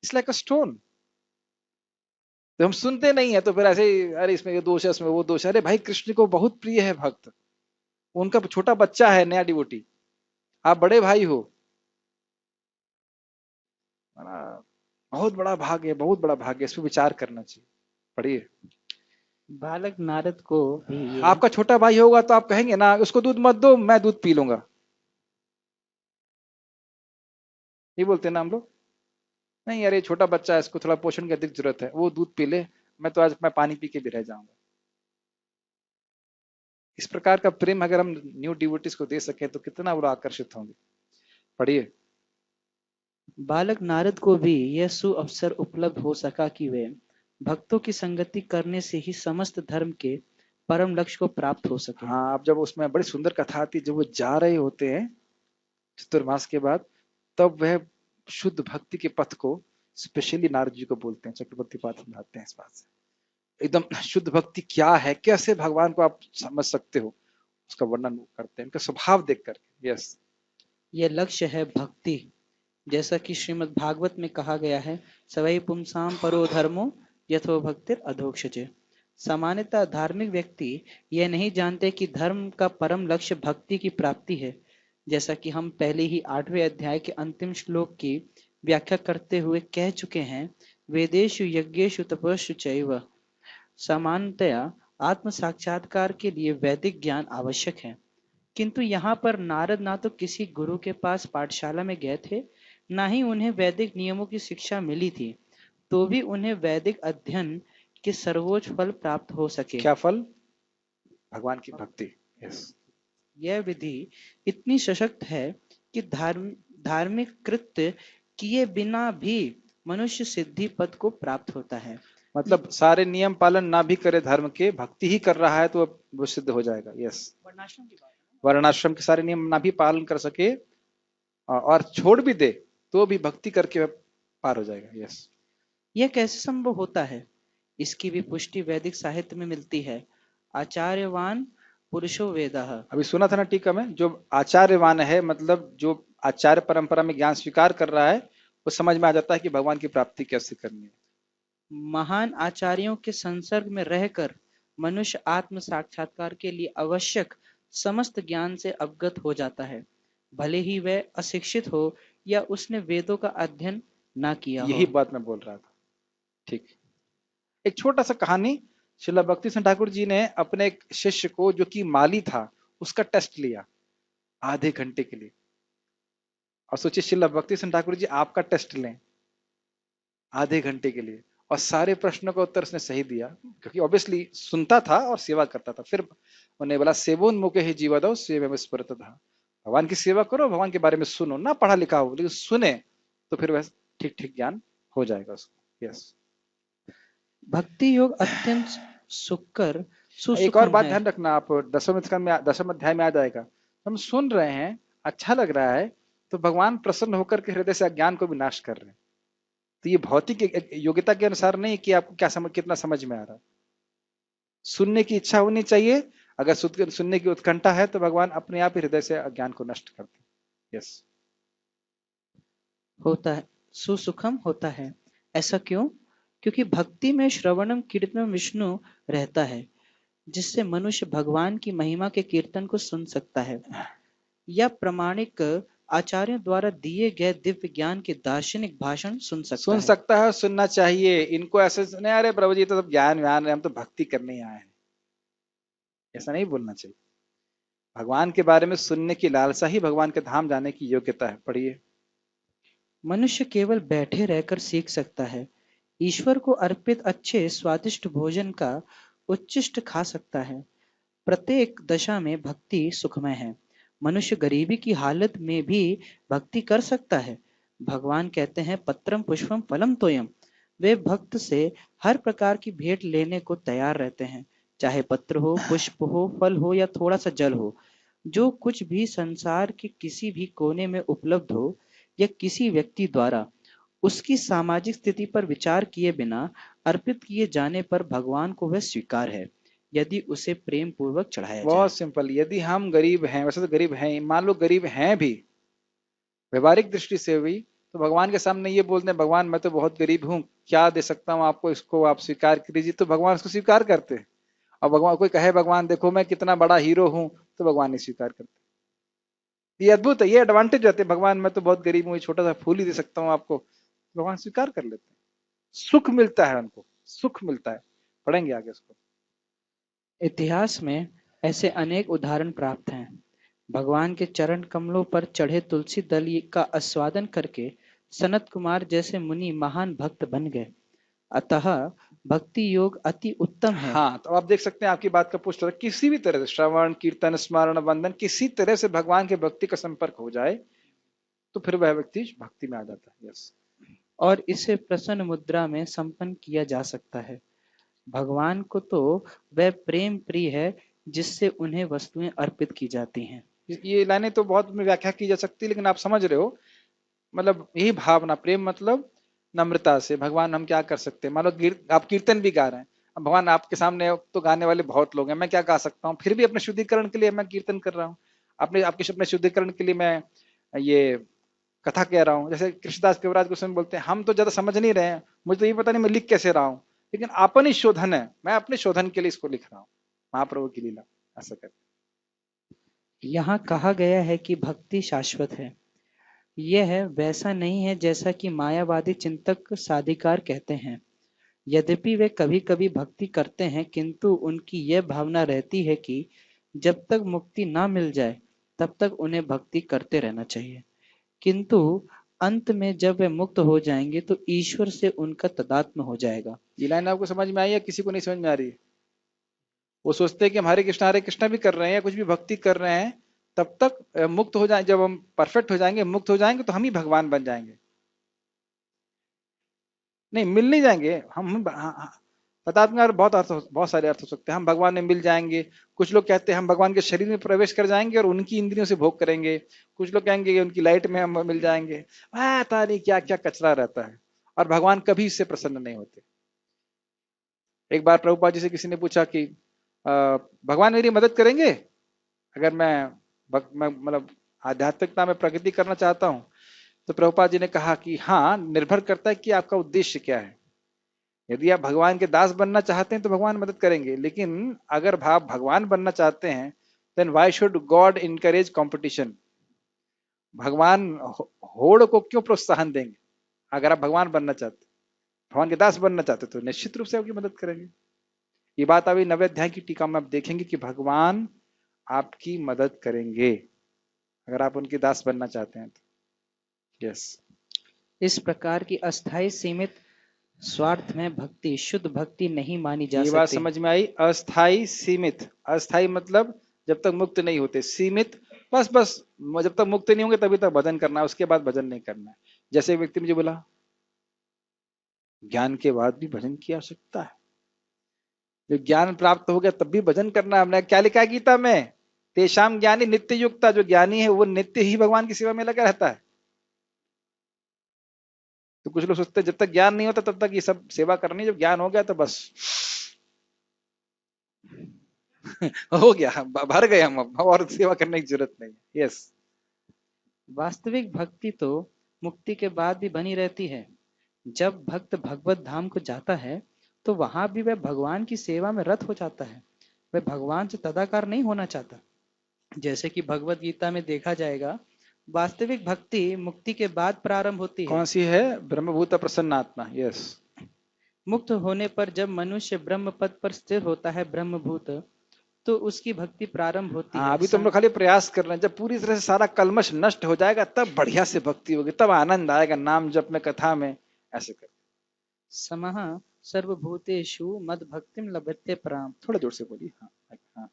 It's like a stone. तो हम सुनते नहीं है तो फिर ऐसे ही, अरे इसमें ये दोष है, इसमें वो दोष है। अरे भाई कृष्ण को बहुत प्रिय है भक्त, उनका छोटा बच्चा है नया डिवोटी, आप बड़े भाई हो। बहुत बड़ा भाग्य है, बहुत बड़ा भाग्य, इस पर विचार करना चाहिए। पढ़िए। बालक नारद को भी ये आपका छोटा भाई होगा तो आप कहेंगे ना उसको दूध मत दो, मैं दूध पी लूंगा, ये बोलते हैं ना हम लोग। नहीं अरे छोटा बच्चा है, इसको थोड़ा पोषण की अधिक जरूरत है, वो दूध पी ले, मैं पानी पी के भी रह जाऊंगा। इस प्रकार का प्रेम अगर हम न्यू डिवोटीज को दे सके तो कितना वो आकर्षित होंगे। पढ़िए। बालक नारद को भी यह सुअवसर उपलब्ध हो सका कि वे भक्तों की संगति करने से ही समस्त धर्म के परम लक्ष्य को प्राप्त हो सके। हाँ, अब जब उसमें बड़ी सुंदर कथा आती है, जब वो जा रहे होते हैं चतुर्मास के बाद, तब वह शुद्ध भक्ति के पथ को स्पेशली नारद जी को बोलते हैं, चक्रवर्ती पाठ समझाते हैं इस बात से। एकदम शुद्ध भक्ति क्या है, कैसे भगवान को आप समझ सकते हो, उसका वर्णन करते हैं उनका स्वभाव देख करके। यस। यह लक्ष्य है भक्ति, जैसा कि श्रीमद् भागवत में कहा गया है, सवै पुंसाम परो धर्मो यथो भक्तिर अधोक्षजे। सामान्यतः धार्मिक व्यक्ति यह नहीं जानते कि धर्म का परम लक्ष्य भक्ति की प्राप्ति है। जैसा कि हम पहले ही 8वें अध्याय के अंतिम श्लोक की व्याख्या करते हुए कह चुके हैं, वेदेषु यज्ञेषु तपस्सु चैव। सामान्यतया आत्म साक्षात्कार के लिए वैदिक ज्ञान आवश्यक है, किंतु यहाँ पर नारद ना तो किसी गुरु के पास पाठशाला में गए थे, ना ही उन्हें वैदिक नियमों की शिक्षा मिली थी, तो भी उन्हें वैदिक अध्ययन के सर्वोच्च फल प्राप्त हो सके। क्या फल? भगवान की भक्ति। यस। यह विधि इतनी सशक्त है कि धार्मिक कृत्य किए बिना भी मनुष्य सिद्धि पद को प्राप्त होता है। मतलब सारे नियम पालन ना भी करे धर्म के, भक्ति ही कर रहा है तो वो सिद्ध हो जाएगा। यस। वर्णाश्रम की बात है। वर्णाश्रम के सारे नियम ना भी पालन कर सके और छोड़ भी दे तो भी भक्ति करके पार हो जाएगा। यस। यह कैसे संभव होता है? इसकी भी पुष्टि वैदिक साहित्य में मिलती है। आचार्यवान पुरुषो वेदः। अभी सुना था ना टीका में, जो आचार्यवान है मतलब जो आचार्य परंपरा में ज्ञान स्वीकार कर रहा है, वो समझ में आ जाता है कि भगवान की प्राप्ति कैसे करनी है। महान आचार्यों के संसर्ग में रहकर मनुष्य आत्म साक्षात्कार के लिए आवश्यक समस्त ज्ञान से अवगत हो जाता है, भले ही वह अशिक्षित हो या उसने वेदों का अध्ययन ना किया यही हो। बात मैं बोल रहा था। ठीक। एक छोटा सा कहानी, श्रीला भक्ति सिंह ठाकुर जी ने अपने एक शिष्य को जो कि माली था, उसका टेस्ट लिया आधे घंटे के लिए। और सोचिए श्रीला भक्ति सिंह ठाकुर जी आपका टेस्ट लें आधे घंटे के लिए, और सारे प्रश्नों का उत्तर उसने सही दिया, क्योंकि ऑब्वियसली सुनता था और सेवा करता था। फिर उन्हें बोला सेवोन मुके ही जीवदो सेव स्मृत था। भगवान की सेवा करो, भगवान के बारे में सुनो, ना पढ़ा लिखा हो लेकिन सुने, तो फिर वह ठीक ठीक ज्ञान हो जाएगा उसको। यस। भक्ति योग अत्यंत सुकर एक और सुसुखम बात है। ध्यान रखना, आप 10वें अध्याय में आ जाएगा। हम सुन रहे हैं, अच्छा लग रहा है, तो भगवान प्रसन्न होकर के हृदय से अज्ञान को भी नाश कर रहे हैं। तो ये भौतिक योग्यता के अनुसार नहीं कि आपको क्या समझ, कितना समझ में आ रहा है। सुनने की इच्छा होनी चाहिए, अगर सुनने की उत्कंठा है तो भगवान अपने आप ही हृदय से अज्ञान को नष्ट करते हैं। यस। होता है, सुसुखम होता है। ऐसा क्यों? क्योंकि भक्ति में श्रवणम कीर्तनम विष्णु रहता है, जिससे मनुष्य भगवान की महिमा के कीर्तन को सुन सकता है या प्रामाणिक आचार्यों द्वारा दिए गए दिव्य ज्ञान के दार्शनिक भाषण सुन सकता है। और सुनना चाहिए। इनको ऐसे सुने, अरे प्रभु जी तो सब ज्ञान व्यान है, हम तो भक्ति करने ही आए हैं, ऐसा नहीं बोलना चाहिए। भगवान के बारे में सुनने की लालसा ही भगवान के धाम जाने की योग्यता है। पढ़िए। मनुष्य केवल बैठे रहकर सीख सकता है, ईश्वर को अर्पित अच्छे स्वादिष्ट भोजन का उच्चिष्ट खा सकता है। प्रत्येक दशा में भक्ति सुखमय है। मनुष्य गरीबी की हालत में भी भक्ति कर सकता है। भगवान कहते हैं पत्रम पुष्पम फलम तोयम। वे भक्त से हर प्रकार की भेंट लेने को तैयार रहते हैं, चाहे पत्र हो, पुष्प हो, फल हो या थोड़ा सा जल हो। जो कुछ भी संसार के किसी भी कोने में उपलब्ध हो या किसी व्यक्ति द्वारा उसकी सामाजिक स्थिति पर विचार किए बिना अर्पित किए जाने पर भगवान को वह स्वीकार है, यदि उसे प्रेम पूर्वक चढ़ाया जाए। बहुत सिंपल। यदि हम गरीब हैं, वैसे तो गरीब हैं, मान लो गरीब हैं भी, व्यवहारिक दृष्टि से भी, तो भगवान के सामने ये बोलते हैं भगवान मैं तो बहुत गरीब हूँ, क्या दे सकता हूँ आपको, इसको आप स्वीकार कीजिए, तो भगवान उसको स्वीकार करते हैं। और भगवान कोई कहे भगवान देखो मैं कितना बड़ा हीरो हूँ, तो भगवान नहीं स्वीकार करते। ये अद्भुत है, ये एडवांटेज रहते हैं। भगवान मैं तो बहुत गरीब हूँ, ये छोटा सा फूल ही दे सकता हूँ आपको, भगवान स्वीकार कर लेते हैं। सुख मिलता है उनको, सुख मिलता है। पढ़ेंगे आगे उसको। इतिहास में ऐसे अनेक उदाहरण प्राप्त हैं। भगवान के चरण कमलों पर चढ़े तुलसी दल का आस्वादन करके सनत कुमार जैसे मुनि महान भक्त बन गए। अतः भक्ति योग अति उत्तम है। हाँ, तो आप देख सकते हैं, आपकी बात का पुष्ट होता है। किसी भी तरह से श्रवण कीर्तन स्मरण वंदन, किसी तरह से भगवान के भक्ति का संपर्क हो जाए तो फिर वह व्यक्ति भक्ति में आ जाता है। यस। और इसे प्रसन्न मुद्रा में संपन्न किया जा सकता है। भगवान को तो वह प्रेम प्रिय है जिससे उन्हें वस्तुएं अर्पित की जाती हैं। ये लाइनें तो बहुत व्याख्या की जा सकती है, लेकिन आप समझ रहे हो, मतलब यही भावना, प्रेम मतलब नम्रता से। भगवान हम क्या कर सकते हैं, मान लो आप कीर्तन भी गा रहे हैं, अब भगवान आपके सामने तो गाने वाले बहुत लोग हैं, मैं क्या गा सकता हूँ, फिर भी अपने शुद्धिकरण के लिए मैं कीर्तन कर रहा हूँ, अपने शुद्धिकरण के लिए मैं ये कथा कह रहा हूँ। जैसे कृष्णदास कविराज गोस्वामी बोलते हैं हम तो ज्यादा समझ नहीं रहे हैं, मुझे तो ये पता नहीं मैं लिख कैसे रहा हूँ, लेकिन अपन ही शोधन है, मैं अपने शोधन के लिए इसको लिख रहा हूँ, महाप्रभु की लीला। ऐसा करते। यहाँ कहा गया है कि भक्ति शाश्वत है। यह वैसा नहीं है जैसा कि मायावादी चिंतक साधिकार कहते हैं। यद्यपि वे कभी कभी भक्ति करते हैं, किंतु उनकी यह भावना रहती है कि जब तक मुक्ति ना मिल जाए तब तक उन्हें भक्ति करते रहना चाहिए, किंतु अंत में जब वे मुक्त हो जाएंगे तो ईश्वर से उनका तदात्म हो जाएगा। ये लाइन आपको समझ में आई या किसी को नहीं समझ में आ रही है? वो सोचते हैं कि हम हरे कृष्णा भी कर रहे हैं या कुछ भी भक्ति कर रहे हैं, तब तक मुक्त हो जाए, जब हम परफेक्ट हो जाएंगे, मुक्त हो जाएंगे, तो हम ही भगवान बन जाएंगे। नहीं, मिल नहीं जाएंगे हम। तदात्म का बहुत सारे अर्थ हो सकते हैं। हम भगवान में मिल जाएंगे। कुछ लोग कहते हैं हम भगवान के शरीर में प्रवेश कर जाएंगे और उनकी इंद्रियों से भोग करेंगे। कुछ लोग कहेंगे उनकी लाइट में हम मिल जाएंगे। पता नहीं क्या क्या कचरा रहता है, और भगवान कभी इससे प्रसन्न नहीं होते। एक बार प्रभुपाद जी से किसी ने पूछा कि भगवान मेरी मदद करेंगे अगर मैं मतलब आध्यात्मिकता में प्रगति करना चाहता हूं? तो प्रभुपाद जी ने कहा कि हाँ, निर्भर करता है कि आपका उद्देश्य क्या है। यदि आप भगवान के दास बनना चाहते हैं तो भगवान मदद करेंगे, लेकिन अगर आप भगवान बनना चाहते हैं then why should God encourage competition? भगवान होड़ को क्यों प्रोत्साहन देंगे? अगर आप भगवान बनना चाहते, भगवान के दास बनना चाहते तो निश्चित रूप से आपकी मदद करेंगे। ये बात अभी 9वें अध्याय की टीका में आप देखेंगे कि भगवान आपकी मदद करेंगे अगर आप उनके दास बनना चाहते हैं तो। यस, इस प्रकार की अस्थाई सीमित स्वार्थ में भक्ति शुद्ध भक्ति नहीं मानी जा ये बात सकती। समझ में आई? अस्थाई सीमित, अस्थाई मतलब जब तक मुक्त नहीं होते, सीमित बस बस जब तक मुक्त नहीं होंगे तभी तक भजन करना है, उसके बाद भजन नहीं करना है। जैसे एक व्यक्ति मुझे बोला ज्ञान के बाद भी भजन की आवश्यकता है, जब ज्ञान प्राप्त हो गया तब भी भजन करना है। हमने क्या लिखा है गीता में? तेषाम ज्ञानी नित्य युक्ता, जो ज्ञानी है वो नित्य ही भगवान की सेवा में लगा रहता है। तो कुछ लोग सोचते हैं जब तक ज्ञान नहीं होता तब तक ये सब सेवा करनी, जब ज्ञान हो गया तो बस हो गया, भर गए हम, अब और सेवा करने की जरूरत नहीं। यस, वास्तविक भक्ति तो मुक्ति के बाद भी बनी रहती है। जब भक्त भगवत धाम को जाता है तो वहां भी वह भगवान की सेवा में रत हो जाता है। वह भगवान से तदाकार नहीं होना चाहता। जैसे कि भगवत गीता में देखा जाएगा, वास्तविक भक्ति मुक्ति के बाद प्रारंभ होती है। कौन सी है? ब्रह्मभूत प्रसन्नात्मा। यस, मुक्त होने पर जब मनुष्य ब्रह्म पद पर स्थिर होता है, ब्रह्मभूत, तो उसकी भक्ति प्रारंभ होती हाँ, है। अभी तो हम लोग खाली प्रयास कर रहे हैं। जब पूरी तरह से सारा कलमश नष्ट हो जाएगा तब बढ़िया से भक्ति होगी, तब आनंद आएगा नाम जप में, कथा में। ऐसे कर, समः सर्वभूतेषु मद भक्तिम लभते पराम। थोड़ा जोर से बोलिए। हाँ हाँ,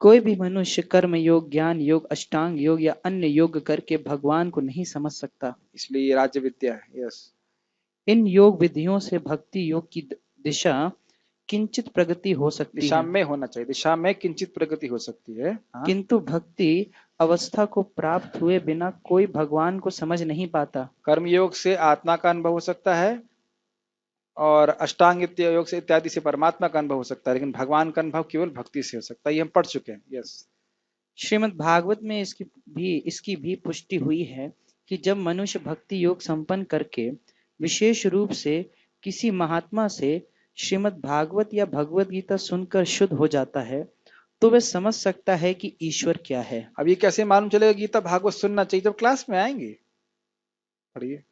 कोई भी मनुष्य कर्म योग, ज्ञान योग, अष्टांग योग या अन्य योग करके भगवान को नहीं समझ सकता। इसलिए ये राज्य विद्या है। यस, इन योग विधियों से भक्ति योग की दिशा किंचित प्रगति हो सकती दिशा है, में होना चाहिए, दिशा में किंचित प्रगति हो सकती है। हाँ, किंतु भक्ति अवस्था को प्राप्त हुए बिना कोई भगवान को समझ नहीं पाता। कर्म योग से आत्मा का अनुभव हो सकता है और अष्टांग योग से इत्यादि से परमात्मा का अनुभव हो सकता है, लेकिन भगवान का अनुभव केवल भक्ति से हो सकता है। ये हम पढ़ चुके हैं। यस, श्रीमद् भागवत में इसकी भी पुष्टि हुई है कि जब मनुष्य भक्ति योग संपन्न करके विशेष रूप से किसी महात्मा से श्रीमद् भागवत या भगवत गीता सुनकर शुद्ध हो जाता है तो वह समझ सकता है कि ईश्वर क्या है। अब ये कैसे मालूम चलेगा गीता भागवत सुनना चाहिए? जब क्लास में आएंगे पढ़िए।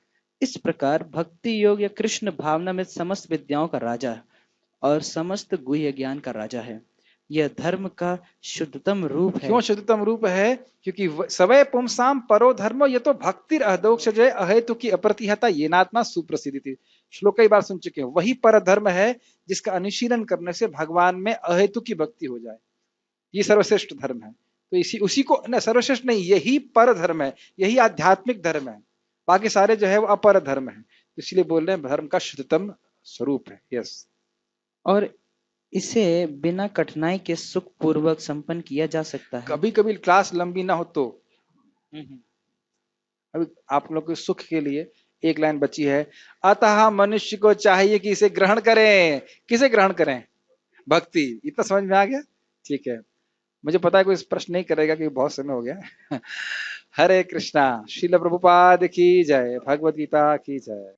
इस प्रकार भक्ति योग या कृष्ण भावना में समस्त विद्याओं का राजा और समस्त गुह्य ज्ञान का राजा है। यह धर्म का शुद्धतम रूप है। क्यों शुद्धतम रूप है? क्योंकि सवय पुंसाम परो धर्मो, ये तो भक्तिर अधोक्षजय अहेतु की अप्रतिहता ये नात्मा सुप्रसिद्धि थी। श्लोक कई बार सुन चुके हैं। वही पर धर्म है जिसका अनुशीलन करने से भगवान में अहेतु की भक्ति हो जाए। ये सर्वश्रेष्ठ धर्म है। तो उसी को न, सर्वश्रेष्ठ नहीं, यही पर धर्म है, यही आध्यात्मिक धर्म है। बाकी सारे जो है वो अपर धर्म है। तो इसलिए बोल रहे हैं धर्म का शुद्धतम स्वरूप है। यस, और इसे बिना कठिनाई के सुख पूर्वक संपन्न किया जा सकता है। कभी कभी क्लास लंबी ना हो तो अभी आप लोग के सुख के लिए एक लाइन बची है, अतः मनुष्य को चाहिए कि इसे ग्रहण करें। किसे ग्रहण करें? भक्ति। इतना समझ में आ गया? ठीक है, मुझे पता है कोई प्रश्न नहीं करेगा क्योंकि बहुत समय हो गया। हरे कृष्णा। श्रील प्रभुपाद की जय। भगवद गीता की जय।